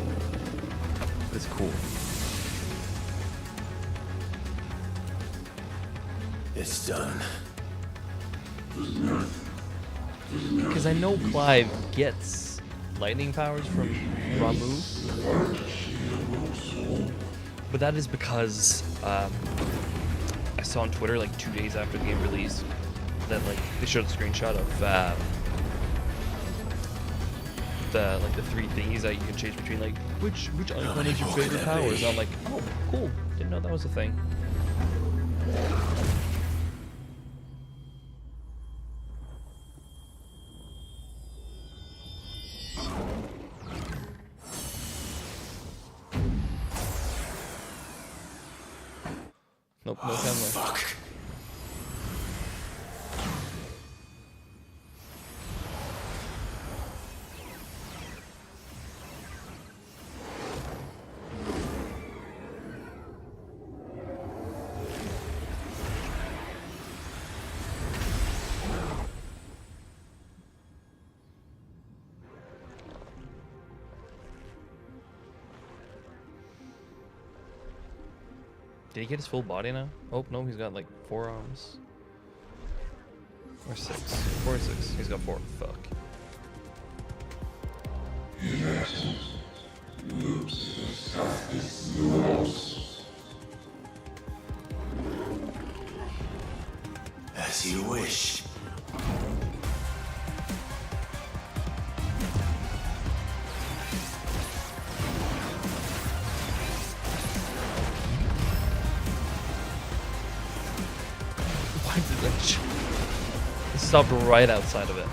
Speaker 1: It's cool.
Speaker 2: It's done.
Speaker 1: Because I know Clive gets lightning powers from Ramuh, but that is because I saw on Twitter like 2 days after the game released that like they showed a screenshot of the three thingies that you can change between, like which icon is your favorite powers. I'm like, oh cool, didn't know that was a thing. Nope, no camera.
Speaker 2: Fuck.
Speaker 1: Did he get his full body now? Oh, no, he's got like 4 arms. Or 6. 4 or 6. He's got 4. Fuck.
Speaker 2: As you wish.
Speaker 1: Why did that It stopped right outside of it.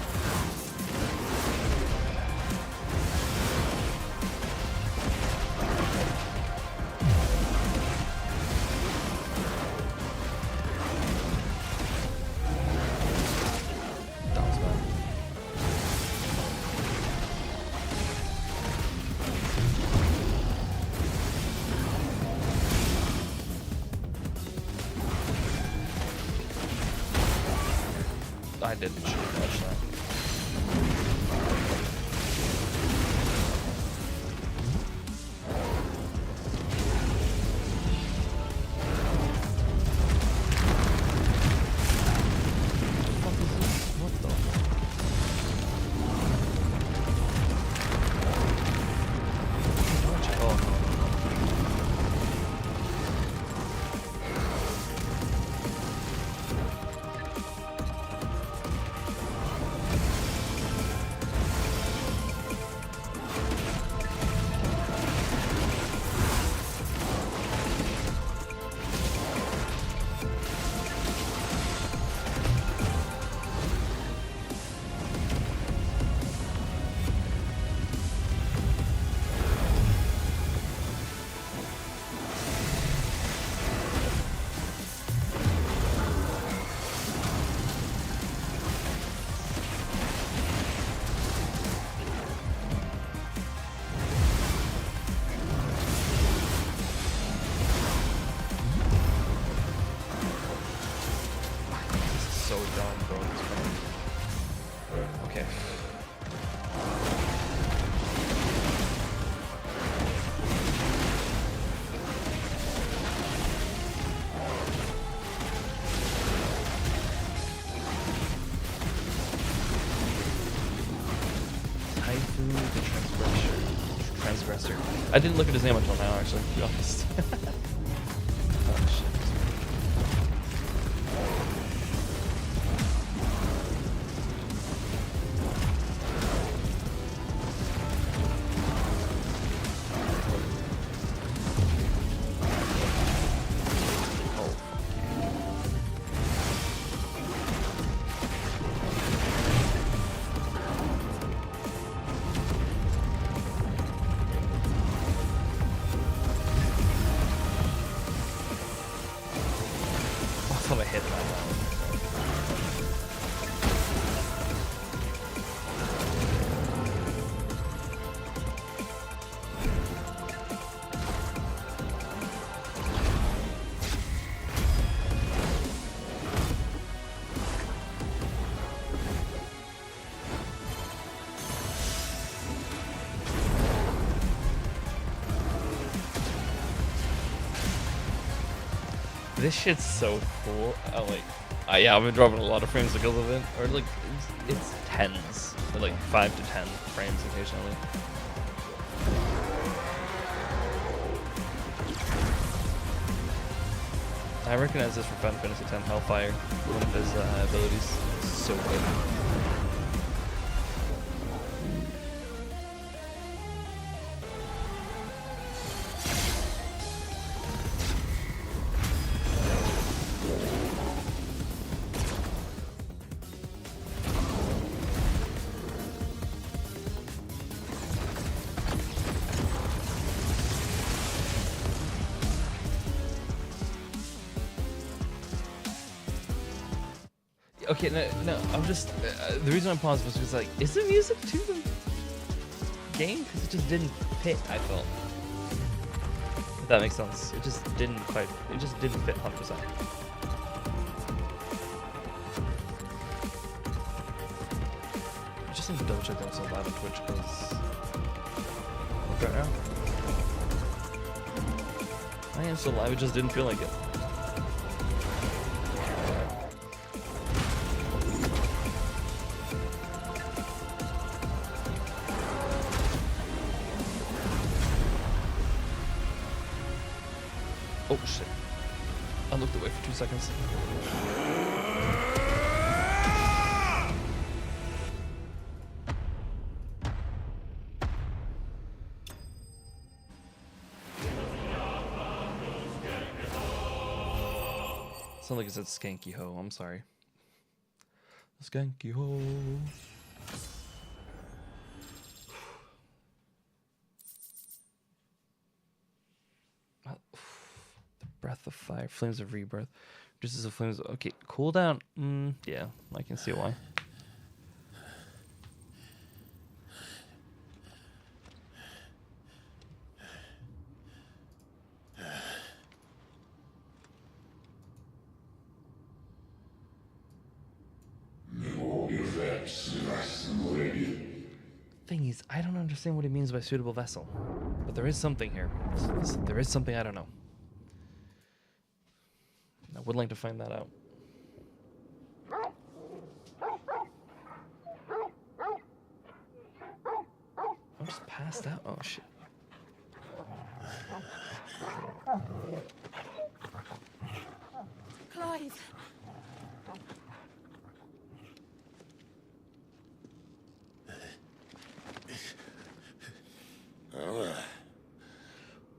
Speaker 1: That was bad. I didn't shoot much that. So dumb, bro. Okay. Typhoon the Transgressor. I didn't look at his name until now, actually, to be honest. Oh, shit. This shit's so cool. Yeah, I've been dropping a lot of frames because of it. Or like, it's tens, or like 5 to 10 frames occasionally. I recognize this from Final Fantasy X Hellfire, one of his abilities. So good. Okay, no, I'm just the reason I paused was because like, is the music to the game? Because it just didn't fit. I felt. If that makes sense. It just didn't quite. It just didn't fit 100%. I just need to double check that so bad on Twitch because right now I am so live. It just didn't feel like it. Oh shit. I looked away for 2 seconds. Sounds like it said Skanky Ho, I'm sorry. Skanky Ho. Breath of Fire, Flames of Rebirth. Reduces the flames. Okay, cooldown. Yeah, I can see why. Thing is, I don't understand what he means by suitable vessel, but there is something here. There is something I don't know. I would like to find that out. I'm just passed out. Oh shit.
Speaker 22: Clive.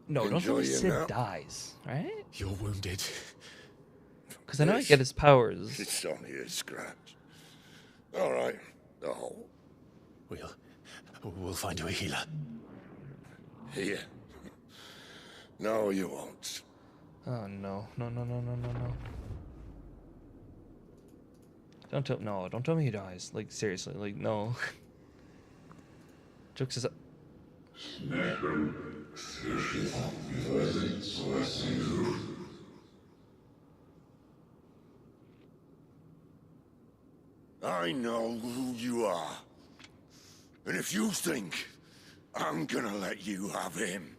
Speaker 1: No, don't tell me
Speaker 4: Enjoy
Speaker 1: Sid
Speaker 4: now.
Speaker 1: dies, right?
Speaker 14: You're wounded.
Speaker 1: Because I know I get his powers.
Speaker 4: It's only a scratch. All right. Oh.
Speaker 14: We'll find you a healer.
Speaker 4: Here. No, you won't.
Speaker 1: Oh no. No. Don't tell me he dies. Like seriously, like no. Jokes is up.
Speaker 4: I know who you are. And if you think I'm gonna let you have him,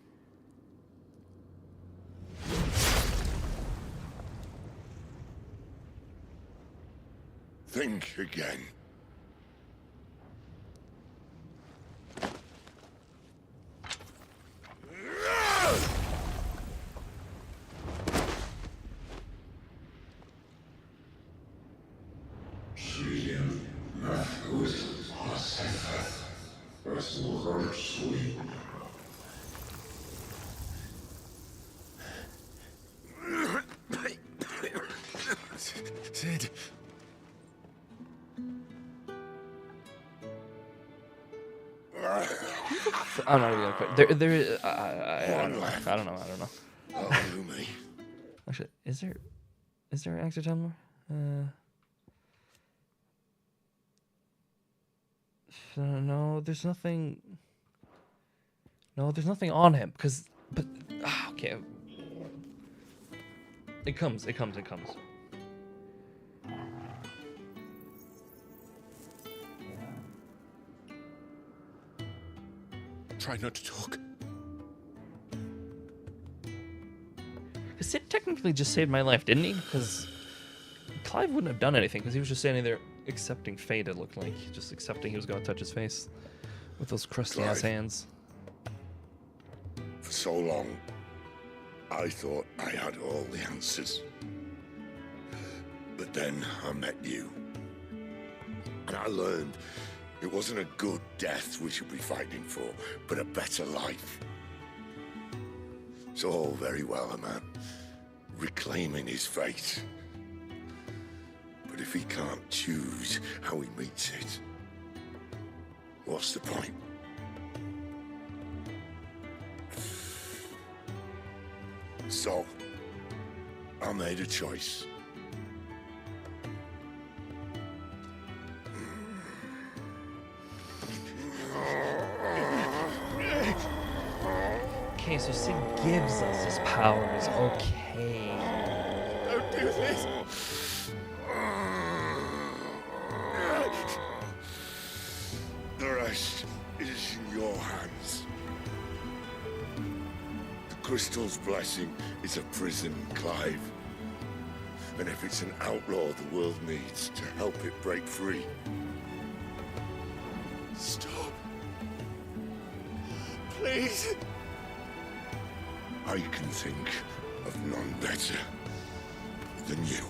Speaker 4: think again.
Speaker 14: Sid.
Speaker 1: I'm not even gonna quit. I don't know.
Speaker 4: Oh, me.
Speaker 1: Actually, is there an extra time more? No, there's nothing. No, there's nothing on him but okay. It comes.
Speaker 14: Try not to talk.
Speaker 1: Because Sid technically just saved my life, didn't he? Because Clive wouldn't have done anything because he was just standing there accepting fate, it looked like. Just accepting he was going to touch his face with those crusty-ass hands.
Speaker 4: For so long, I thought I had all the answers. But then I met you. And I learned it wasn't a good death we should be fighting for, but a better life. It's all very well, a man reclaiming his fate. But if he can't choose how he meets it, what's the point? So, I made a choice.
Speaker 1: Okay, so Sid gives us his powers. Okay.
Speaker 4: Don't do this. The rest is in your hands. The crystal's blessing is a prison, Clive. And if it's an outlaw the world needs to help it break free. Stop. Please. I can think of none better than you.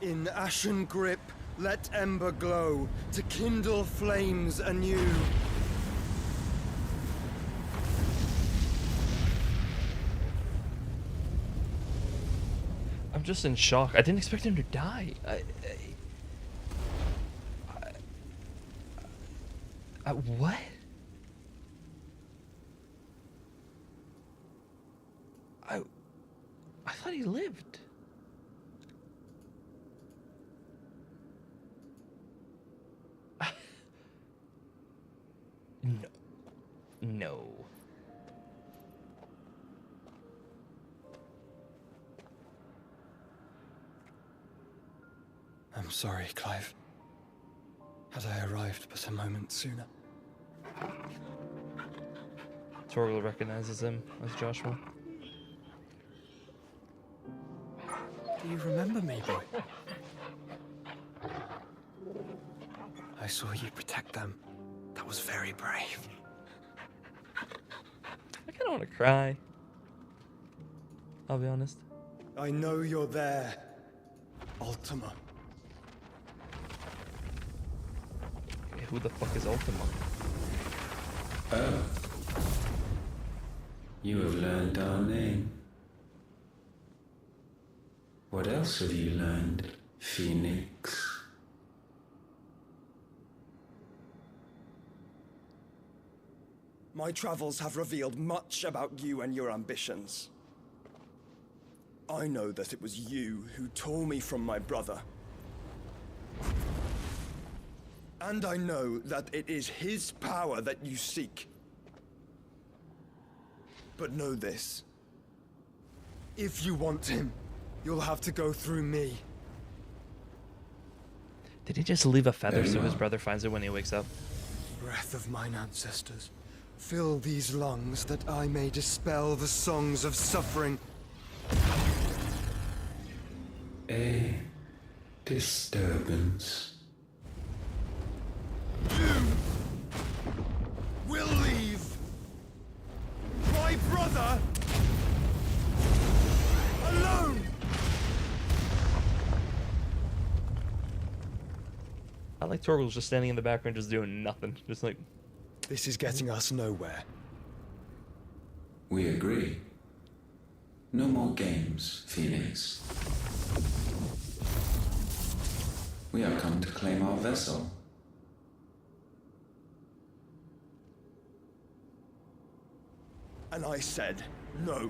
Speaker 13: In ashen grip, let ember glow, to kindle flames anew.
Speaker 1: I'm just in shock. I didn't expect him to die. What? I thought he lived. No.
Speaker 13: I'm sorry, Clive. Had I arrived but a moment sooner.
Speaker 1: Torgal recognizes him as Joshua.
Speaker 13: Do you remember me, boy? I saw you protect them. That was very brave.
Speaker 1: I kind of want to cry. I'll be honest.
Speaker 13: I know you're there, Ultima.
Speaker 1: Who the fuck is Ultima?
Speaker 18: Oh. You have learned our name. What else have you learned, Phoenix?
Speaker 13: My travels have revealed much about you and your ambitions. I know that it was you who tore me from my brother. And I know that it is his power that you seek. But know this. If you want him, you'll have to go through me.
Speaker 1: Did he just leave a feather so his brother finds it when he wakes up?
Speaker 13: Breath of mine ancestors, fill these lungs that I may dispel the songs of suffering.
Speaker 18: A disturbance.
Speaker 13: You will leave my brother
Speaker 1: I like Torgal's just standing in the background, just doing nothing. Just like...
Speaker 13: This is getting us nowhere.
Speaker 18: We agree. No more games, Phoenix. We have come to claim our vessel.
Speaker 13: And I said no.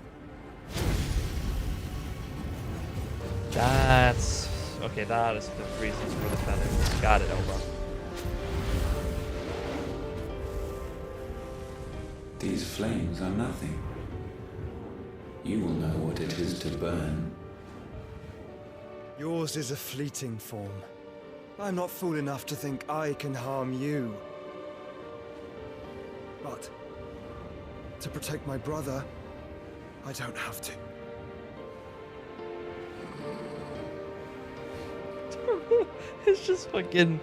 Speaker 1: That's... Okay, that is the reasons for the feathers. Got it, Elba.
Speaker 18: These flames are nothing. You will know what it is to burn.
Speaker 13: Yours is a fleeting form. I'm not fool enough to think I can harm you. But to protect my brother, I don't have to.
Speaker 1: It's just fucking...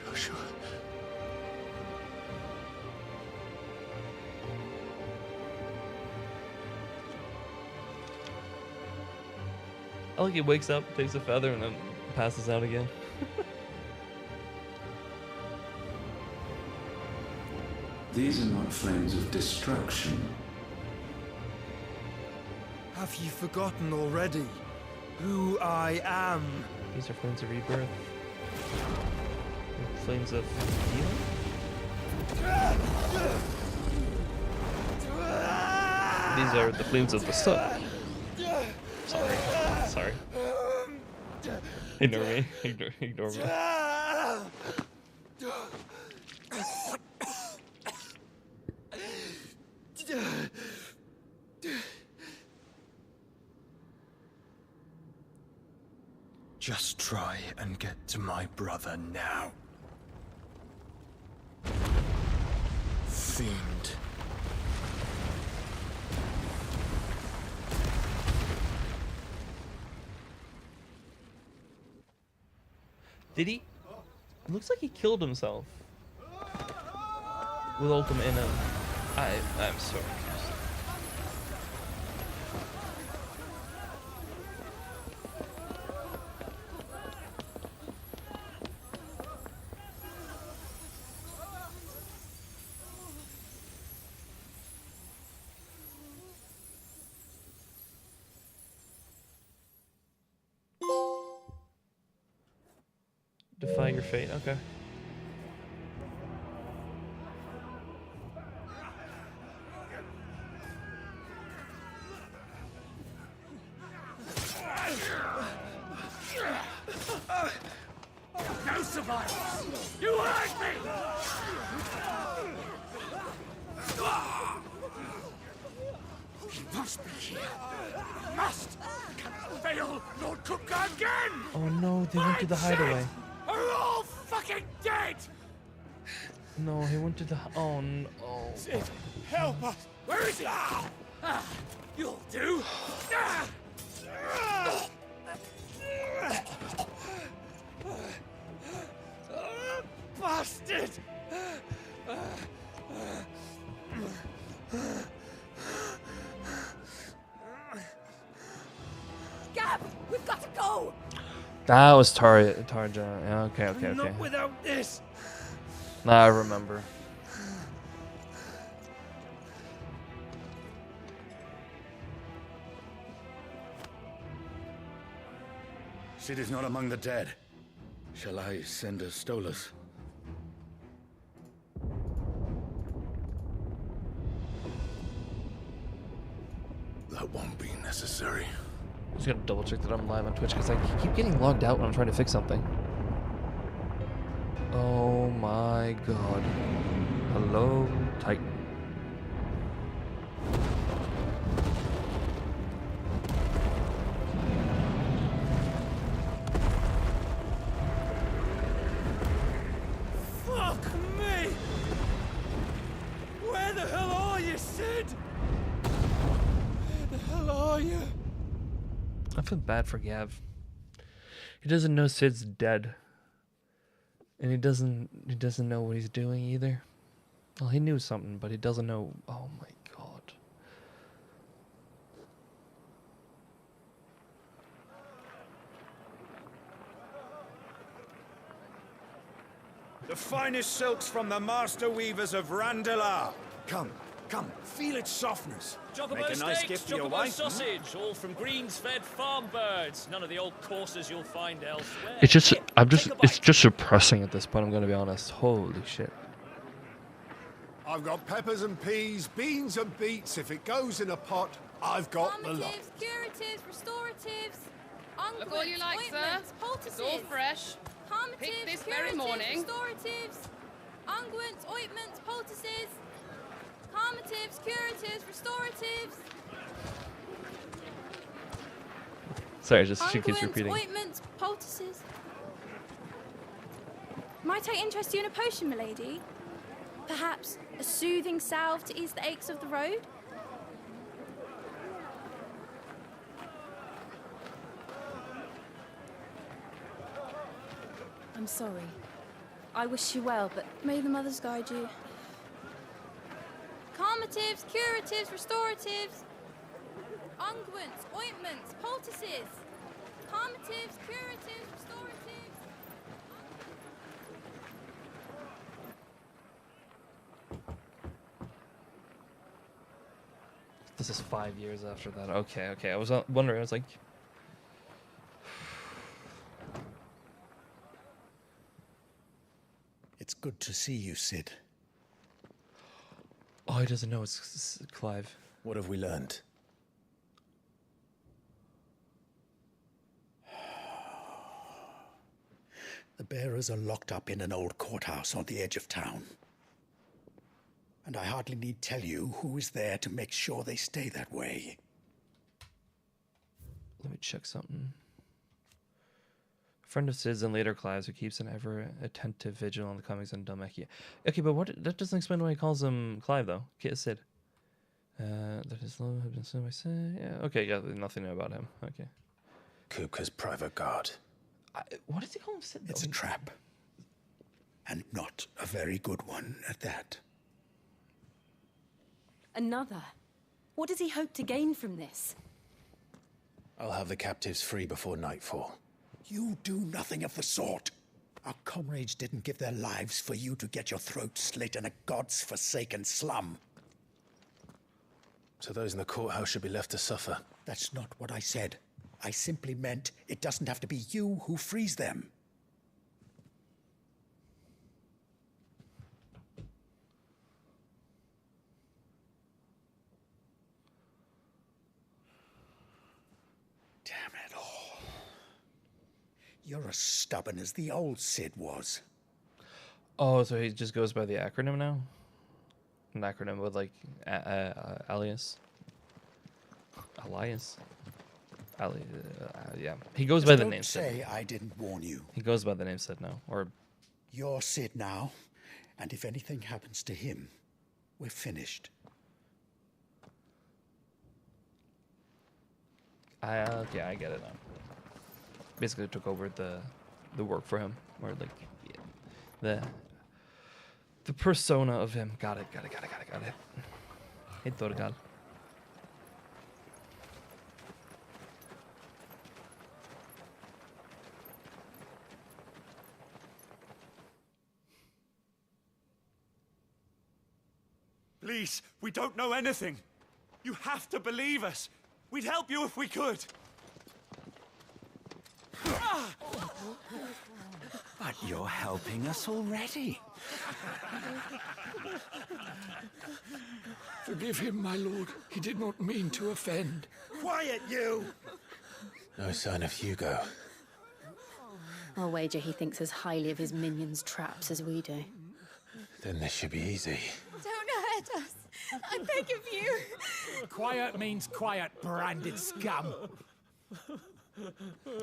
Speaker 6: Joshua.
Speaker 1: I like he wakes up, takes a feather, and then passes out again.
Speaker 18: These are not flames of destruction.
Speaker 13: Have you forgotten already who I am?
Speaker 1: These are flames of rebirth. Flames of healing? These are the flames of the sun. Sorry. Sorry. Ignore me. Ignore me.
Speaker 13: Just try and get to my brother now. Fiend.
Speaker 1: Did he? It looks like he killed himself. With Ultima in him. I'm so confused. Defy your fate, okay.
Speaker 15: No survivors! You hurt me! He must be here. Must! Can't fail Lord Kupka again!
Speaker 1: Oh no, they went to the hideaway.
Speaker 15: Are all fucking dead!
Speaker 1: No, he went to the... Oh no.
Speaker 15: Sid, help us! Where is he? You'll do! Bastard!
Speaker 22: Gab, we've got to go!
Speaker 1: That was Tarja. Yeah, okay.
Speaker 15: Not without this!
Speaker 1: Nah, I remember.
Speaker 20: Sid is not among the dead. Shall I send a Stolas?
Speaker 6: That won't be necessary.
Speaker 1: I'm just gonna double check that I'm live on Twitch because I keep getting logged out when I'm trying to fix something. Oh my god. Hello, Titan.
Speaker 15: Fuck me! Where the hell are you, Sid? Where the hell are you?
Speaker 1: I feel bad for Gav. He doesn't know Sid's dead. And he doesn't know what he's doing either. Well, he knew something, but he doesn't know. Oh my god.
Speaker 3: The finest silks from the master weavers of Randalar. Come, feel its softness.
Speaker 19: Chocobo
Speaker 3: Make a nice
Speaker 19: steaks,
Speaker 3: gift for your
Speaker 19: chocobo
Speaker 3: wife.
Speaker 19: sausage, all from greens-fed farm birds. None of the old courses you'll find elsewhere.
Speaker 1: It's just,
Speaker 19: Here,
Speaker 1: it's just suppressing at this point, I'm gonna be honest. Holy shit.
Speaker 14: I've got peppers and peas, beans and beets. If it goes in a pot, I've got the lot.
Speaker 10: Curatives, restoratives,
Speaker 23: Look all you like, sir. It's all fresh. Picked this very morning.
Speaker 10: Restoratives, unguents, ointments, poultices, calmatives, curatives, restoratives.
Speaker 1: Sorry, just she keeps
Speaker 10: Unguents,
Speaker 1: repeating.
Speaker 10: ointments, poultices. Might I interest you in a potion, milady? Perhaps a soothing salve to ease the aches of the road? I'm sorry. I wish you well, but may the mothers guide you. Calmatives, curatives, restoratives, unguents, ointments, poultices. Calmatives, curatives, restoratives.
Speaker 1: This is 5 years after that. Okay. I was wondering. I was like,
Speaker 20: It's good to see you, Cid.
Speaker 1: oh, he doesn't know it's Clive.
Speaker 6: What have we learned?
Speaker 20: The bearers are locked up in an old courthouse on the edge of town. And I hardly need tell you who is there to make sure they stay that way.
Speaker 1: Let me check something. A friend of Cid's and later Clive's who keeps an ever attentive vigil on the comings in Dhalmekia. Okay, but that doesn't explain why he calls him Clive though. Cid. That his love had been sent by Cid. Yeah. Okay. Yeah. Nothing about him. Okay.
Speaker 6: Kupka's private guard.
Speaker 1: What does he call him, Cid?
Speaker 20: It's a trap. And not a very good one at that.
Speaker 11: Another? What does he hope to gain from this?
Speaker 6: I'll have the captives free before nightfall.
Speaker 20: You do nothing of the sort. Our comrades didn't give their lives for you to get your throat slit in a god's forsaken slum.
Speaker 6: So those in the courthouse should be left to suffer.
Speaker 20: That's not what I said. I simply meant it doesn't have to be you who frees them. Damn it all. You're as stubborn as the old Cid was.
Speaker 1: Oh, so he just goes by the acronym now? An acronym with like alias. Yeah. He goes by the name Cid.
Speaker 20: Say I didn't warn you.
Speaker 1: He goes by the name Cid now, or
Speaker 20: You're Cid now, and if anything happens to him, we're finished.
Speaker 1: okay, I get it now. Basically took over the work for him, or like the persona of him. Got it. Hey, Torgal.
Speaker 3: Please, we don't know anything. You have to believe us. We'd help you if we could.
Speaker 20: But you're helping us already.
Speaker 15: Forgive him, my lord. He did not mean to offend.
Speaker 3: Quiet, you!
Speaker 6: No sign of Hugo.
Speaker 11: I'll wager he thinks as highly of his minions' traps as we do.
Speaker 6: Then this should be easy.
Speaker 10: Don't hurt us. I beg of you.
Speaker 14: Quiet means quiet, branded scum.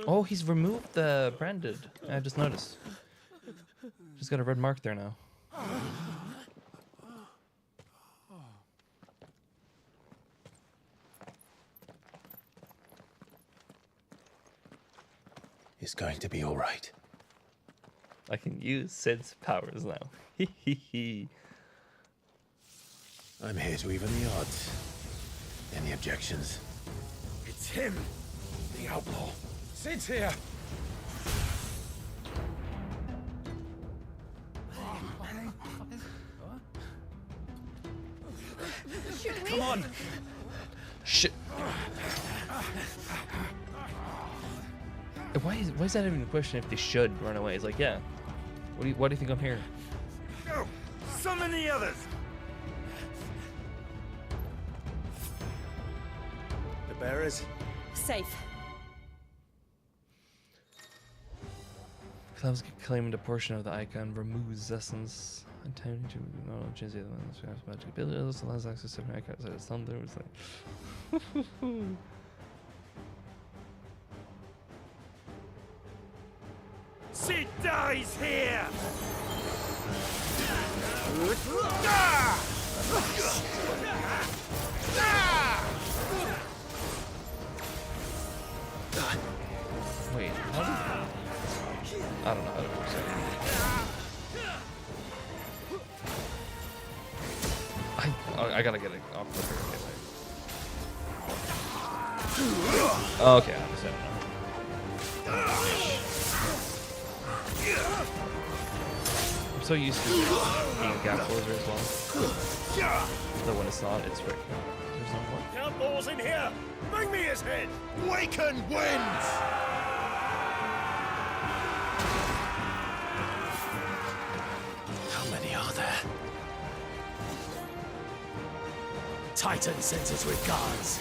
Speaker 1: Oh, he's removed the branded. I just noticed. Just got a red mark there now.
Speaker 6: It's going to be all right.
Speaker 1: I can use Sid's powers now.
Speaker 2: I'm here to even the odds. Any objections?
Speaker 3: It's him, the outlaw. Sid's here. Come on.
Speaker 1: Shit. Why is that even a question if they should run away? It's like, yeah. Why do you think I'm here?
Speaker 3: Go! Summon the others!
Speaker 2: The bearers?
Speaker 21: Safe.
Speaker 1: Clouds claiming a portion of the icon removes essence. And time to change the other one. So have magic abilities. Allows access to an icon outside of thunder. It's like.
Speaker 3: Sid dies here!
Speaker 1: Wait, how did... I don't know how to work it. I gotta get it off the trigger. Okay, I understand now. I'm so used to being a gap closer as well. So when it's not, it's right. There's no one.
Speaker 3: Outlaws in here! Bring me his head!
Speaker 16: Waken winds!
Speaker 2: How many are there?
Speaker 15: Titan sends his regards.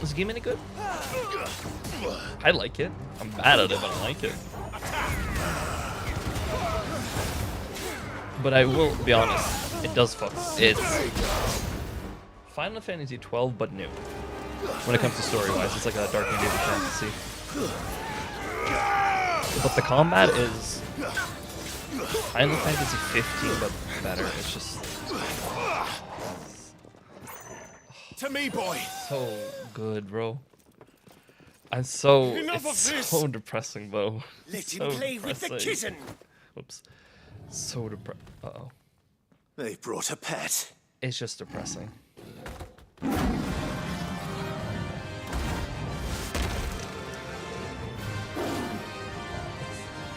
Speaker 1: Is the game any good? I like it. I'm bad at it, but I like it. But I will be honest, it does fuck. It's Final Fantasy 12, but new. When it comes to story-wise, it's like a Dark Medieval fantasy. But the combat is Final Fantasy 15, but better. It's just
Speaker 3: to me, boy.
Speaker 1: So good, bro. I'm so
Speaker 3: Enough
Speaker 1: it's
Speaker 3: of this.
Speaker 1: so depressing, though.
Speaker 3: Let
Speaker 1: So
Speaker 3: him play with the
Speaker 1: depressing.
Speaker 3: kitten.
Speaker 1: Whoops. So depressing. Uh-oh.
Speaker 2: They brought a pet.
Speaker 1: It's just depressing.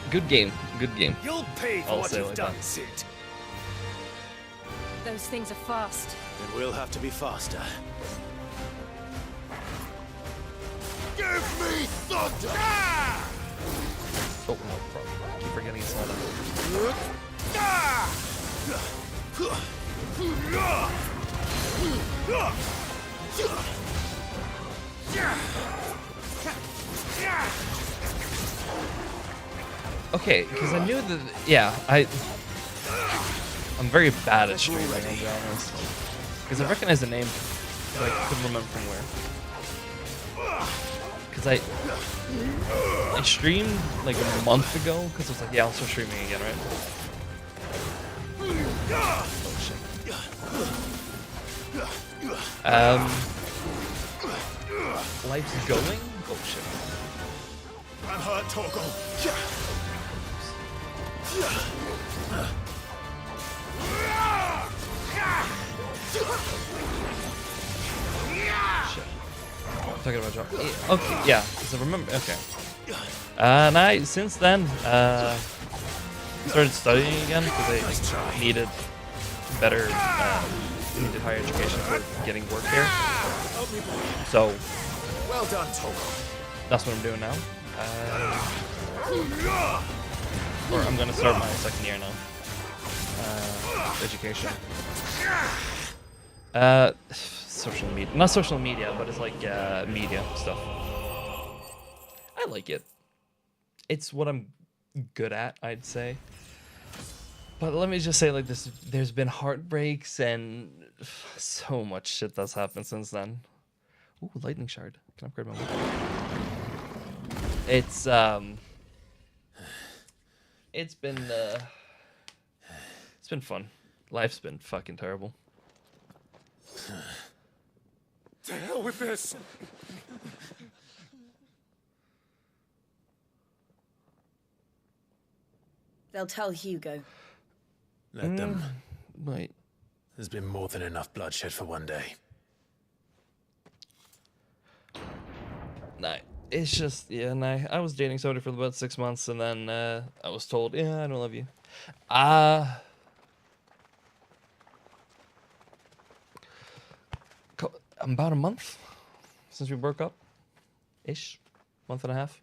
Speaker 1: Good game. Good game.
Speaker 3: You'll pay for
Speaker 1: I'll
Speaker 3: what
Speaker 1: say
Speaker 3: you've
Speaker 1: like
Speaker 3: done,
Speaker 1: that.
Speaker 3: Sid.
Speaker 21: Those things are fast.
Speaker 2: Then we'll have to be faster.
Speaker 16: Give me thunder!
Speaker 1: Oh, no problem. I keep forgetting it's not Okay, because I knew that. Yeah, I'm very bad at streaming, I'll be honest. Because I recognize the name, but I couldn't remember from where. Because I streamed like a month ago, because I was like, yeah, I'll start streaming again, right? Oh shit. Life's going? Oh shit.
Speaker 3: I'm hurt, Torgal.
Speaker 1: Shit. I'm talking about job. Okay, yeah, because I remember. Okay. And since then, started studying again because I needed better, needed higher education for getting work here. So,
Speaker 3: Well done, Torgal.
Speaker 1: that's what I'm doing now. Or I'm gonna start my second year now. Education. Social media, not social media, but it's like media stuff. I like it. It's what I'm good at, I'd say. But let me just say like this: there's been heartbreaks and so much shit that's happened since then. Ooh, lightning shard. Can I upgrade my weapon? It's been fun. Life's been fucking terrible.
Speaker 15: To hell with this!
Speaker 21: They'll tell Hugo.
Speaker 6: Let them.
Speaker 1: Wait.
Speaker 6: There's been more than enough bloodshed for one day.
Speaker 1: No, it's just, yeah, no. I was dating somebody for about 6 months, and then I was told, yeah, I don't love you. About a month since we broke up. Ish. Month and a half.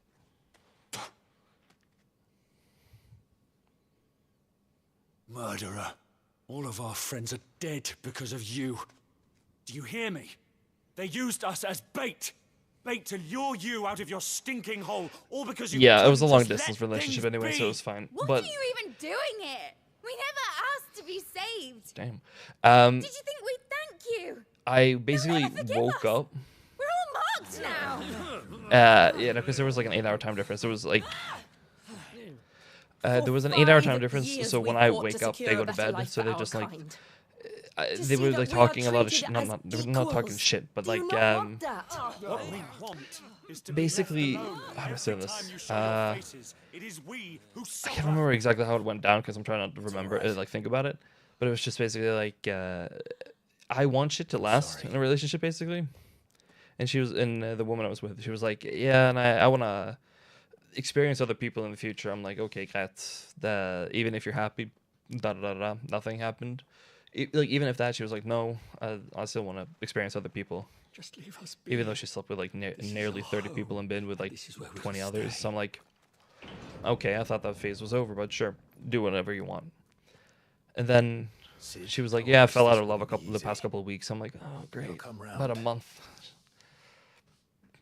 Speaker 15: Murderer. All of our friends are dead because of you. Do you hear me? They used us as bait. Bait to lure you out of your stinking hole, all because you.
Speaker 1: Yeah, it was a
Speaker 15: couldn't
Speaker 1: long
Speaker 15: just
Speaker 1: distance
Speaker 15: let
Speaker 1: relationship
Speaker 15: things
Speaker 1: anyway,
Speaker 15: be.
Speaker 1: so it was fine.
Speaker 7: What
Speaker 1: but
Speaker 7: are you even doing here? We never asked to be saved.
Speaker 1: damn.
Speaker 7: Did you think we'd thank you?
Speaker 1: I basically woke up.
Speaker 7: We're all marked now.
Speaker 1: Yeah, no, because there was like an 8-hour time difference. It was like there was an 8-hour time difference. So when I wake up, they go to bed. So they just like they were like talking a lot of shit. They were not talking shit, but like
Speaker 15: What we want is to
Speaker 1: basically, how do I say this? I can't remember exactly how it went down because I'm trying not to remember it, like think about it. But it was just basically like I want shit to last in a relationship, basically. And she was, and the woman I was with, she was like, yeah, and I want to experience other people in the future. I'm like, okay, Kat, even if you're happy, nothing happened. Like even if that, she was like, no, I still want to experience other people.
Speaker 15: Just leave us be.
Speaker 1: Even though she slept with like nearly 30 people in bed with like 20 others. So I'm like, okay, I thought that phase was over, but sure, do whatever you want. And then she was like, yeah, I fell out of love the past couple of weeks. I'm like, oh, great. About a month.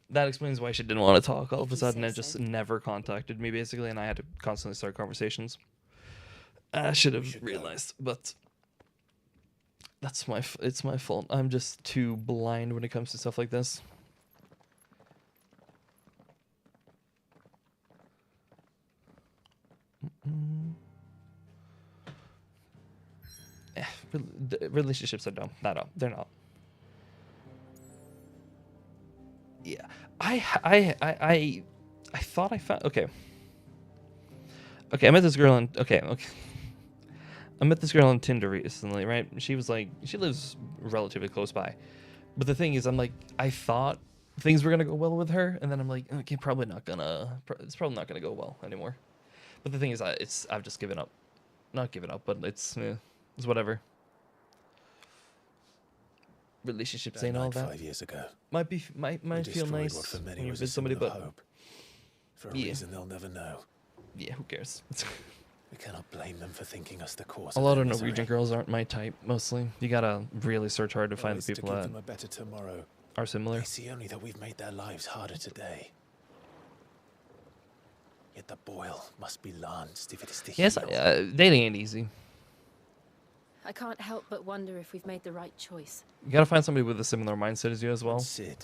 Speaker 1: That explains why she didn't want to talk all of a sudden and just never contacted me, basically, and I had to constantly start conversations. I should have realized, but that's it's my fault. I'm just too blind when it comes to stuff like this. Relationships are dumb. Not dumb. They're not. Yeah, I thought I found. Okay, I met this girl on. Okay. I met this girl on Tinder recently, right? She was like, she lives relatively close by, but the thing is, I'm like, I thought things were gonna go well with her, and then I'm like, okay, it's probably not gonna go well anymore. But the thing is, I've just given up. Not given up, but it's whatever. Relationships ain't all that.
Speaker 6: 5 years ago.
Speaker 1: Might feel nice when you're with somebody, but
Speaker 6: for a reason they'll never know.
Speaker 1: Yeah, who cares?
Speaker 6: We cannot blame them for thinking us the cause.
Speaker 1: A lot of Norwegian girls aren't my type. Mostly, you gotta really search hard to find the people that
Speaker 6: a better tomorrow.
Speaker 1: Are similar.
Speaker 6: They see only that we've made their lives harder today. Yet the boil must be lanced if it is to
Speaker 1: yes,
Speaker 6: heal.
Speaker 1: dating ain't easy.
Speaker 11: I can't help but wonder if we've made the right choice.
Speaker 1: You gotta find somebody with a similar mindset as you as well.
Speaker 6: Sid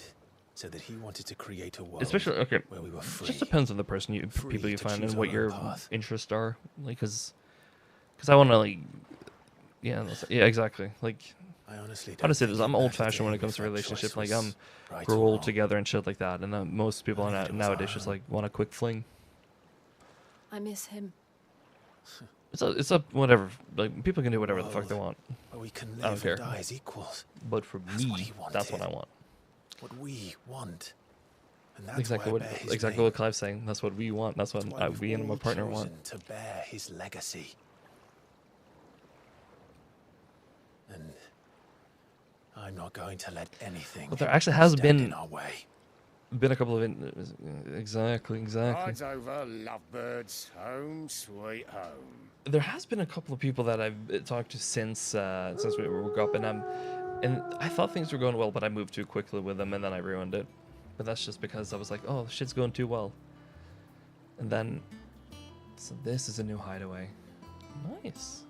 Speaker 6: said that he wanted to create a world
Speaker 1: especially
Speaker 6: where we were free.
Speaker 1: It just depends on the person people you find and what your interests are. Like, cause I want to like, yeah, exactly. Like,
Speaker 6: I honestly
Speaker 1: how to say this? I'm old-fashioned when it comes to relationships. Like, I'm grow old together and shit like that. And most people nowadays just like want a quick fling.
Speaker 11: I miss him.
Speaker 1: It's a whatever. Like, people can do whatever the fuck they want.
Speaker 6: We can
Speaker 1: I don't care.
Speaker 6: die as equals.
Speaker 1: But for me, that's what I want.
Speaker 6: What we want. And that's
Speaker 1: Exactly what Clive's saying. That's what we want. That's what we and my partner want.
Speaker 6: To bear his legacy. And I'm not going to let anything.
Speaker 1: But there actually has
Speaker 6: stand in our way.
Speaker 1: Been a couple of exactly.
Speaker 15: Rides over, lovebirds, home sweet home.
Speaker 1: There has been a couple of people that I've talked to since we woke up, and I thought things were going well, but I moved too quickly with them, and then I ruined it. But that's just because I was like, oh, shit's going too well. And then, so this is a new hideaway. Nice.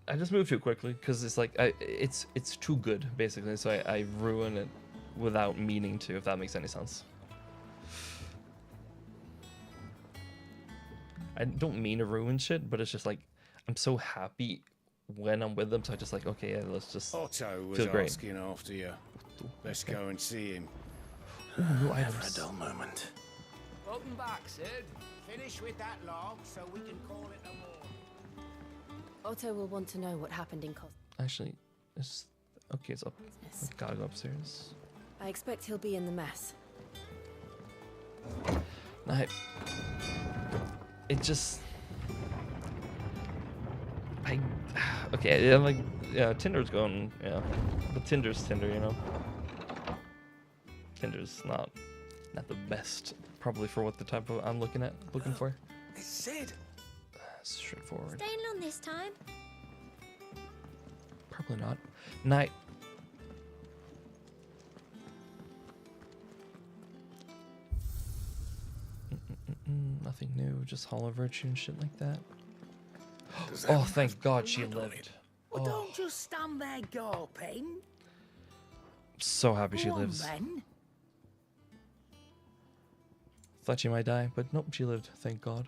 Speaker 1: I just moved too quickly because it's like it's too good basically, so I ruin it without meaning to, if that makes any sense. I don't mean to ruin shit, but it's just like I'm so happy when I'm with them, so I just like, okay, yeah, let's just
Speaker 3: Otto was
Speaker 1: feel great.
Speaker 3: asking after you. Let's go and see him.
Speaker 1: Ooh,
Speaker 2: Never a dull moment.
Speaker 8: Welcome back, Sid. Finish with that log so we can call it a war.
Speaker 11: Otto will want to know what happened in Cos.
Speaker 1: Actually, it's okay. It's up. I've gotta go upstairs.
Speaker 11: I expect he'll be in the mess.
Speaker 1: It just. Okay, yeah, like, yeah, Tinder's going, yeah, but Tinder's Tinder, you know. Tinder's not the best, probably for what the type of I'm looking for.
Speaker 8: It's Sid.
Speaker 1: Straightforward.
Speaker 7: Staying long this time?
Speaker 1: Probably not. Night. Nothing new, just Hall of Virtue and shit like that. Oh, thank God she lived.
Speaker 8: Well,
Speaker 1: Oh,
Speaker 8: don't just stand there gawping.
Speaker 1: so happy she
Speaker 8: Go on,
Speaker 1: lives.
Speaker 8: then.
Speaker 1: Thought she might die, but nope, she lived, thank God.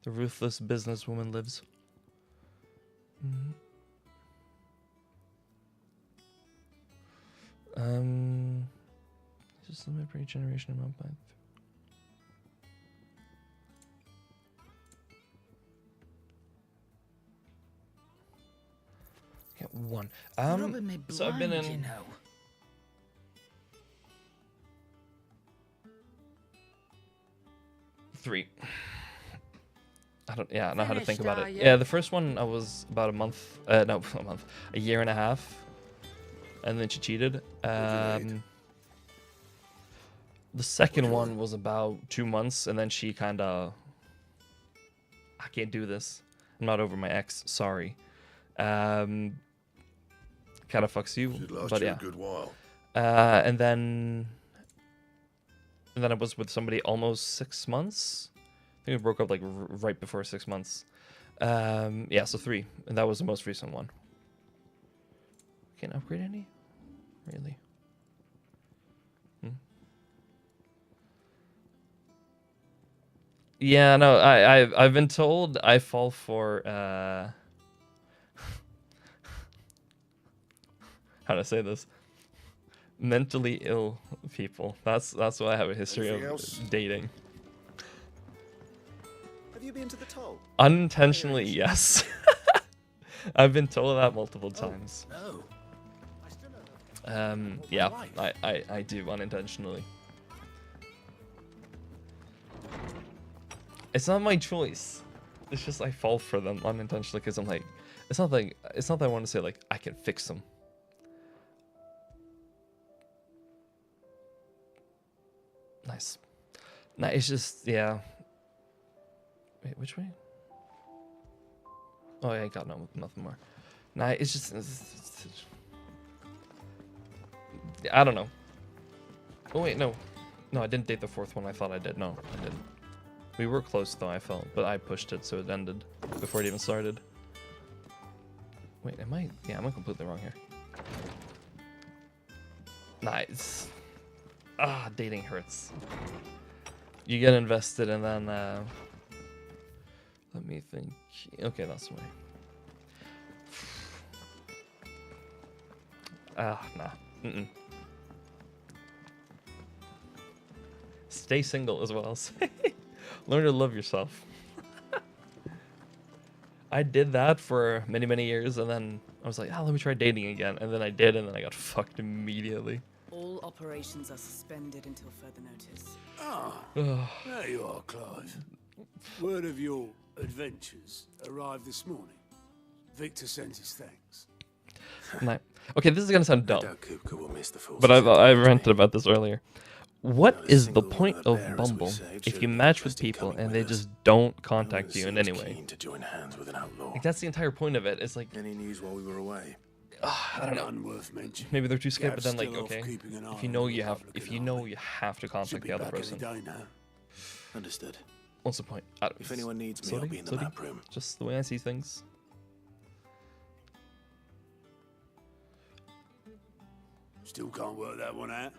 Speaker 1: The ruthless businesswoman lives. Just limit for each generation amount by. Okay, 1.
Speaker 8: Rubbing me
Speaker 1: So I've been
Speaker 8: blind,
Speaker 1: in.
Speaker 8: you know.
Speaker 1: Three. I don't know how to think
Speaker 8: Finished,
Speaker 1: about
Speaker 8: are
Speaker 1: it.
Speaker 8: ya?
Speaker 1: Yeah, the first one I was about a year and a half, and then she cheated. The second one was about 2 months, and then she kind of, I can't do this. I'm not over my ex. Sorry. Kind of fucks you,
Speaker 16: Should last
Speaker 1: but
Speaker 16: you
Speaker 1: yeah.
Speaker 16: a good while.
Speaker 1: And then I was with somebody almost 6 months. I think we broke up like right before 6 months. Yeah, so 3, and that was the most recent one. Can't upgrade any, really. Yeah, no, I've been told I fall for how to say this, mentally ill people. That's why I have a history
Speaker 16: Anything
Speaker 1: of
Speaker 16: else?
Speaker 1: dating.
Speaker 2: Have you been to the toll?
Speaker 1: Unintentionally, yes. I've been told that multiple times.
Speaker 8: No.
Speaker 1: Yeah, I do unintentionally. It's not my choice. It's just I fall for them unintentionally because I'm like, it's not that I want to say like I can fix them. Nice. Nah, it's just, yeah. Wait, which way? Oh, yeah, I got nothing more. Nah, it's just, I don't know. Oh wait, no, I didn't date the 4th one. I thought I did. No, I didn't. We were close though, I felt, but I pushed it so it ended before it even started. Wait, am I? Yeah, am I completely wrong here? Nice. Ah, dating hurts. You get invested and then, let me think. Okay, that's the way. Ah, nah. Stay single as well. Learn to love yourself. I did that for many, many years, and then I was like, let me try dating again. And then I did, and then I got fucked immediately.
Speaker 9: All operations are suspended until further notice.
Speaker 14: Ah,
Speaker 1: Ugh.
Speaker 14: there you are, Clive. Word of your adventures arrived this morning. Victor sends his thanks.
Speaker 1: No. Okay, this is gonna sound dumb,
Speaker 2: doubt Kupka will miss the forces
Speaker 1: but
Speaker 2: of
Speaker 1: I ranted about this earlier. What is the point of Bumble if you match with people and they just don't contact you in any way?
Speaker 2: to join hands with an outlaw.
Speaker 1: Like, that's the entire point of it. It's like,
Speaker 2: Any news while we were away?
Speaker 1: I don't know.
Speaker 14: None worth mentioning.
Speaker 1: Maybe they're too scared, but
Speaker 14: Gav's
Speaker 1: then like,
Speaker 14: still off
Speaker 1: okay,
Speaker 14: keeping an eye
Speaker 1: if you
Speaker 14: on
Speaker 1: know
Speaker 14: the
Speaker 1: you have,
Speaker 14: Republican
Speaker 1: to contact
Speaker 14: Should
Speaker 1: the
Speaker 14: be
Speaker 1: other
Speaker 14: back
Speaker 1: person.
Speaker 14: any day now.
Speaker 2: Understood.
Speaker 1: What's the point?
Speaker 2: If anyone needs me, I'll be in the map room.
Speaker 1: Just the way I see things.
Speaker 14: Still can't work that one out.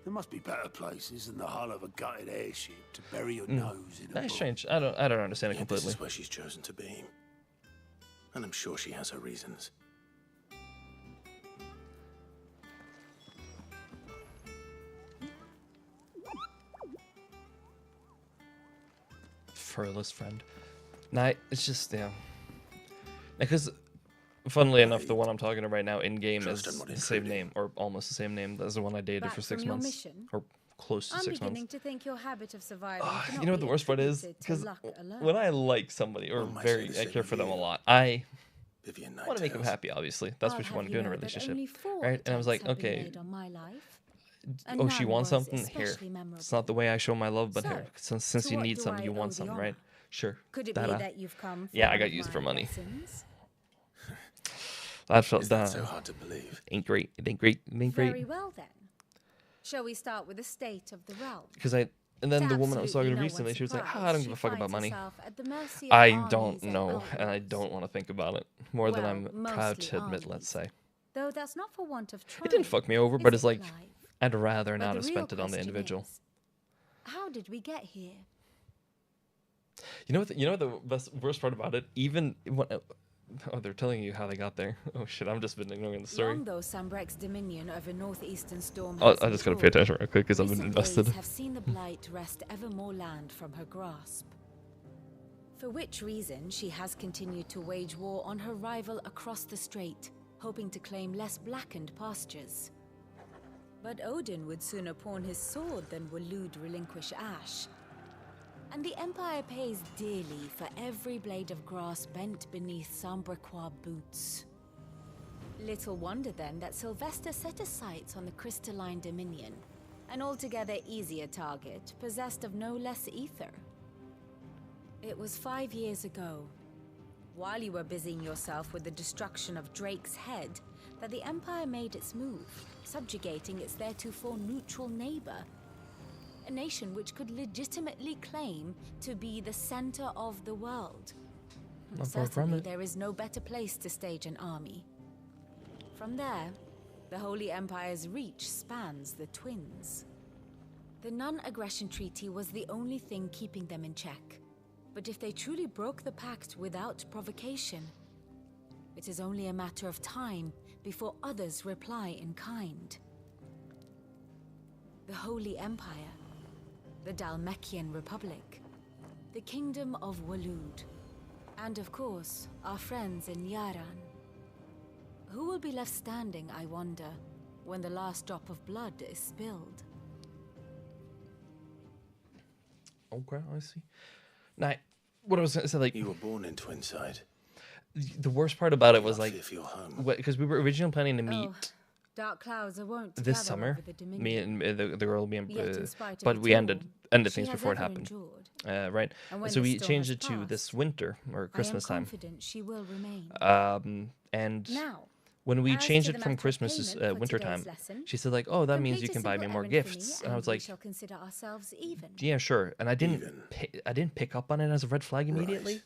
Speaker 14: There must be better places than the hull of a gutted airship to bury your nose in.
Speaker 1: That's strange. I don't understand it
Speaker 2: Yet this
Speaker 1: completely.
Speaker 2: is where she's chosen to be. And I'm sure she has her reasons.
Speaker 1: Furless friend. Nah, it's just, yeah. Because, funnily enough, the one I'm talking to right now in game is the same name, or almost the same name as the one I dated
Speaker 5: Back
Speaker 1: for 6
Speaker 5: from your
Speaker 1: months,
Speaker 5: mission?
Speaker 1: or close to
Speaker 5: I'm
Speaker 1: 6
Speaker 5: beginning
Speaker 1: months.
Speaker 5: to think your habit of surviving
Speaker 1: You
Speaker 5: cannot
Speaker 1: know what
Speaker 5: be
Speaker 1: the worst part is?
Speaker 5: attributed to
Speaker 1: Because
Speaker 5: luck alone.
Speaker 1: when I like somebody, or I care for them a lot, I want to make them happy, obviously. That's
Speaker 5: I'll
Speaker 1: what you
Speaker 5: have
Speaker 1: want to do in a
Speaker 5: know that
Speaker 1: relationship,
Speaker 5: only 4
Speaker 1: right? And I was like,
Speaker 5: attempts have been
Speaker 1: okay,
Speaker 5: made on my life, and
Speaker 1: oh, she
Speaker 5: none
Speaker 1: wants
Speaker 5: was
Speaker 1: something? Here.
Speaker 5: especially memorable.
Speaker 1: It's not the way I show my love, but
Speaker 5: So,
Speaker 1: here. Since
Speaker 5: to
Speaker 1: you
Speaker 5: what
Speaker 1: need
Speaker 5: do
Speaker 1: something,
Speaker 5: I
Speaker 1: you
Speaker 5: owe
Speaker 1: want
Speaker 5: the
Speaker 1: something,
Speaker 5: honor?
Speaker 1: right? Sure.
Speaker 5: Could it be
Speaker 1: Ta-da.
Speaker 5: that you've come for
Speaker 1: Yeah, I
Speaker 5: one
Speaker 1: got
Speaker 5: of
Speaker 1: used
Speaker 5: my
Speaker 1: for money.
Speaker 5: lessons?
Speaker 1: That felt
Speaker 2: Is that so hard to believe?
Speaker 1: Ain't great. It ain't great. It ain't
Speaker 5: Very
Speaker 1: great.
Speaker 5: well then. Shall we start with the state of the realm?
Speaker 1: Because and then
Speaker 5: To
Speaker 1: the woman I was talking to
Speaker 5: absolutely no
Speaker 1: recently,
Speaker 5: one's
Speaker 1: she was like,
Speaker 5: surprise,
Speaker 1: I don't
Speaker 5: she
Speaker 1: give a fuck about
Speaker 5: finds
Speaker 1: money.
Speaker 5: herself at the mercy of
Speaker 1: I
Speaker 5: armies
Speaker 1: don't
Speaker 5: and
Speaker 1: know, and I
Speaker 5: outlaws.
Speaker 1: don't want to think about it more than
Speaker 5: Well,
Speaker 1: I'm proud
Speaker 5: mostly
Speaker 1: to admit,
Speaker 5: armies.
Speaker 1: let's say.
Speaker 5: Though that's not for want of trying.
Speaker 1: It didn't fuck me over,
Speaker 5: is
Speaker 1: but it's
Speaker 5: it,
Speaker 1: like,
Speaker 5: Clive?
Speaker 1: I'd rather
Speaker 5: But
Speaker 1: not
Speaker 5: the
Speaker 1: have
Speaker 5: real
Speaker 1: spent it on the
Speaker 5: question
Speaker 1: individual.
Speaker 5: is, how did we get here?
Speaker 1: You know what the worst part about it? Even when, oh, they're telling you how they got there. Oh shit, I've just been ignoring the story.
Speaker 5: Long though Sambrek's dominion over northeastern Storm
Speaker 1: Oh,
Speaker 5: has
Speaker 1: I just gotta
Speaker 5: endured,
Speaker 1: pay attention real quick because I've been
Speaker 5: recent
Speaker 1: invested.
Speaker 5: days have seen the Blight wrest ever more land from her grasp. For which reason she has continued to wage war on her rival across the strait, hoping to claim less blackened pastures. But Odin would sooner pawn his sword than Waloed relinquish Ash. And the Empire pays dearly for every blade of grass bent beneath Sambrequois boots. Little wonder then that Sylvester set his sights on the Crystalline Dominion, an altogether easier target, possessed of no less ether. It was 5 years ago, while you were busying yourself with the destruction of Drake's Head, that the Empire made its move, subjugating its theretofore neutral neighbor. A nation which could legitimately claim to be the center of the world.
Speaker 1: Not far from
Speaker 5: Certainly
Speaker 1: it.
Speaker 5: there is no better place to stage an army. From there, the Holy Empire's reach spans the Twins. The non-aggression treaty was the only thing keeping them in check. But if they truly broke the pact without provocation, it is only a matter of time before others reply in kind. The Holy Empire, the Dhalmekian Republic, the Kingdom of Waloed, and of course, our friends in Yaran. Who will be left standing, I wonder, when the last drop of blood is spilled?
Speaker 1: Okay, I see. Now, what I was gonna say, like,
Speaker 2: You were born in Twinside.
Speaker 1: the worst part about it was
Speaker 2: Not
Speaker 1: like,
Speaker 2: fear for your home.
Speaker 1: because we were originally planning to meet
Speaker 5: Oh, dark clouds are wont to
Speaker 1: this
Speaker 5: gather
Speaker 1: summer,
Speaker 5: over the Dominion.
Speaker 1: me and the girl, me and,
Speaker 5: Yet in spite of
Speaker 1: but
Speaker 5: it
Speaker 1: we
Speaker 5: all,
Speaker 1: ended
Speaker 5: she
Speaker 1: things
Speaker 5: has
Speaker 1: before it
Speaker 5: ever
Speaker 1: happened,
Speaker 5: endured.
Speaker 1: right?
Speaker 5: And when
Speaker 1: So
Speaker 5: the
Speaker 1: we
Speaker 5: storm
Speaker 1: changed
Speaker 5: has
Speaker 1: it to
Speaker 5: passed,
Speaker 1: this winter or Christmas
Speaker 5: I am
Speaker 1: time.
Speaker 5: confident she will remain.
Speaker 1: And
Speaker 5: Now,
Speaker 1: when we
Speaker 5: as
Speaker 1: changed
Speaker 5: to
Speaker 1: it
Speaker 5: the
Speaker 1: from
Speaker 5: matter of
Speaker 1: Christmas
Speaker 5: payment
Speaker 1: to
Speaker 5: for
Speaker 1: winter
Speaker 5: today's
Speaker 1: time,
Speaker 5: lesson,
Speaker 1: she said like, "Oh, that means
Speaker 5: complete
Speaker 1: you
Speaker 5: a
Speaker 1: can buy me
Speaker 5: simple
Speaker 1: more
Speaker 5: errand for
Speaker 1: gifts."
Speaker 5: me,
Speaker 1: And I was
Speaker 5: we
Speaker 1: like,
Speaker 5: shall consider ourselves even.
Speaker 1: "Yeah, sure." And I didn't, I didn't pick up on it as a red flag immediately,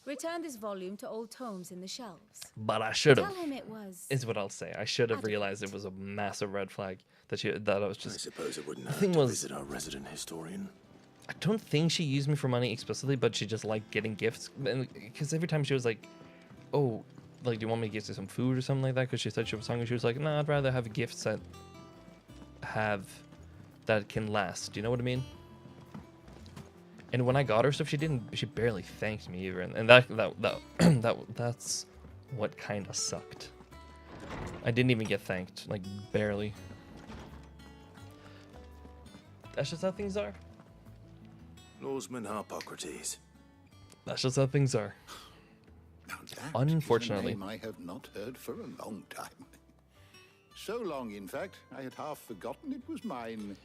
Speaker 5: Return this volume to old tomes in the shelves.
Speaker 1: but I should have.
Speaker 5: Tell him it was.
Speaker 1: Is what I'll say. I should have realized it was a massive red flag that I was just.
Speaker 2: I suppose it wouldn't
Speaker 1: The
Speaker 2: hurt
Speaker 1: thing
Speaker 2: to
Speaker 1: was,
Speaker 2: visit our resident historian.
Speaker 1: I don't think she used me for money explicitly, but she just liked getting gifts. Because every time she was like, "Oh, like, do you want me to get you some food or something like that?" Because she said she was hungry. She was like, "No, I'd rather have gifts that can last." Do you know what I mean? And when I got her stuff, she barely thanked me either, and that's what kind of sucked. I didn't even get thanked, like barely. That's just how things are.
Speaker 2: Norseman Harpocrates.
Speaker 1: That's just how things are. Unfortunately.
Speaker 12: A name I have not heard for a long time. So long, in fact, I had half forgotten it was mine.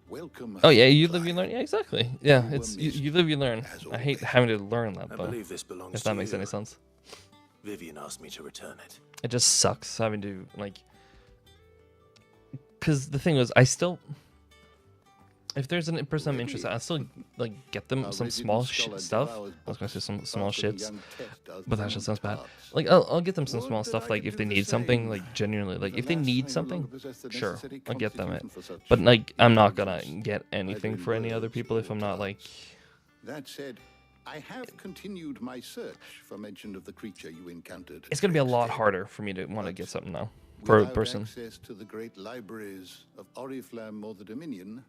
Speaker 12: Welcome.
Speaker 1: Oh yeah, you live, you learn. Yeah, exactly. Yeah, it's you live, you learn. I hate having to learn that
Speaker 2: I
Speaker 1: though.
Speaker 2: believe this belongs
Speaker 1: If that
Speaker 2: to
Speaker 1: makes
Speaker 2: you.
Speaker 1: any sense.
Speaker 2: Vivian asked me to return it.
Speaker 1: It just sucks having to like. Because the thing was, I still. If there's an person I'm interested, I'll still like get them some small stuff. I was gonna say some small shits, but that just sounds bad. Like I'll get them some small stuff. Like if they need something, like genuinely, like if they need something, sure, I'll get them it. But like I'm not gonna get anything for any other people if I'm not like.
Speaker 12: That said, I have continued my search for mention of the creature you encountered.
Speaker 1: It's gonna be a lot harder for me to want to get something now for a person.
Speaker 12: Access to the great libraries of Oriflamme or the Dominion,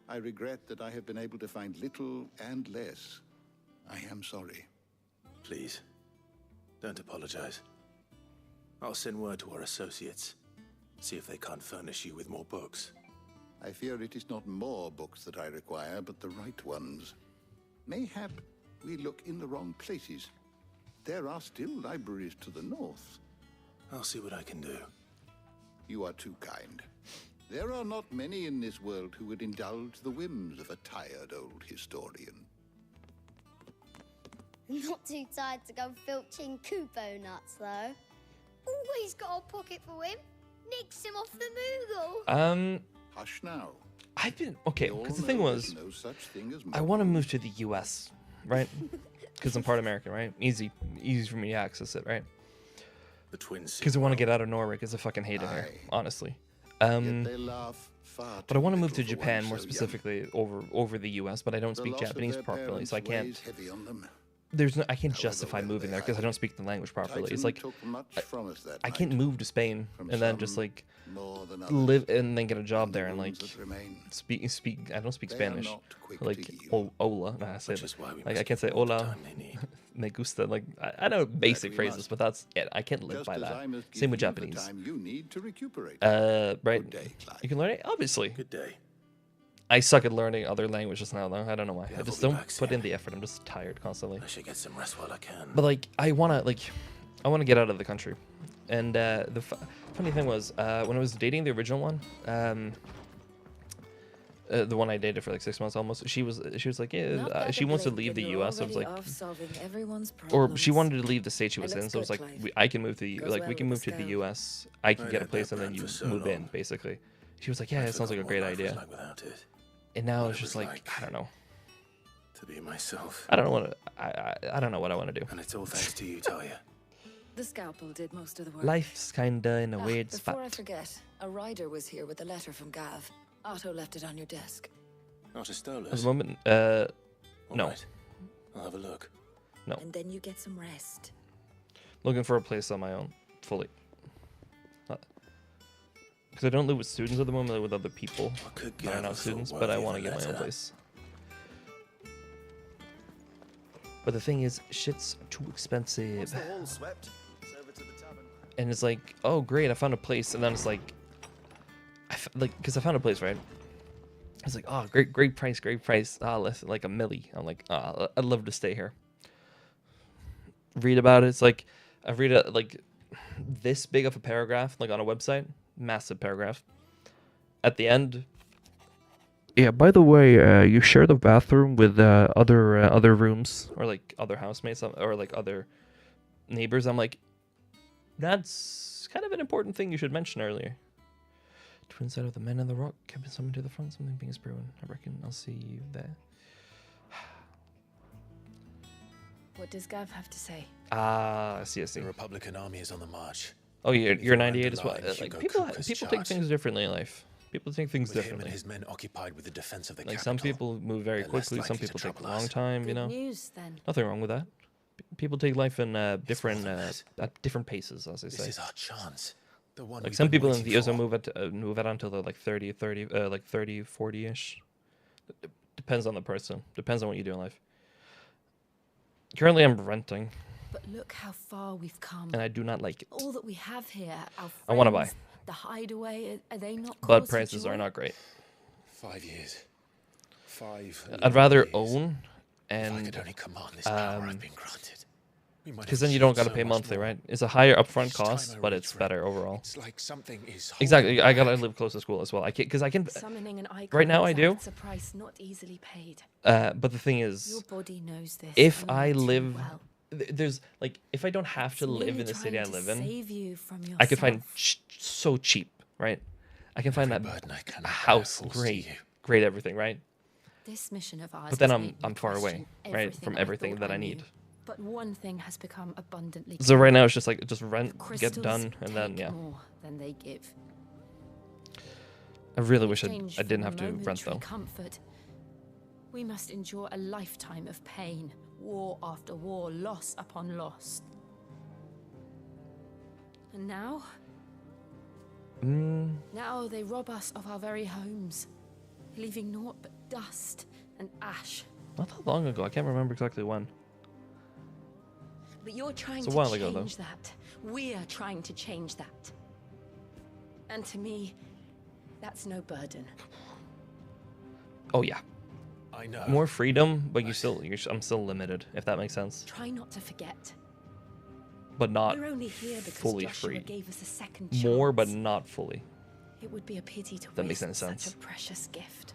Speaker 12: I regret that I have been able to find little and less. I am sorry.
Speaker 2: Please, don't apologize. I'll send word to our associates. See if they can't furnish you with more books.
Speaker 12: I fear it is not more books that I require, but the right ones. Mayhap we look in the wrong places. There are still libraries to the north.
Speaker 2: I'll see what I can do.
Speaker 12: You are too kind. There are not many in this world who would indulge the whims of a tired old historian.
Speaker 4: Not too tired to go filching Kupo nuts, though. Always got a pocket for him. Nicks him off the Moogle.
Speaker 12: Hush now.
Speaker 1: I've been okay because the thing was,
Speaker 12: no such thing as
Speaker 1: I want to move to the U.S., right? Because I'm part American, right? Easy for me to access it, right?
Speaker 2: The twins.
Speaker 1: Because I want to get out of Norway because I fucking hate it here, honestly. But I want to move to Japan more specifically over the U.S. But I don't speak Japanese properly, so I can't. I can't justify moving there because I don't speak the language properly. It's like I can't move to Spain and then just like live and then get a job there and like speak. I don't speak Spanish. Like hola, I say that. Like I can't say hola, me gusta. Like I know basic phrases, but that's it. I can't live by that. Same with Japanese. Right? You can learn it, obviously.
Speaker 2: Good day.
Speaker 1: I suck at learning other languages now, though. I don't know why. I just don't put in the effort. I'm just tired constantly.
Speaker 2: I should get some rest while I can.
Speaker 1: But like, I wanna get out of the country. And the funny thing was, when I was dating the original one, the one I dated for like 6 months almost, she was like, yeah, she wants to leave the U.S. I was like, or she wanted to leave the state she was in. So I was like, I can move to we can move to the U.S. I can get a place and then you move in, basically. She was like, yeah, it sounds like a great idea. And now it's just like, I don't know.
Speaker 2: To be myself.
Speaker 1: I don't know what I want to do.
Speaker 2: And it's all thanks to you, Talia.
Speaker 11: The scalpel did most of the work.
Speaker 1: Life's kinda in a weird spot.
Speaker 11: Before I forget, a rider was here with a letter from Gav. Otto left it on your desk.
Speaker 2: Not a Stolas.
Speaker 1: At the moment, no.
Speaker 2: Right. I'll have a look.
Speaker 1: No.
Speaker 11: And then you get some rest.
Speaker 1: Looking for a place on my own, fully. Because I don't live with students at the moment, I live with other people. I are not students, but I want to get my own place. But the thing is, shit's too expensive. And it's like, oh great, I found a place, and then it's like, because I found a place, right? It's like, oh great price. Less like a milli. I'm like, I'd love to stay here. Read about it. It's like, I read it like this big of a paragraph, like on a website. Massive paragraph. At the end, yeah, by the way, you share the bathroom with other rooms or like other housemates or like other neighbors. I'm like, that's kind of an important thing you should mention earlier. Twin side of the men in the rock have been summoned to the front. Something being brewing. I reckon I'll see you there.
Speaker 11: What does Gav have to say?
Speaker 1: I see.
Speaker 2: The Republican army is on the march.
Speaker 1: Oh, you're 98 as well. Like people take things differently in life. People take things differently.
Speaker 2: Him and his men occupied with the defense of the
Speaker 1: like
Speaker 2: capital.
Speaker 1: Some people move very quickly. Some people take a long time. You know.
Speaker 11: News, then.
Speaker 1: Nothing wrong with that. People take life in different at different paces, as they say.
Speaker 2: This is our chance. The one
Speaker 1: like some people in the USA move out until they're like 30, 40-ish. Depends on the person. Depends on what you do in life. Currently, I'm renting.
Speaker 5: But look how far we've come.
Speaker 1: And I do not like it.
Speaker 5: All that we have here, our friends,
Speaker 1: I want to buy.
Speaker 5: The hideaway, are they not?
Speaker 1: But prices are not great.
Speaker 2: 5 years. 5.
Speaker 1: I'd rather own and.
Speaker 2: If I could only command this power I've been granted.
Speaker 1: Because then you don't got to pay monthly, right? It's a higher upfront cost, but it's better overall.
Speaker 2: It's like something is
Speaker 1: exactly. I gotta live close to school as well. I can, because I can.
Speaker 5: Summoning an icon
Speaker 1: right now, I do.
Speaker 5: It's a price not easily paid.
Speaker 1: But the thing is,
Speaker 5: your body knows this.
Speaker 1: If I live, there's like, if I don't have to live in the city I live in, I could find so cheap, right? I can find that house, great everything, right?
Speaker 11: This mission of ours
Speaker 1: But then
Speaker 11: has made me
Speaker 1: I'm far away,
Speaker 11: question
Speaker 1: right, from
Speaker 11: I
Speaker 1: everything
Speaker 11: thought
Speaker 1: that I
Speaker 11: knew.
Speaker 1: need.
Speaker 11: But one thing has become abundantly
Speaker 1: So
Speaker 11: clear.
Speaker 1: right now it's just like just rent, get
Speaker 11: Crystals
Speaker 1: done, and then
Speaker 11: take
Speaker 1: yeah.
Speaker 11: more than they give.
Speaker 1: I really
Speaker 11: In
Speaker 1: wish I
Speaker 11: exchange
Speaker 1: didn't
Speaker 11: for
Speaker 1: have to rent
Speaker 11: momentary
Speaker 1: though.
Speaker 11: comfort, we must endure a lifetime of pain, war after war, loss upon loss. And now? Now they rob us of our very homes, leaving naught but dust and ash.
Speaker 1: Not that long ago. I can't remember exactly when.
Speaker 21: But you're trying
Speaker 1: It's a
Speaker 21: to
Speaker 1: while ago, though.
Speaker 21: change that. We're trying to change that. And to me, that's no burden.
Speaker 1: Oh yeah.
Speaker 6: I know.
Speaker 1: More freedom, but I'm still limited, if that makes sense.
Speaker 21: Try not to forget.
Speaker 1: But not
Speaker 21: We're only here because
Speaker 1: fully
Speaker 21: Joshua
Speaker 1: free.
Speaker 21: gave us a second
Speaker 1: More,
Speaker 21: chance.
Speaker 1: but not fully.
Speaker 21: It would be a pity to
Speaker 1: That makes
Speaker 21: waste
Speaker 1: any
Speaker 21: such
Speaker 1: sense.
Speaker 21: a precious gift.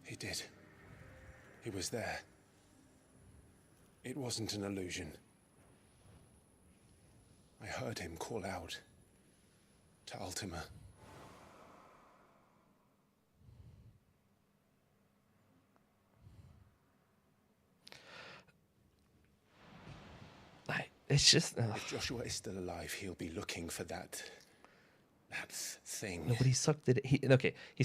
Speaker 6: He did. He was there. It wasn't an illusion. I heard him call out to Ultima.
Speaker 1: It's just.
Speaker 6: If Joshua is still alive, he'll be looking for that thing.
Speaker 1: No, but he sucked it. He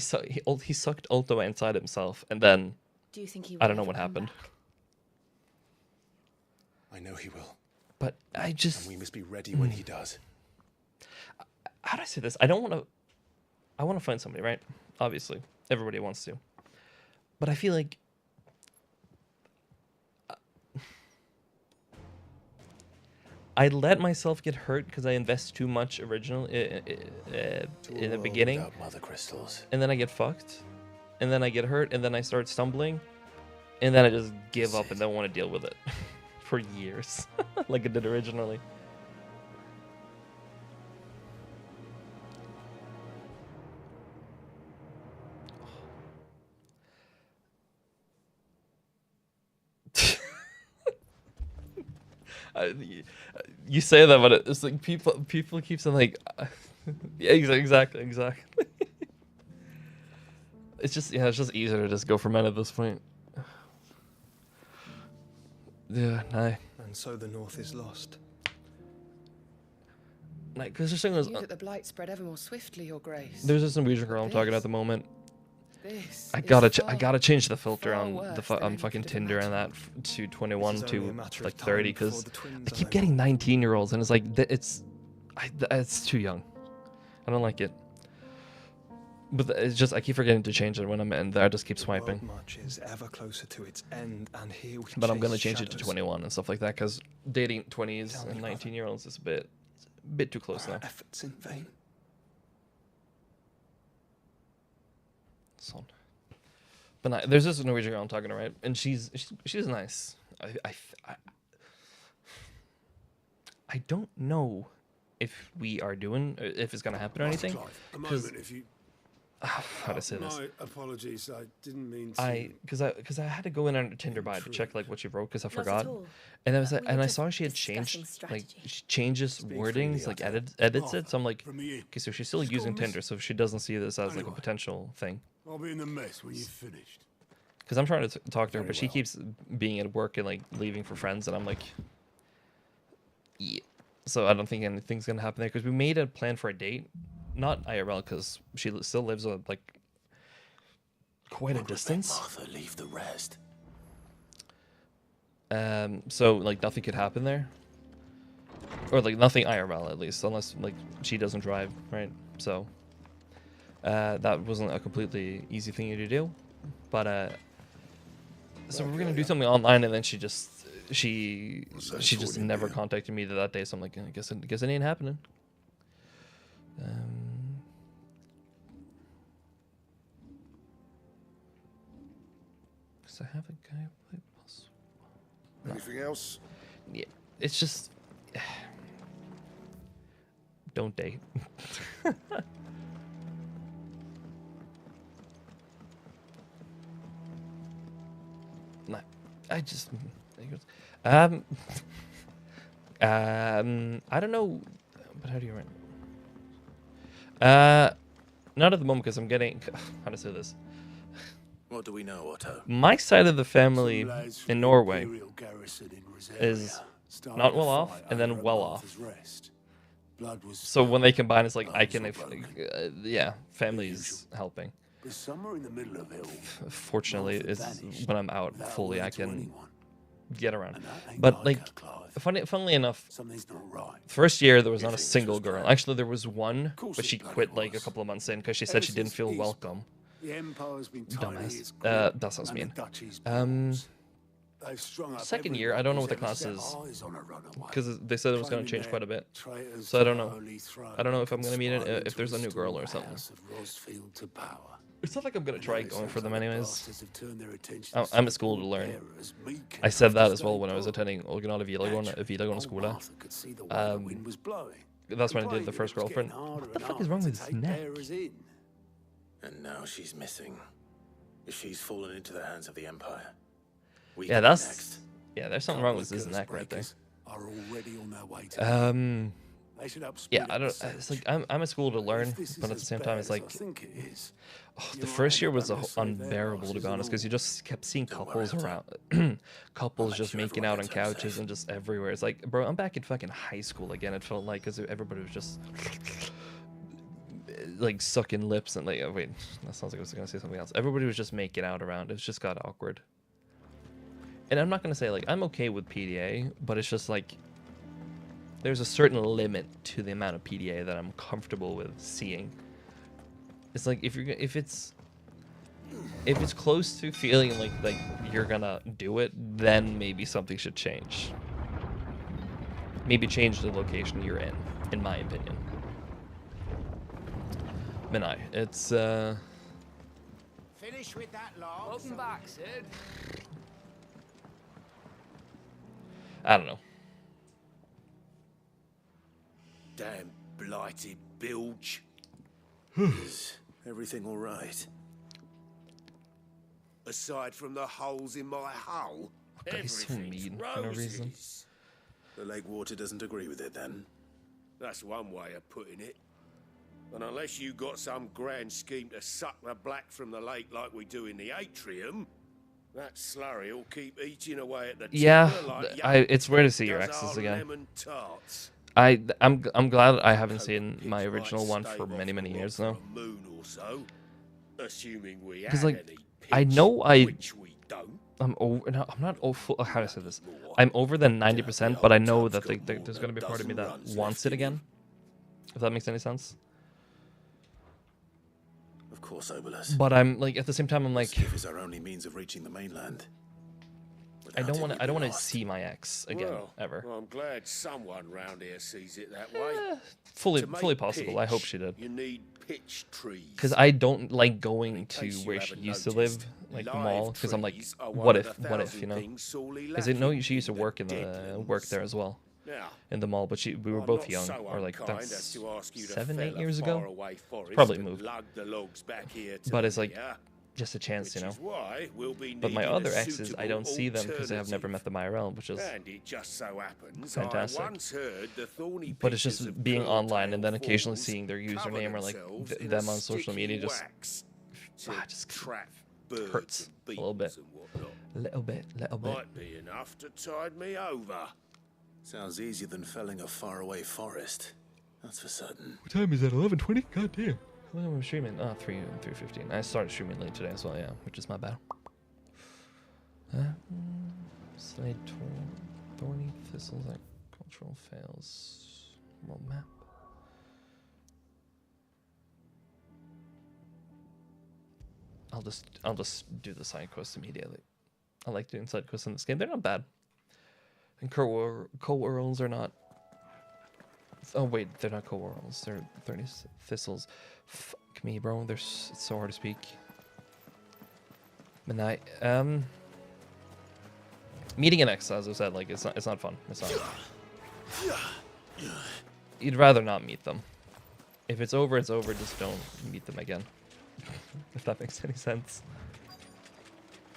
Speaker 1: sucked Ultima inside himself, and then
Speaker 21: Do you think he
Speaker 1: I
Speaker 21: will
Speaker 1: don't know
Speaker 21: ever
Speaker 1: what
Speaker 21: come
Speaker 1: happened.
Speaker 21: back?
Speaker 6: I know he will.
Speaker 1: But I just.
Speaker 6: And we must be ready when he does.
Speaker 1: How do I say this? I don't want to. I want to find somebody, right? Obviously, everybody wants to. But I feel like. I let myself get hurt because I invest too much originally in the beginning,
Speaker 2: Without mother crystals.
Speaker 1: and then I get fucked, and then I get hurt, and then I start stumbling, and then I just give up and don't want to deal with it for years, like I did originally. You say that, but it's like people keep saying like, yeah, exactly. It's just it's just easier to just go for men at this point. Yeah, no.
Speaker 6: And so the North is lost.
Speaker 1: Like, because this thing was,
Speaker 13: Knew that the blight spread ever more swiftly, Your Grace.
Speaker 1: there's this Norwegian girl I'm talking at the moment.
Speaker 13: This
Speaker 1: I
Speaker 13: is
Speaker 1: gotta change the filter
Speaker 13: far
Speaker 1: on
Speaker 13: worse
Speaker 1: on
Speaker 13: than
Speaker 1: fucking
Speaker 13: any could
Speaker 1: Tinder and that to 21
Speaker 6: This is only
Speaker 1: to
Speaker 6: a matter of
Speaker 1: like
Speaker 6: time
Speaker 1: 30
Speaker 6: before
Speaker 1: because
Speaker 6: the twins
Speaker 1: I keep
Speaker 6: are
Speaker 1: getting 19-year-olds and it's like it's too young. I don't like it. But it's just I keep forgetting to change it when I'm in there. I just keep swiping.
Speaker 6: The world marches ever closer to its end, and here we
Speaker 1: But I'm
Speaker 6: chase
Speaker 1: gonna change it to
Speaker 6: shadows.
Speaker 1: 21 and stuff like that because dating 20s
Speaker 6: Tell me,
Speaker 1: and
Speaker 6: brother.
Speaker 1: 19-year-olds is a bit too close now.
Speaker 6: Efforts in vain.
Speaker 1: Son. But there's this Norwegian girl I'm talking to, right? And she's nice. I don't know if we are doing if it's gonna happen or anything.
Speaker 14: A
Speaker 1: 'cause-
Speaker 14: moment, if you.
Speaker 1: how to say this?
Speaker 14: My apologies. I didn't mean to.
Speaker 1: Because I had to go in on her Tinder bio to check like what she wrote because I
Speaker 21: Not at
Speaker 1: forgot,
Speaker 21: all.
Speaker 1: and I was
Speaker 21: We
Speaker 1: like,
Speaker 21: were
Speaker 1: and I
Speaker 21: just
Speaker 1: saw she had
Speaker 21: discussing
Speaker 1: changed like
Speaker 21: strategy.
Speaker 1: she changes wordings like edits it. So I'm like, okay, so she's still using Tinder, so she doesn't see this as like a potential thing.
Speaker 14: I'll be in the mess when you've finished.
Speaker 1: Because I'm trying to talk to her, but she keeps being at work and like leaving for friends, and I'm like, yeah. So I don't think anything's gonna happen there because we made a plan for a date, not IRL, because she still lives like quite a distance.
Speaker 2: Martha leave the rest.
Speaker 1: So like nothing could happen there, or like nothing IRL at least, unless like she doesn't drive, right? So that wasn't a completely easy thing to do, but so we're gonna do something online, and then she just never contacted me that day. So I'm like, I guess it ain't happening. Cause I have a guy play plus.
Speaker 16: Anything else?
Speaker 1: Yeah, it's just don't date. Nah, I just I don't know. But how do you run? Not at the moment because I'm getting. How to say this?
Speaker 2: What do we know, Otto?
Speaker 1: My side of the family in Norway is not well off and then well off. So when they combine, it's like I can, yeah, family's helping. Fortunately, it's when I'm out fully, I can get around. But like, funnily enough, first year there was not a single girl. Actually, there was one, but she quit like a couple of months in because she said she didn't feel welcome. Dumbass. That sounds mean. Second year, I don't know what the class is because they said it was going to change quite a bit. So I don't know. I don't know if I'm going to meet it if there's a new girl or something. It's not like I'm going to try going for them anyways. I'm at school to learn. I said that as well when I was attending Originale videregående skole. That's when I did the first girlfriend. What the fuck is wrong with his neck?
Speaker 2: And now she's missing. She's fallen into the hands of the Empire.
Speaker 1: Yeah, that's... Yeah, there's something wrong with his neck right there. Yeah, I don't... It's like, I'm at school to learn, but at the same time, it's like... Oh, the first year was unbearable, to be honest, because you just kept seeing couples around. Couples just making out on couches and just everywhere. It's like, bro, I'm back in fucking high school again, it felt like, because everybody was just... like sucking lips and like, oh wait, that sounds like I was gonna say something else. Everybody was just making out around. It just got awkward. And I'm not gonna say like I'm okay with PDA, but it's just like there's a certain limit to the amount of PDA that I'm comfortable with seeing. It's like if it's close to feeling like you're gonna do it, then maybe something should change. Maybe change the location you're in my opinion. Menai, it's
Speaker 8: Finish with that log.
Speaker 13: Welcome back, Sid.
Speaker 1: I don't know.
Speaker 3: Damn blighted bilge.
Speaker 2: Is everything all right?
Speaker 3: Aside from the holes in my hull,
Speaker 1: He's so mean for no reason.
Speaker 2: The lake water doesn't agree with it then?
Speaker 3: That's one way of putting it. And unless you got some grand scheme to suck the black from the lake like we do in the atrium, that slurry will keep eating away at the
Speaker 1: Yeah,
Speaker 3: like
Speaker 1: it's rare to see your exes again. I'm glad I haven't seen my original one for many years now. Because like I know I'm over. No, I'm not over. How do I say this? I'm over the 90%, but I know that there's going to be a part of me that wants it again. If that makes any sense.
Speaker 2: Of course, Obolus.
Speaker 1: But I'm like at the same time I'm like.
Speaker 2: Skiff is our only means of reaching the mainland.
Speaker 1: I don't want to see my ex again ever.
Speaker 3: Well, I'm glad someone round here sees it that way.
Speaker 1: Fully possible. I hope she did.
Speaker 3: You need pitch trees.
Speaker 1: Because I don't like going to where she used to live, like the mall. Because I'm like, what if, you know? Because I know she used to work there as well, in the mall. But we were both young, or like that's 7-8 years ago. Probably moved. But it's like. Just a chance, you know. But my other exes, I don't see them because I have never met them IRL, which is fantastic. But it's just being online and then occasionally seeing their username or like them on social media just hurts a little bit. Little bit.
Speaker 3: Might be enough to tide me over.
Speaker 2: Sounds easier than felling a faraway forest. That's for certain.
Speaker 1: What time is that? 11:20? God damn. When am I streaming? Oh, 3:15. I started streaming late today as well, yeah, which is my bad. Slade thorny thistles like cultural fails. World map. I'll just do the side quests immediately. I like doing side quests in this game. They're not bad. And co-worlds are not. Oh wait, they're not co-worlds. They're 30 thistles. Fuck me, bro. It's so hard to speak. Midnight. Meeting an ex, as I said, like it's not fun. It's not. You'd rather not meet them. If it's over, it's over. Just don't meet them again. If that makes any sense.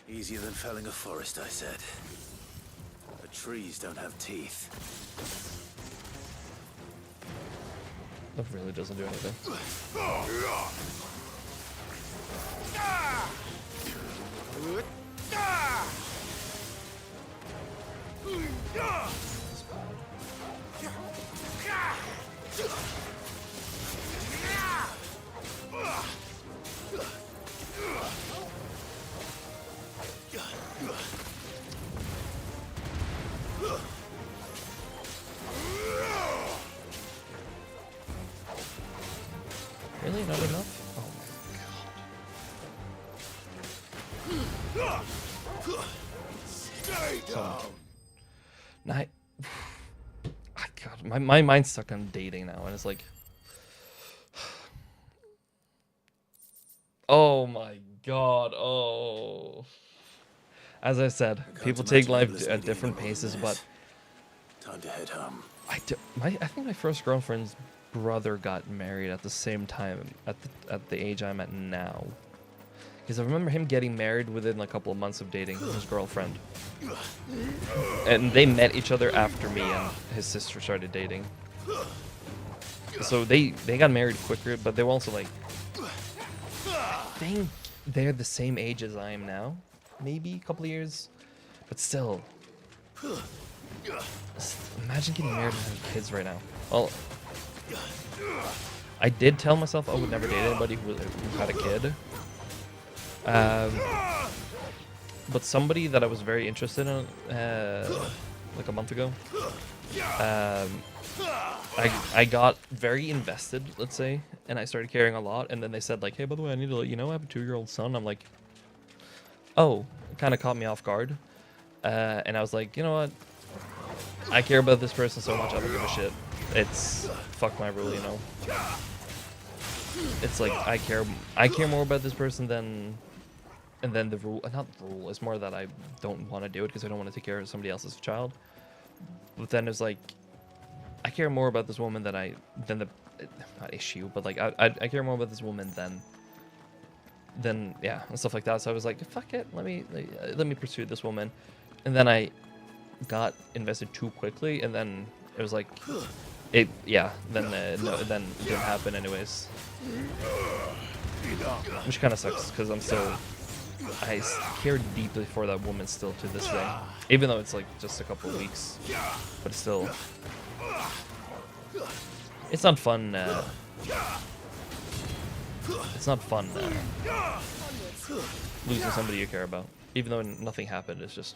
Speaker 2: Easier than felling a forest, I said. The trees don't have teeth.
Speaker 1: That really doesn't do anything. Really? Not enough? Oh
Speaker 3: Stay down.
Speaker 1: my god. God, my mind's stuck on dating now, and it's like, oh my god. Oh, as I said, people take life at different paces, but
Speaker 2: time to head home.
Speaker 1: I think my first girlfriend's brother got married at the same time at the age I'm at now. Because I remember him getting married within a couple of months of dating his girlfriend. And they met each other after me and his sister started dating. So they got married quicker, but they were also like, I think they're the same age as I am now. Maybe a couple of years. But still. Imagine getting married and having kids right now. Well, I did tell myself I would never date anybody who had a kid. But somebody that I was very interested in, like a month ago, I got very invested, let's say, and I started caring a lot. And then they said like, hey, by the way, I need to let you know I have a 2-year-old son. I'm like, oh, it kind of caught me off guard. And I was like, you know what? I care about this person so much, I don't give a shit. It's fuck my rule, you know. It's like I care more about this person than the rule. Not the rule. It's more that I don't want to do it because I don't want to take care of somebody else's child. But then it's like I care more about this woman than the not issue, but like I care more about this woman than yeah, and stuff like that. So I was like, fuck it, let me pursue this woman, and then I got invested too quickly, and then it was like then it didn't happen anyways, which kind of sucks because I care deeply for that woman still to this day, even though it's like just a couple of weeks, but it's still, it's not fun. It's not fun losing somebody you care about, even though nothing happened. It's just,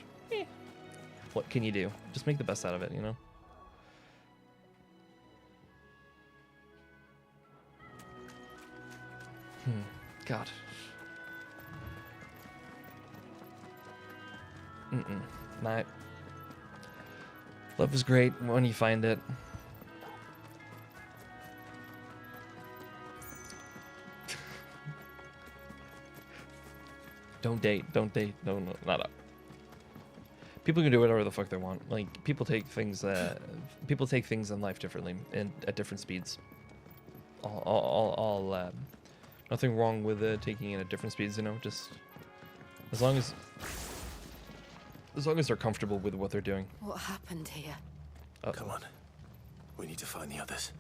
Speaker 1: what can you do? Just make the best out of it, you know? God. Nah. Love is great when you find it. Don't date. No, not up. People can do whatever the fuck they want. Like, people take things in life differently and at different speeds. Nothing wrong with taking it at different speeds, you know, just as long as they're comfortable with what they're doing.
Speaker 21: What happened here?
Speaker 2: Come on. We need to find the others.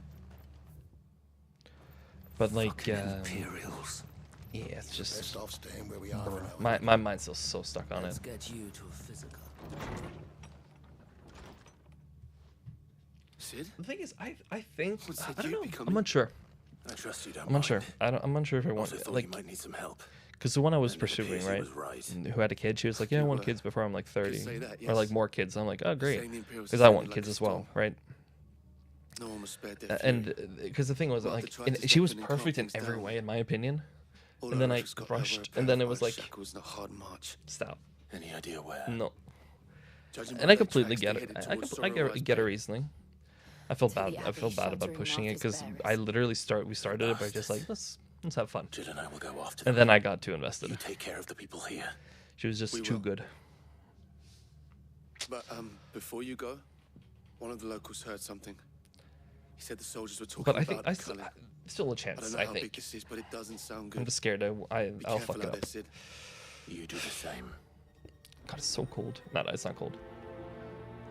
Speaker 1: But like,
Speaker 2: Imperials.
Speaker 1: Yeah, it's just
Speaker 12: Best off staying where we are.
Speaker 1: my mind's still so stuck on
Speaker 8: Let's
Speaker 1: it.
Speaker 8: get you to a physical.
Speaker 2: Sid?
Speaker 1: The thing is, I think I don't know.
Speaker 2: becoming-
Speaker 1: I'm unsure.
Speaker 2: I trust you don't
Speaker 1: I'm unsure.
Speaker 2: mind.
Speaker 1: I'm unsure if I
Speaker 2: Also
Speaker 1: want
Speaker 2: thought
Speaker 1: like
Speaker 2: you might need some help.
Speaker 1: because the one I was
Speaker 2: And it
Speaker 1: pursuing,
Speaker 2: appears he
Speaker 1: right,
Speaker 2: was right.
Speaker 1: who had a kid, she was like, yeah, I want kids before I'm like 30,
Speaker 2: say that,
Speaker 1: or like
Speaker 2: yes.
Speaker 1: more kids. I'm like, oh great,
Speaker 2: Saying the Imperial
Speaker 1: because I
Speaker 2: Society
Speaker 1: want
Speaker 2: like
Speaker 1: kids
Speaker 2: a
Speaker 1: as well,
Speaker 2: storm.
Speaker 1: right?
Speaker 2: No one was spared their
Speaker 1: And because the thing was
Speaker 2: Well,
Speaker 1: like,
Speaker 2: they tried to
Speaker 1: she
Speaker 2: step
Speaker 1: was
Speaker 2: in and
Speaker 1: perfect
Speaker 2: calm
Speaker 1: in
Speaker 2: things
Speaker 1: every
Speaker 2: down.
Speaker 1: way, in my opinion.
Speaker 2: All
Speaker 1: And then
Speaker 2: our
Speaker 1: I
Speaker 2: efforts got over a
Speaker 1: rushed,
Speaker 2: pair
Speaker 1: and then
Speaker 2: of
Speaker 1: it was
Speaker 2: iron
Speaker 1: like,
Speaker 2: shackles and a hard march.
Speaker 1: stop.
Speaker 2: Any idea where?
Speaker 1: No.
Speaker 2: Judging by
Speaker 1: And I
Speaker 2: their
Speaker 1: completely
Speaker 2: tracks,
Speaker 1: get
Speaker 2: they
Speaker 1: it.
Speaker 2: headed towards
Speaker 1: I
Speaker 2: Sorrow's
Speaker 1: get her
Speaker 2: Bay.
Speaker 1: reasoning. I felt
Speaker 21: To
Speaker 1: bad.
Speaker 21: the
Speaker 1: I felt
Speaker 21: Abbey,
Speaker 1: bad about
Speaker 21: sheltering
Speaker 1: pushing it
Speaker 21: Martha's
Speaker 1: because
Speaker 21: bearers.
Speaker 1: I literally we started it by just like let's have fun.
Speaker 2: Jid and I will go after
Speaker 1: And
Speaker 2: them.
Speaker 1: then I got too invested.
Speaker 2: You take care of the people here.
Speaker 1: She was just
Speaker 2: We
Speaker 1: too
Speaker 2: will.
Speaker 1: good.
Speaker 17: But, before you go, one of the locals heard something. He said the soldiers were talking
Speaker 1: But I
Speaker 17: about
Speaker 1: think
Speaker 17: Cullen.
Speaker 1: still a
Speaker 17: I
Speaker 1: chance.
Speaker 17: don't know
Speaker 1: I
Speaker 17: how big
Speaker 1: think.
Speaker 17: this is, but it doesn't sound good.
Speaker 1: I'm just scared. I'll
Speaker 17: Be
Speaker 1: fuck
Speaker 17: careful
Speaker 1: it
Speaker 17: out
Speaker 1: up.
Speaker 17: there, Sid.
Speaker 2: You do the same.
Speaker 1: God, it's so cold. No, it's not cold.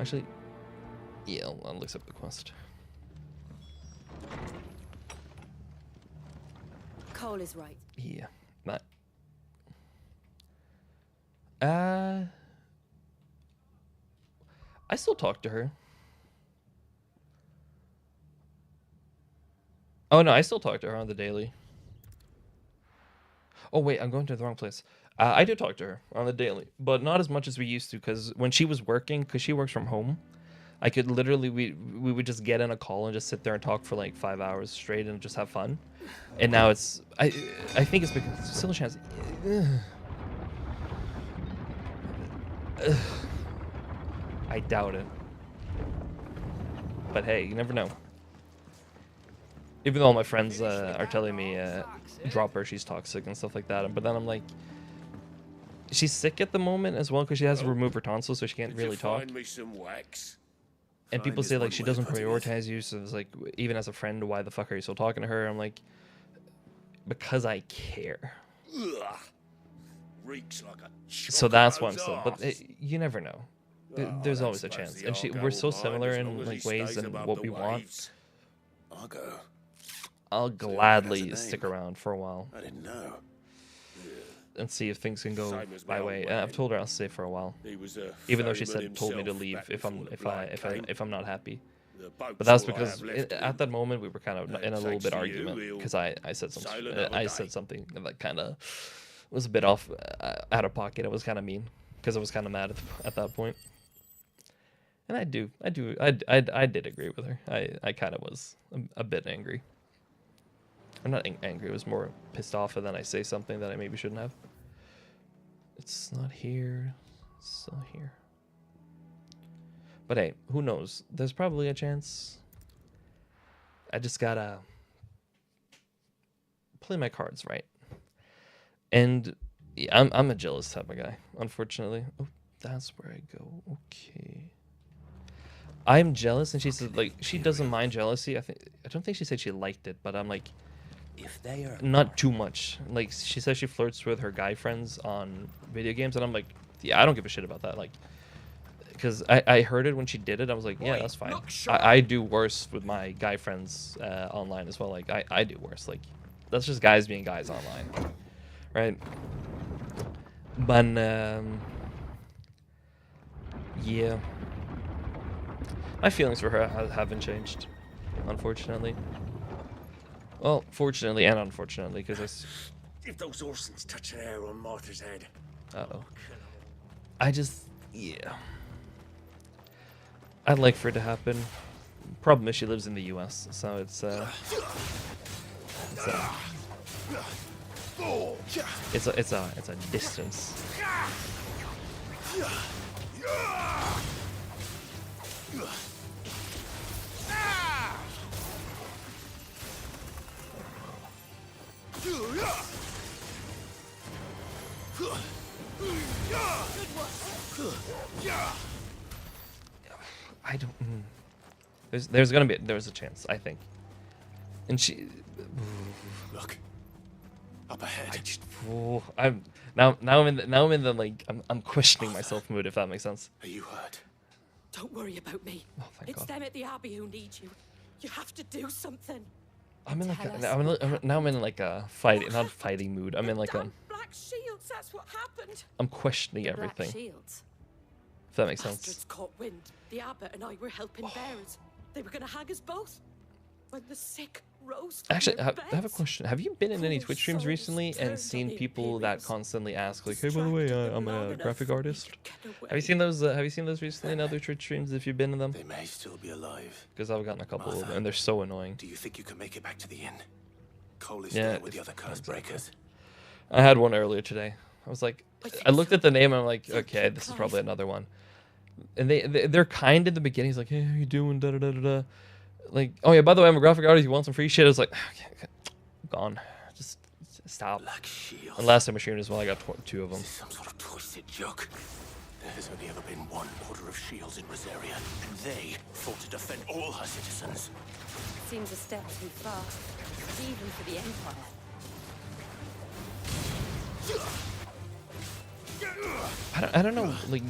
Speaker 1: Actually, yeah, I'll accept the quest.
Speaker 21: Cole is right.
Speaker 1: Yeah, not. I still talk to her. Oh no, I still talk to her on the daily. Oh wait, I'm going to the wrong place. I do talk to her on the daily, but not as much as we used to, because when she was working, because she works from home, I could literally, we would just get in a call and just sit there and talk for like 5 hours straight and just have fun. And now it's, I think it's because still a chance. I doubt it. But hey, you never know. Even though all my friends are telling me, drop her, she's toxic and stuff like that. But then I'm like, she's sick at the moment as well because she has to remove her tonsils, so she can't really talk.
Speaker 3: Find me some wax.
Speaker 1: And people say like she doesn't prioritize you, so it's like, even as a friend, why the fuck are you still talking to her? I'm like, because I care.
Speaker 3: Ugh. Reeks like a
Speaker 1: So that's what I'm
Speaker 3: chocolate
Speaker 1: saying. But
Speaker 3: arse.
Speaker 1: you never know. There's always a chance. And we're so similar in like ways and what we want. I'll gladly stick around for a while.
Speaker 2: I didn't know.
Speaker 1: And see if things can go
Speaker 3: Same as
Speaker 1: my
Speaker 3: my
Speaker 1: way.
Speaker 3: old
Speaker 1: And I've
Speaker 3: man.
Speaker 1: told her I'll stay for a while.
Speaker 3: He was a
Speaker 1: Even though she
Speaker 3: ferryman
Speaker 1: told me to
Speaker 3: himself
Speaker 1: leave
Speaker 3: back
Speaker 1: if
Speaker 3: before the
Speaker 1: if I'm not happy.
Speaker 3: The boat's
Speaker 1: But that's
Speaker 3: all I
Speaker 1: because
Speaker 3: have left
Speaker 1: at that moment we were kind of in a little
Speaker 3: thanks
Speaker 1: bit
Speaker 3: to you,
Speaker 1: argument
Speaker 3: we'll
Speaker 1: because I said
Speaker 3: sail
Speaker 1: something
Speaker 3: another day.
Speaker 1: that kind of was a bit off out of pocket. It was kind of mean because I was kind of mad at that point. And I did agree with her. I kind of was a bit angry. I'm not angry. I was more pissed off, and then I say something that I maybe shouldn't have. It's not here. It's still here. But hey, who knows? There's probably a chance. I just gotta play my cards right. And yeah, I'm a jealous type of guy, unfortunately. Oh, that's where I go. Okay. I'm jealous, and she said like she doesn't mind jealousy. I don't think she said she liked it, but I'm like,
Speaker 20: if they are
Speaker 1: not too much. Like she says she flirts with her guy friends on video games, and I'm like, yeah, I don't give a shit about that. Like, because I heard it when she did it. I was like, yeah, that's fine. I do worse with my guy friends online as well. Like I do worse. Like that's just guys being guys online, right? But yeah, my feelings for her haven't changed, unfortunately. Well, fortunately and unfortunately, because
Speaker 8: If those Orsons touch an hair on Martha's head.
Speaker 1: Uh-oh. Yeah. I'd like for it to happen. Problem is she lives in the US, so it's a distance. I don't. There's a chance, I think. And she.
Speaker 2: Look. Up ahead.
Speaker 1: I'm in the like I'm questioning myself mood, if that makes sense.
Speaker 2: Are you hurt?
Speaker 21: Don't worry about me.
Speaker 1: Oh, thank
Speaker 21: It's
Speaker 1: God.
Speaker 21: them at the Abbey who need you. You have to do something.
Speaker 1: I'm in like now I'm in like a fight, not fighting mood. I'm in like a.
Speaker 21: Black Shields, that's what happened.
Speaker 1: I'm questioning
Speaker 21: The Black
Speaker 1: everything.
Speaker 21: Shields.
Speaker 1: If that makes
Speaker 21: Bastards
Speaker 1: sense.
Speaker 21: caught wind. The abbot and I were helping bearers. They were going to hang us both. When the sick rose from
Speaker 1: Actually,
Speaker 21: their
Speaker 1: I have a
Speaker 21: beds.
Speaker 1: question. Have you been in any Twitch streams recently and seen people that constantly ask, like, "Hey, by the way, I'm a graphic artist." Have you seen those? Have you seen those recently in other Twitch streams? If you've been in them,
Speaker 2: They may still be alive.
Speaker 1: because I've gotten a couple of
Speaker 2: Martha,
Speaker 1: them, and they're so annoying.
Speaker 2: Do you think you can make it back to the inn? Cole is
Speaker 1: Yeah,
Speaker 2: there with the other curse breakers.
Speaker 1: I had one earlier today. I was like, I looked at the name, and I'm like, okay, this is probably another one. And they're kind in the beginning. He's like, hey, how you doing? Da da da da da. Like, oh yeah, by the way, I'm a graphic artist. You want some free shit? I was like, okay, gone. Just stop. And last time I streamed as well, I got two of them.
Speaker 2: Some sort of twisted joke. There has only ever been one Order of Shields in Rosaria, and they fought to defend all her citizens.
Speaker 5: Seems a step too far, even for the Empire.
Speaker 1: I don't know, like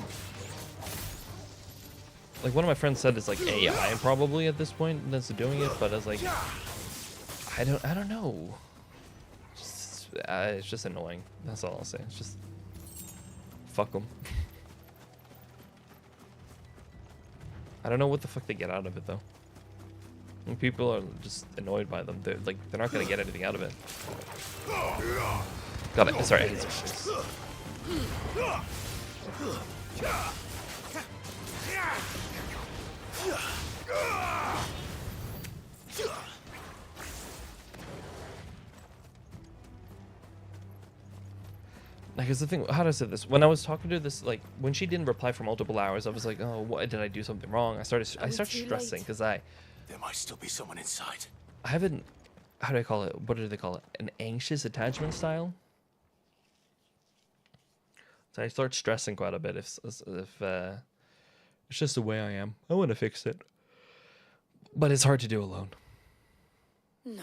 Speaker 1: one of my friends said it's like AI probably at this point that's doing it, but I was like, I don't know. it's just annoying. That's all I'll say. It's just fuck them. I don't know what the fuck they get out of it though. When people are just annoyed by them, they're not gonna get anything out of it. Got it. Sorry, I hate this. Like, here's the thing. How do I say this? When I was talking to this, like, when she didn't reply for multiple hours, I was like, oh, what did I do something wrong? I started stressing because
Speaker 2: There might still be someone inside.
Speaker 1: I haven't. How do I call it? What do they call it? An anxious attachment style. So I start stressing quite a bit if it's just the way I am. I want to fix it, but it's hard to do alone.
Speaker 21: No.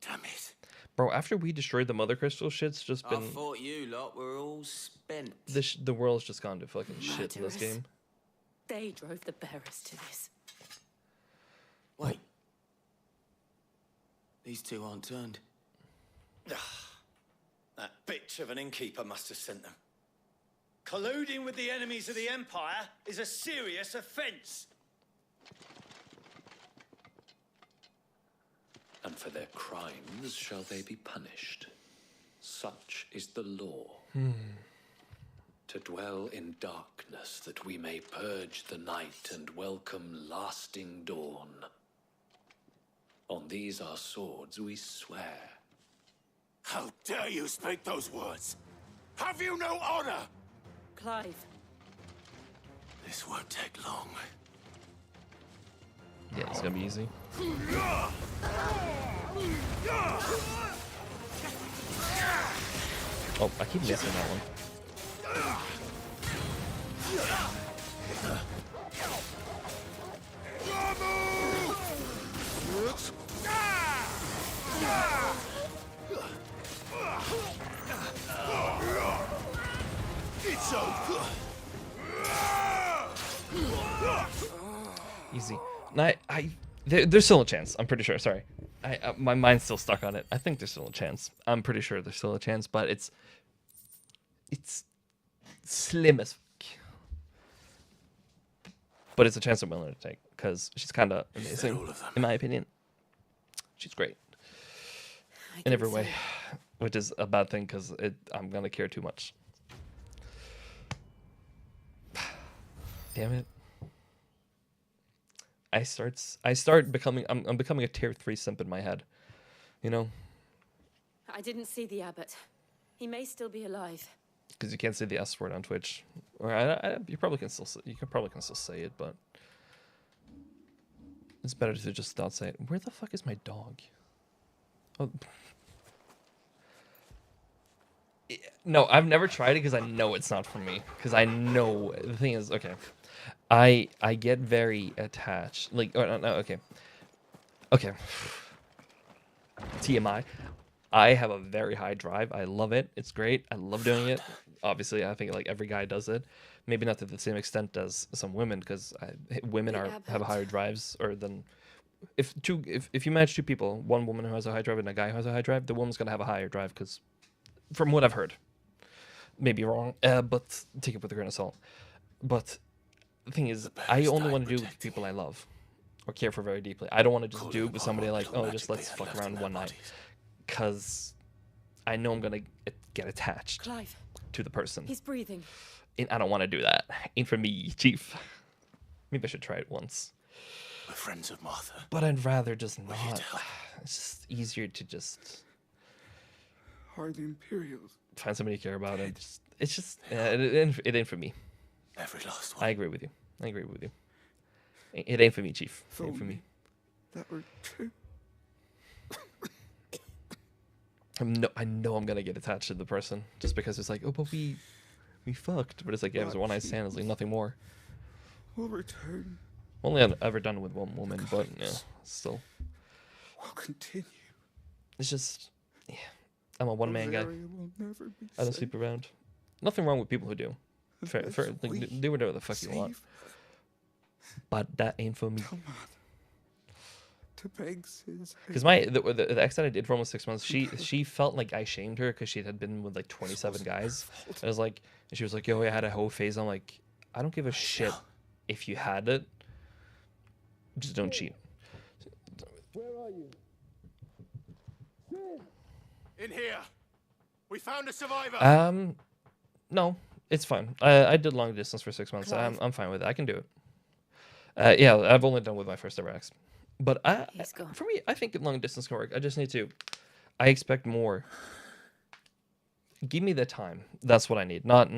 Speaker 2: Damn it.
Speaker 1: Bro, after we destroyed the Mother Crystal, shit's just been...
Speaker 18: I thought you lot were all spent.
Speaker 1: The world's just gone to fucking shit in this game.
Speaker 21: They drove the bearers to this.
Speaker 18: Wait. These two aren't turned.
Speaker 19: That bitch of an innkeeper must have sent them. Colluding with the enemies of the Empire is a serious offense.
Speaker 22: And for their crimes shall they be punished. Such is the law. To dwell in darkness that we may purge the night and welcome lasting dawn. On these our swords we swear.
Speaker 2: How dare you speak those words? Have you no honor?
Speaker 21: Clive.
Speaker 2: This won't take long.
Speaker 1: Yeah, it's gonna be easy. Oh, I keep missing that one.
Speaker 2: It's over.
Speaker 1: Easy. No, there's still a chance. I'm pretty sure. Sorry, my mind's still stuck on it. I think there's still a chance. I'm pretty sure there's still a chance, but it's slim as fuck. But it's a chance I'm willing to take because she's kind of amazing, in my opinion. She's great in every way, which is a bad thing because I'm gonna care too much. Damn it. I start becoming I'm becoming a tier 3 simp in my head. You know?
Speaker 21: I didn't see the abbot. He may still be alive.
Speaker 1: Because you can't say the S word on Twitch. Or you probably can still say it, but it's better to just not say it. Where the fuck is my dog? Oh. No, I've never tried it because I know it's not for me. Because I know the thing is, okay, I get very attached. Like, no, okay. TMI. I have a very high drive. I love it. It's great. I love doing it. Obviously, I think like every guy does it. Maybe not to the same extent as some women, because women have higher drives. Or than if you match two people, one woman who has a high drive and a guy who has a high drive, the woman's gonna have a higher drive, because from what I've heard, maybe wrong, but take it with a grain of salt. But the thing is, I only want to do with people I love or care for very deeply. I don't want to just do it with somebody like, oh, just let's fuck around one night, because I know I'm gonna get attached
Speaker 21: Clive,
Speaker 1: to the person.
Speaker 21: he's breathing.
Speaker 1: And I don't want to do that. Ain't for me, Chief. Maybe I should try it once.
Speaker 2: We're friends of Martha.
Speaker 1: But I'd rather just not. It's just easier to just
Speaker 2: Are the Imperials?
Speaker 1: find somebody to care about. And it's just it ain't for me.
Speaker 2: Every last one.
Speaker 1: I agree with you. It ain't for me, Chief. It ain't for me.
Speaker 2: That were true.
Speaker 1: I know I'm gonna get attached to the person just because it's like, oh, but we fucked. But it's like, yeah, it was a one night stand. It's like nothing more.
Speaker 2: We'll return.
Speaker 1: Only I've ever done with one woman, but yeah, still.
Speaker 2: We'll continue.
Speaker 1: It's just, yeah, I'm a one man guy.
Speaker 2: Bavaria will never be
Speaker 1: I don't
Speaker 2: safe.
Speaker 1: sleep around. Nothing wrong with people who do. Fair, like, do whatever the fuck you want. But that ain't for me.
Speaker 17: to beg sins.
Speaker 1: Because the ex that I did for almost 6 months, she felt like I shamed her because she had been with like 27 guys. I was like, and she was like, yo, I had a hoe phase. I'm like, I don't give a shit if you had it. Just don't cheat.
Speaker 17: Where are you? In here. We found a survivor.
Speaker 1: No, it's fine. I did long distance for 6 months. I'm fine with it. I can do it. Yeah, I've only done with my first ever ex. But for me, I think long distance can work. I just need to. I expect more. Give me the time. That's what I need. Not in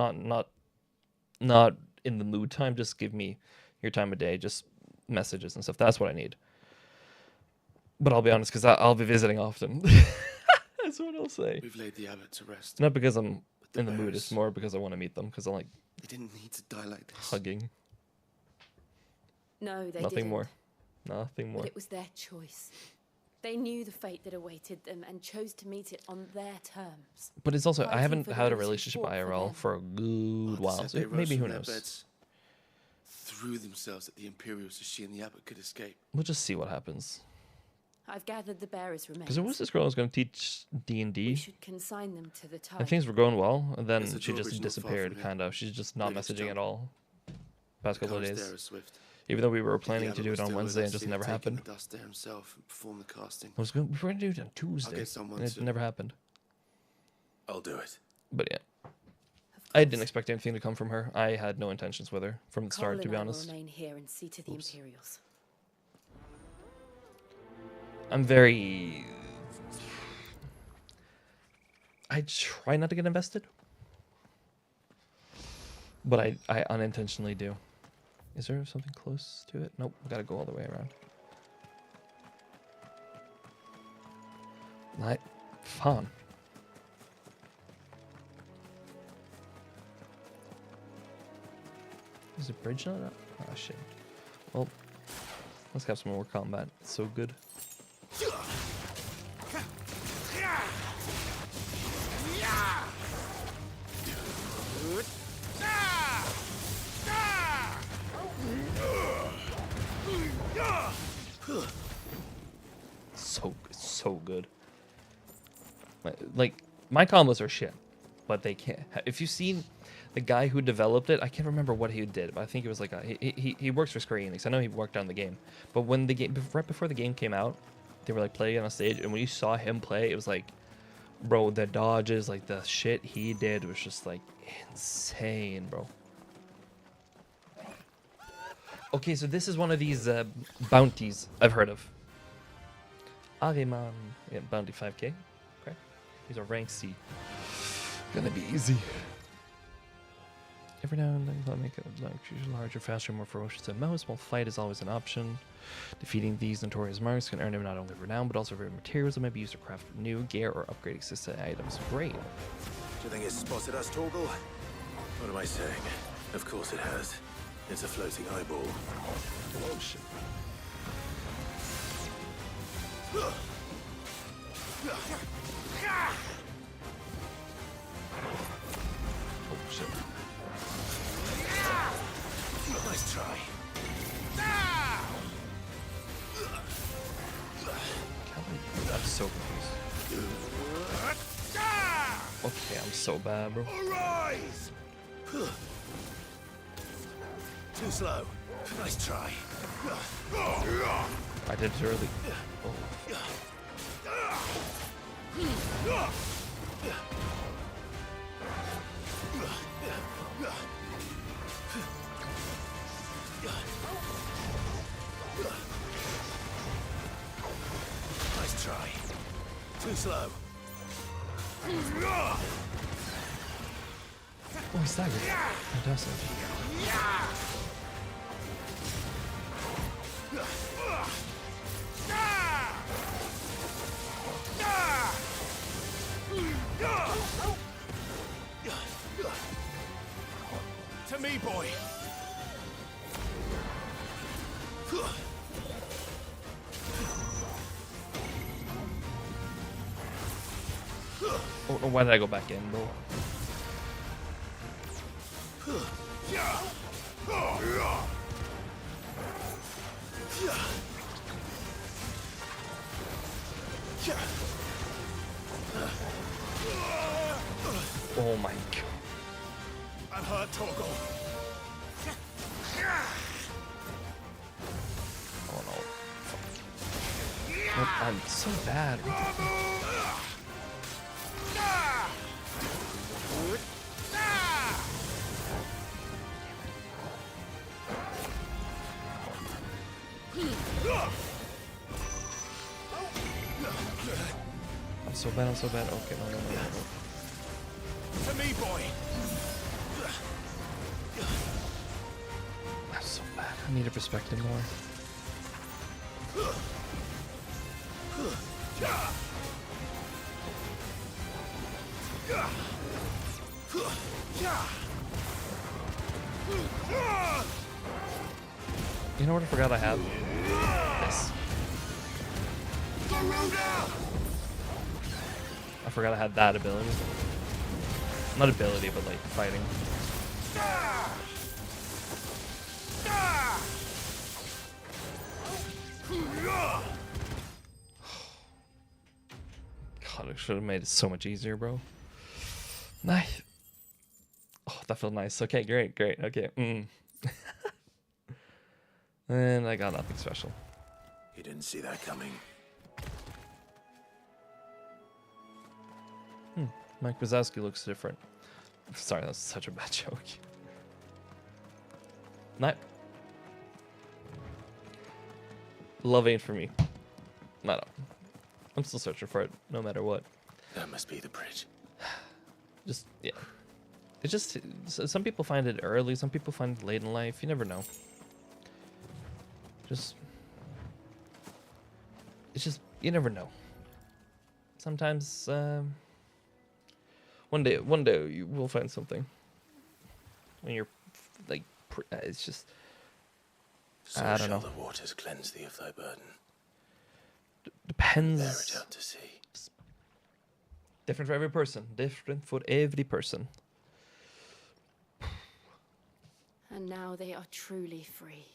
Speaker 1: the mood time. Just give me your time of day. Just messages and stuff. That's what I need. But I'll be honest, because I'll be visiting often. That's what I'll say.
Speaker 17: We've laid the abbot to rest.
Speaker 1: Not because I'm in the mood. It's more because I want to meet them. Because I like.
Speaker 17: They didn't need to die like this.
Speaker 1: Hugging.
Speaker 11: No, they
Speaker 1: Nothing
Speaker 11: didn't.
Speaker 1: more. Nothing more.
Speaker 11: But it was their choice. They knew the fate that awaited them and chose to meet it on their terms.
Speaker 1: But it's also, I
Speaker 11: Fighting
Speaker 1: haven't
Speaker 11: for
Speaker 1: had a
Speaker 11: those who
Speaker 1: relationship
Speaker 11: fought for
Speaker 1: IRL
Speaker 11: them.
Speaker 1: for a good while. So maybe who knows?
Speaker 17: Threw themselves at the Imperials so she and the abbot could escape.
Speaker 1: We'll just see what happens.
Speaker 11: I've gathered the bearer's remains.
Speaker 1: Because there was this girl who was going to teach D&D.
Speaker 11: We should consign them to the tide.
Speaker 1: And things were going well, and then
Speaker 17: There's a
Speaker 1: she
Speaker 17: drawbridge
Speaker 1: just
Speaker 17: not far
Speaker 1: disappeared,
Speaker 17: from here.
Speaker 1: kind of. She's just not
Speaker 17: Maybe it's
Speaker 1: messaging
Speaker 17: jump.
Speaker 1: at all. Past couple of
Speaker 17: Courage
Speaker 1: days.
Speaker 17: there is swift.
Speaker 1: Even though we were
Speaker 17: If the
Speaker 1: planning to
Speaker 17: abbot
Speaker 1: do
Speaker 17: was
Speaker 1: it on
Speaker 17: still with
Speaker 1: Wednesday,
Speaker 17: us,
Speaker 1: it just
Speaker 17: he'd
Speaker 1: never
Speaker 17: have taken
Speaker 1: happened.
Speaker 17: the dust there himself and perform the casting.
Speaker 1: We were going to do it on Tuesday,
Speaker 17: get someone
Speaker 1: and it
Speaker 17: to-
Speaker 1: never happened.
Speaker 2: I'll do it.
Speaker 1: But yeah. I didn't expect anything to come from her. I had no intentions with her from the start,
Speaker 11: Cole
Speaker 1: to be
Speaker 11: and I will
Speaker 1: honest.
Speaker 11: remain here and see to the Imperials.
Speaker 1: I'm very... I try not to get invested. But I unintentionally do. Is there something close to it? Nope, we gotta go all the way around. Right, fun. Is the bridge not up? Oh shit. Well, let's have some more combat. It's so good. So good. Like my combos are shit, but they can't. If you've seen the guy who developed it, I can't remember what he did, but I think it was like he works for Square Enix. I know he worked on the game, but when the game right before the game came out, they were like playing it on stage, and when you saw him play, it was like, bro, the dodges, like the shit he did was just like insane, bro. Okay, so this is one of these bounties I've heard of. Ariman, yeah, bounty 5k. Okay, he's a rank C. Gonna be easy. Every now and then, they'll make it larger, faster, more ferocious than most. Small fight is always an option. Defeating these notorious marks can earn him not only renown, but also rare materials that may be used to craft new gear or upgrade existing items. Great.
Speaker 2: Do you think it's spotted us, Torgal? What am I saying? Of course it has. It's a floating eyeball.
Speaker 1: Oh shit. Oh shit.
Speaker 2: Nice try.
Speaker 1: I'm so confused. Okay, I'm so bad, bro.
Speaker 2: Arise! Too slow. Nice try.
Speaker 1: I did it early. Oh.
Speaker 2: Nice try. Too slow.
Speaker 1: Oh, he's staggered. Fantastic.
Speaker 17: To me, boy.
Speaker 1: Oh, why did I go back in, bro?
Speaker 8: That hurt, Torgal.
Speaker 1: Oh no. Fuck. I'm so bad. What the fuck? I'm so bad, I'm so bad. Okay, no.
Speaker 8: To me, boy.
Speaker 1: I'm so bad. I need to respect him more. You know what I forgot I had? This. I forgot I had that ability. Not ability, but like fighting. God, I should have made it so much easier, bro. Nice. Oh, that felt nice. Okay, great. Okay. And I got nothing special.
Speaker 2: You didn't see that coming.
Speaker 1: Mike Wazowski looks different. Sorry, that's such a bad joke. Not. Love ain't for me. No. I'm still searching for it, no matter what.
Speaker 2: That must be the bridge.
Speaker 1: Just, yeah. It's just, some people find it early, some people find it late in life. You never know. It's just, you never know. Sometimes, one day you will find something. When you're, like, it's just,
Speaker 2: So
Speaker 1: I don't
Speaker 2: shall
Speaker 1: know.
Speaker 2: the waters cleanse thee of thy burden.
Speaker 1: Depends.
Speaker 2: Bear it out to sea.
Speaker 1: Different for every person. Different for every person.
Speaker 11: And now they are truly free.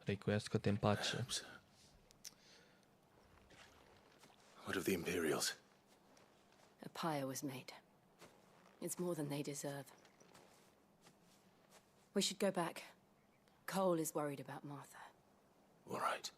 Speaker 1: Riescote in pace.
Speaker 2: What of the Imperials?
Speaker 11: A pyre was made. It's more than they deserve. We should go back. Cole is worried about Martha.
Speaker 2: All right.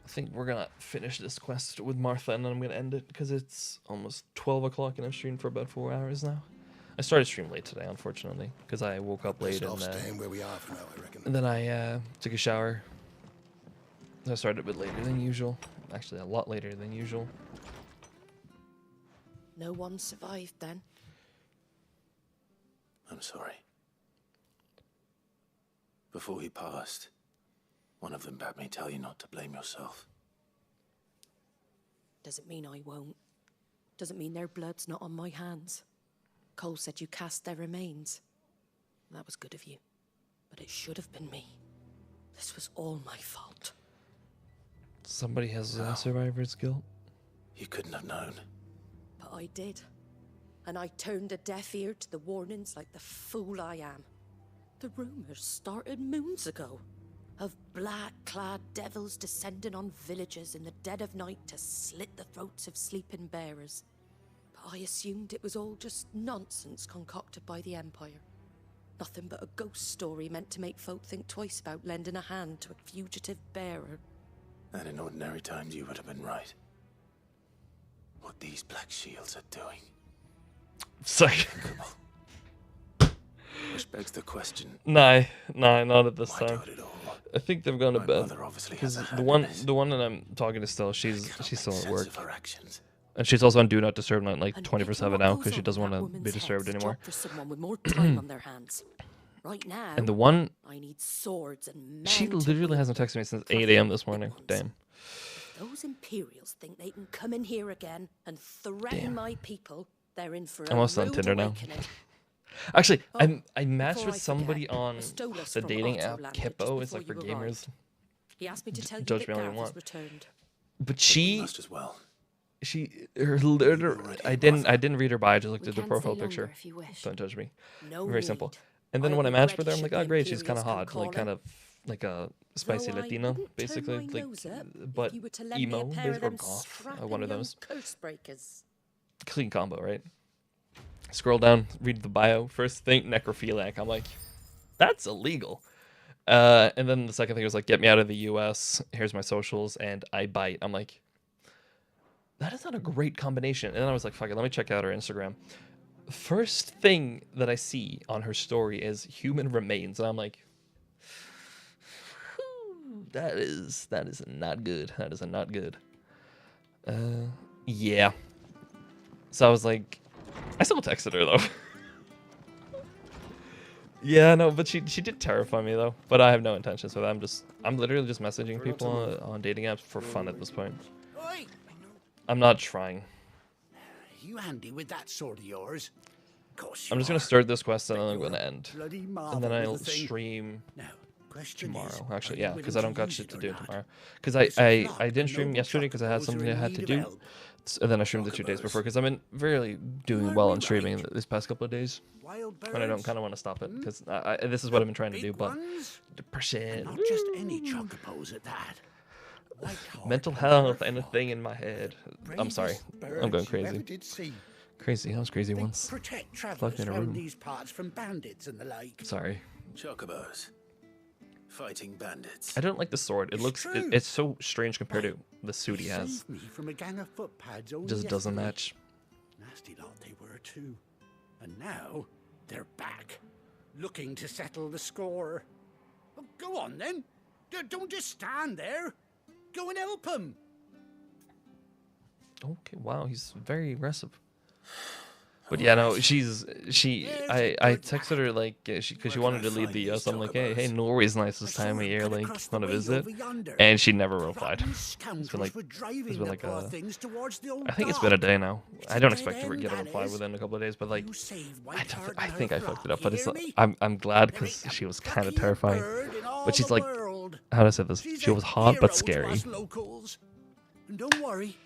Speaker 1: I think we're gonna finish this quest with Martha and then I'm gonna end it because it's almost 12 o'clock and I've streamed for about 4 hours now. I started stream late today, unfortunately, because I woke up late and
Speaker 6: staying where we are for now, I reckon.
Speaker 1: and then I took a shower. I started a bit later than usual. Actually, a lot later than usual.
Speaker 21: No one survived then?
Speaker 2: I'm sorry. Before he passed, one of them bade me tell you not to blame yourself.
Speaker 21: Doesn't mean I won't. Doesn't mean their blood's not on my hands. Cole said you cast their remains. That was good of you. But it should have been me. This was all my fault.
Speaker 1: Somebody has survivor's guilt.
Speaker 2: You couldn't have known.
Speaker 21: But I did. And I turned a deaf ear to the warnings like the fool I am. The rumors started moons ago. Of black-clad devils descending on villages in the dead of night to slit the throats of sleeping bearers. But I assumed it was all just nonsense concocted by the Empire. Nothing but a ghost story meant to make folk think twice about lending a hand to a fugitive bearer.
Speaker 2: And in ordinary times you would have been right. What these Black Shields are doing.
Speaker 1: Sorry.
Speaker 2: Which begs the question.
Speaker 1: Nah, not at this
Speaker 2: Why
Speaker 1: time.
Speaker 2: do it at all?
Speaker 1: I think they've gone to
Speaker 2: My
Speaker 1: bed.
Speaker 2: mother obviously has
Speaker 1: Because
Speaker 2: a
Speaker 1: the
Speaker 2: hand in
Speaker 1: one that I'm talking to still, she's still at work.
Speaker 2: Sense of her actions.
Speaker 1: And she's also on Do Not Disturb like
Speaker 21: And
Speaker 1: 24/7 now because she doesn't want to be disturbed anymore.
Speaker 21: For someone with more time on their hands. Right now,
Speaker 1: And the one,
Speaker 21: I need swords and men
Speaker 1: she
Speaker 21: to
Speaker 1: literally
Speaker 21: wield
Speaker 1: hasn't texted me since 8 a.m. this morning. Damn.
Speaker 21: Those Imperials think they can come in here again and threaten my people. They're in for
Speaker 1: I'm
Speaker 21: a
Speaker 1: also on
Speaker 21: rude
Speaker 1: Tinder now.
Speaker 21: awakening.
Speaker 1: Actually,
Speaker 21: Oh,
Speaker 1: I matched
Speaker 21: before
Speaker 1: with
Speaker 21: I
Speaker 1: somebody
Speaker 21: forget,
Speaker 1: on
Speaker 21: Astolos
Speaker 1: the
Speaker 21: from
Speaker 1: dating
Speaker 21: Otto
Speaker 1: app
Speaker 21: landed just
Speaker 1: Kippo. It's like for
Speaker 21: before you
Speaker 1: gamers.
Speaker 21: arrived. He asked me to tell you
Speaker 1: Judge
Speaker 21: that
Speaker 1: me all you
Speaker 21: Gareth
Speaker 1: want.
Speaker 21: has returned.
Speaker 1: But she,
Speaker 2: Must as well.
Speaker 1: I didn't read her bio. I just looked
Speaker 11: We
Speaker 1: at the
Speaker 11: can
Speaker 1: profile
Speaker 11: stay longer
Speaker 1: picture.
Speaker 11: if you wish.
Speaker 1: Don't judge me.
Speaker 21: No
Speaker 1: Very
Speaker 21: need.
Speaker 1: simple. And then
Speaker 21: I'll
Speaker 1: when I
Speaker 21: be
Speaker 1: matched with
Speaker 21: ready
Speaker 1: her, I'm like,
Speaker 21: should
Speaker 1: oh
Speaker 21: the
Speaker 1: great, she's kind of
Speaker 21: Imperials come
Speaker 1: hot, like kind
Speaker 21: calling.
Speaker 1: of like a spicy
Speaker 21: Though I
Speaker 1: Latino,
Speaker 21: wouldn't turn
Speaker 1: basically,
Speaker 21: my
Speaker 1: like,
Speaker 21: nose up
Speaker 1: but
Speaker 21: if you were to lend me a
Speaker 1: emo,
Speaker 21: pair of
Speaker 1: or
Speaker 21: them
Speaker 1: goth,
Speaker 21: strapping
Speaker 1: one of
Speaker 21: young
Speaker 1: those.
Speaker 21: coast breakers.
Speaker 1: Clean combo, right? Scroll down, read the bio. First thing, necrophiliac. I'm like, that's illegal. And then the second thing was like, get me out of the U.S. Here's my socials, and I bite. I'm like, that is not a great combination. And then I was like, fuck it, let me check out her Instagram. First thing that I see on her story is human remains, and I'm like, that is not good. That is not good. Yeah. So I was like, I still texted her though. Yeah, no, but she did terrify me though. But I have no intentions with that. I'm literally just messaging people on dating apps for fun at this point.
Speaker 20: Oi!
Speaker 1: I'm not trying.
Speaker 20: You handy with that sword of yours? Course
Speaker 1: I'm just gonna start this quest and then I'm gonna end. And then I'll stream tomorrow. Actually, yeah, because I don't got shit to do tomorrow. Because I didn't stream yesterday because I had something I had to do. And then I streamed the 2 days before because I've been really doing well on streaming this past couple of days. And I don't kind of want to stop it because this is what I've been trying to do, but depression.
Speaker 20: Not just any chocobos at that.
Speaker 1: Mental health and a thing in my head. I'm sorry. I'm going crazy. Crazy. I was crazy once.
Speaker 20: Protect
Speaker 1: Locked
Speaker 20: travelers
Speaker 1: in a
Speaker 20: around
Speaker 1: room.
Speaker 20: these parts from bandits and the like.
Speaker 1: Sorry.
Speaker 2: Chocobos. Fighting bandits.
Speaker 1: I don't like the sword. It looks. It's so strange compared to the suit he has.
Speaker 20: Saved me from a gang of footpads only
Speaker 1: Just doesn't
Speaker 20: yesterday.
Speaker 1: match.
Speaker 20: Nasty lot they were too. And now they're back, looking to settle the score. Well, go on then. Don't just stand there. Go and help them.
Speaker 1: Okay. Wow. He's very aggressive. But yeah, no, I texted her like because she wanted to leave the US. I'm like, hey, Norway's nice this time of year. Like, want to visit? And she never replied. It's been like I think it's been a day now. I don't expect her to get a reply within a couple of days, but like, I think I fucked it up. But it's I'm glad because she was kind of terrifying. But she's like, how do I say this? She was hot but scary.
Speaker 20: And don't worry,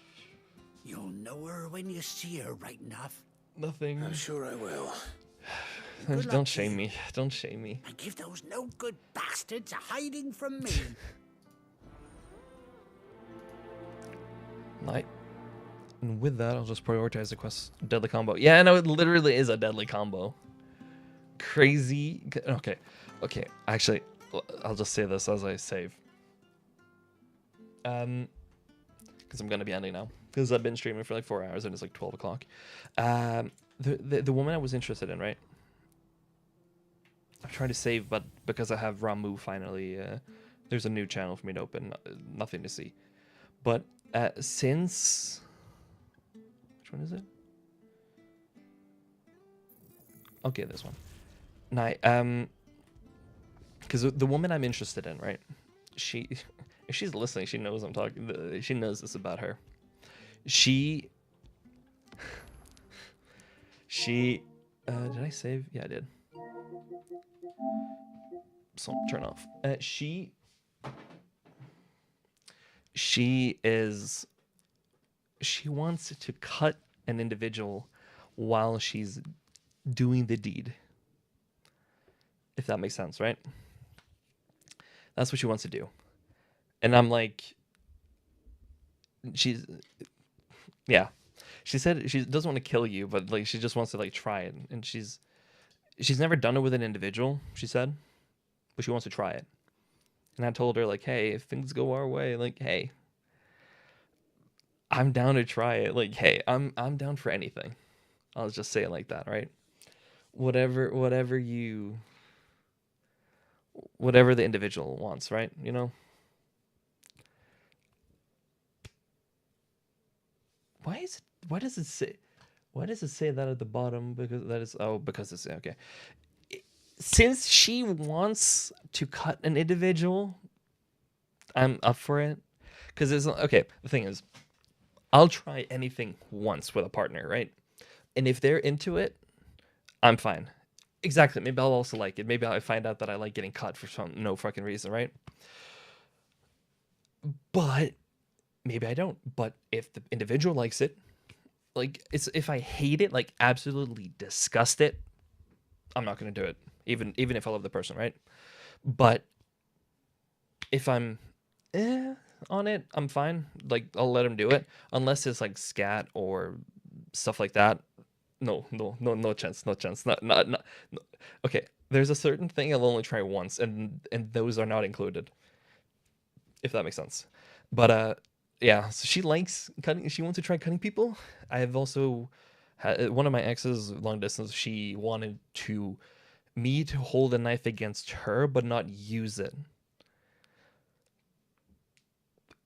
Speaker 20: you'll know her when you see her, right enough.
Speaker 1: Nothing.
Speaker 2: I'm sure I will.
Speaker 1: Don't shame me. Don't shame me.
Speaker 20: And give those no good bastards a hiding from me.
Speaker 1: Night. And with that, I'll just prioritize the quest. Deadly combo. Yeah, no, it literally is a deadly combo. Crazy. Okay. Actually, I'll just say this as I save. Because I'm gonna be ending now. Because I've been streaming for like 4 hours and it's like 12 o'clock. The woman I was interested in, right? I'm trying to save, but because I have Ramu finally, there's a new channel for me to open. Nothing to see. But since... Which one is it? Okay, this one. Now, because the woman I'm interested in, right? If she's listening, she knows I'm talking. She knows this about her. She did I save? Yeah, I did. So turn off. She wants to cut an individual while she's doing the deed. If that makes sense, right? That's what she wants to do. And I'm like, yeah. She said she doesn't want to kill you, but like she just wants to like try it. And she's never done it with an individual, she said, but she wants to try it. And I told her like, hey, if things go our way, like, hey, I'm down to try it. Like, hey, I'm down for anything. I'll just say it like that, right? Whatever the individual wants, right? You know? Why does it say that at the bottom? Because it's okay. Since she wants to cut an individual, I'm up for it. Because it's okay. The thing is, I'll try anything once with a partner, right? And if they're into it, I'm fine. Exactly. Maybe I'll also like it. Maybe I find out that I like getting cut for no fucking reason, right? But maybe I don't. But if the individual likes it, like if I hate it, like absolutely disgust it, I'm not gonna do it. Even if I love the person, right? But if I'm on it, I'm fine. Like, I'll let him do it. Unless it's like scat or stuff like that. No chance. Not. Okay, there's a certain thing I'll only try once, and those are not included. If that makes sense. But yeah, so she likes cutting. She wants to try cutting people. I've also had one of my exes, long distance. She wanted me to hold a knife against her, but not use it.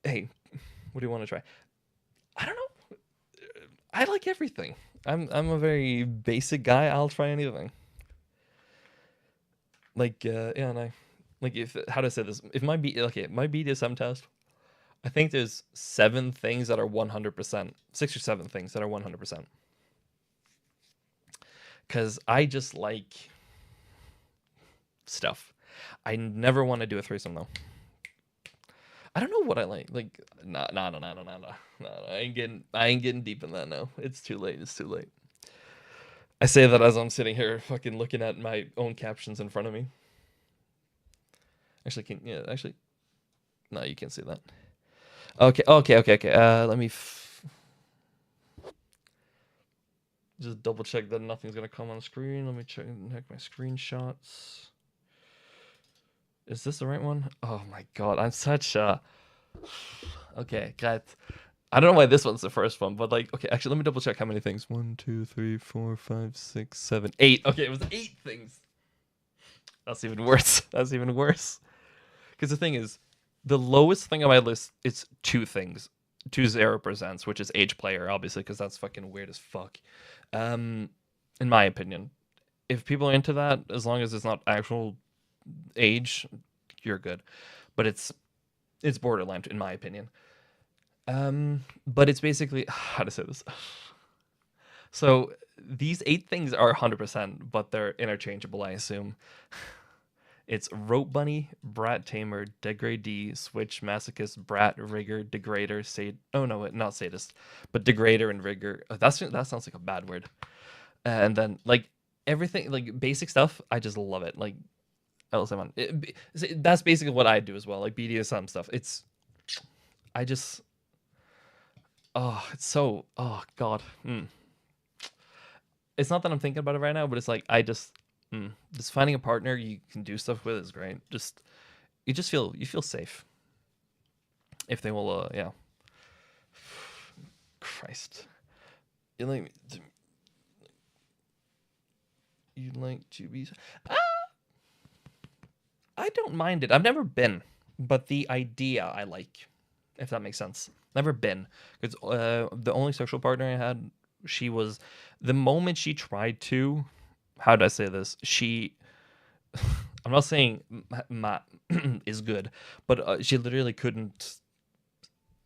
Speaker 1: Hey, what do you want to try? I don't know. I like everything. I'm a very basic guy. I'll try anything. Like yeah, and I like if how to say this. If my BDSM test, I think there's 7 things that are 100%. 6 or 7 things that are 100%. Because I just like stuff. I never want to do a threesome though. I don't know what I like. Like, no. I ain't getting deep in that now. It's too late. I say that as I'm sitting here fucking looking at my own captions in front of me. Actually, no, you can't see that. Okay. Let me just double check that nothing's gonna come on screen. Let me check my screenshots. Is this the right one? Oh my god, I'm such a... Okay, great. I don't know why this one's the first one, but like, okay, actually, let me double check how many things. 1, 2, 3, 4, 5, 6, 7, 8. Okay, it was 8 things. That's even worse. Because the thing is, the lowest thing on my list is 2 things. 20%, which is age player, obviously, because that's fucking weird as fuck. In my opinion. If people are into that, as long as it's not actual age, you're good. But it's borderline, in my opinion. But it's basically, how to say this? So these 8 things are 100%, but they're interchangeable, I assume. It's Rope Bunny, Brat Tamer, Degradee, Switch, Masochist, Brat, Rigger, Degrader, not Sadist, but Degrader and Rigger. That sounds like a bad word. And then, like, everything, like, basic stuff, I just love it. Like, that's basically what I do as well, like BDSM stuff. It's god. It's not that I'm thinking about it right now, but it's like just finding a partner you can do stuff with is great. You feel safe if they will. Yeah. Christ, you like to be. I don't mind it. I've never been, but the idea I like, if that makes sense. Never been, because the only sexual partner I had, she was, the moment she tried to, how do I say this? I'm not saying Matt is good, but she literally couldn't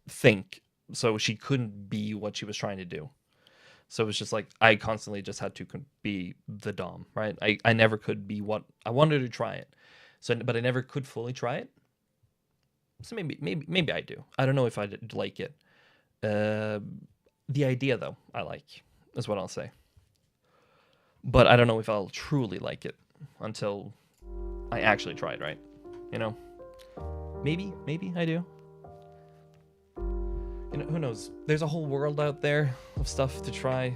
Speaker 1: think, so she couldn't be what she was trying to do. So it was just like, I constantly just had to be the dom, right? I never could be what, I wanted to try it. So, but I never could fully try it. So maybe I do. I don't know if I like it. The idea, though, I like, is what I'll say. But I don't know if I'll truly like it until I actually try it, right? You know? Maybe I do. You know, who knows? There's a whole world out there of stuff to try.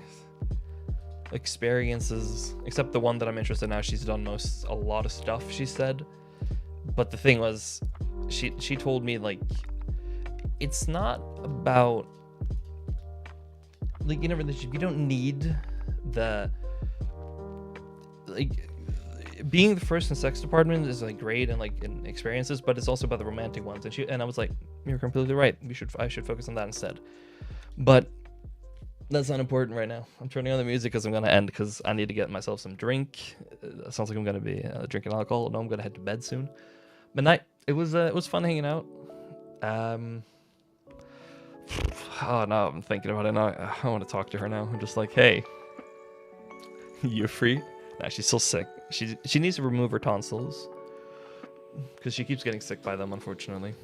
Speaker 1: Experiences, except the one that I'm interested in now. She's done a lot of stuff, she said, but the thing was, she told me, like, it's not about, like, you don't need the, like, being the first in sex department is like great and like in experiences, but it's also about the romantic ones. And I was like, you're completely right. I should focus on that instead. But that's not important right now. I'm turning on the music because I'm gonna end, because I need to get myself some drink. It sounds like I'm gonna be drinking alcohol. No, I'm gonna head to bed soon. But night. It was fun hanging out. Oh no, I'm thinking about it now. I want to talk to her now. I'm just like, hey, you're free? Nah, she's still sick. She needs to remove her tonsils because she keeps getting sick by them, unfortunately.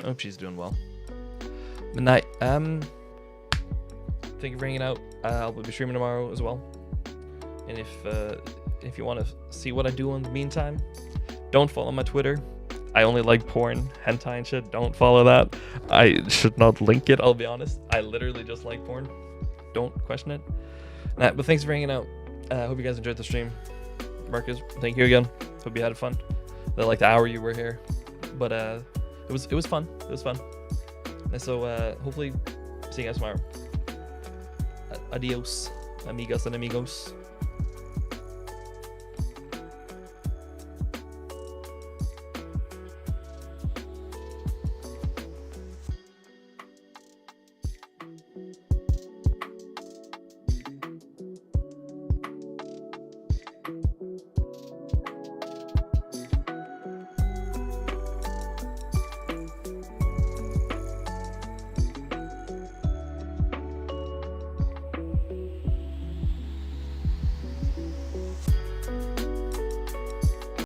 Speaker 1: I hope she's doing well. Good night. Thank you for hanging out. I'll be streaming tomorrow as well. And if you want to see what I do in the meantime, don't follow my Twitter. I only like porn, hentai and shit. Don't follow that. I should not link it, I'll be honest. I literally just like porn. Don't question it. But thanks for hanging out. Hope you guys enjoyed the stream. Marcus, thank you again. Hope you had fun. Like the hour you were here. But it was fun. It was fun. And so hopefully see you guys tomorrow. Adios, amigos and amigos.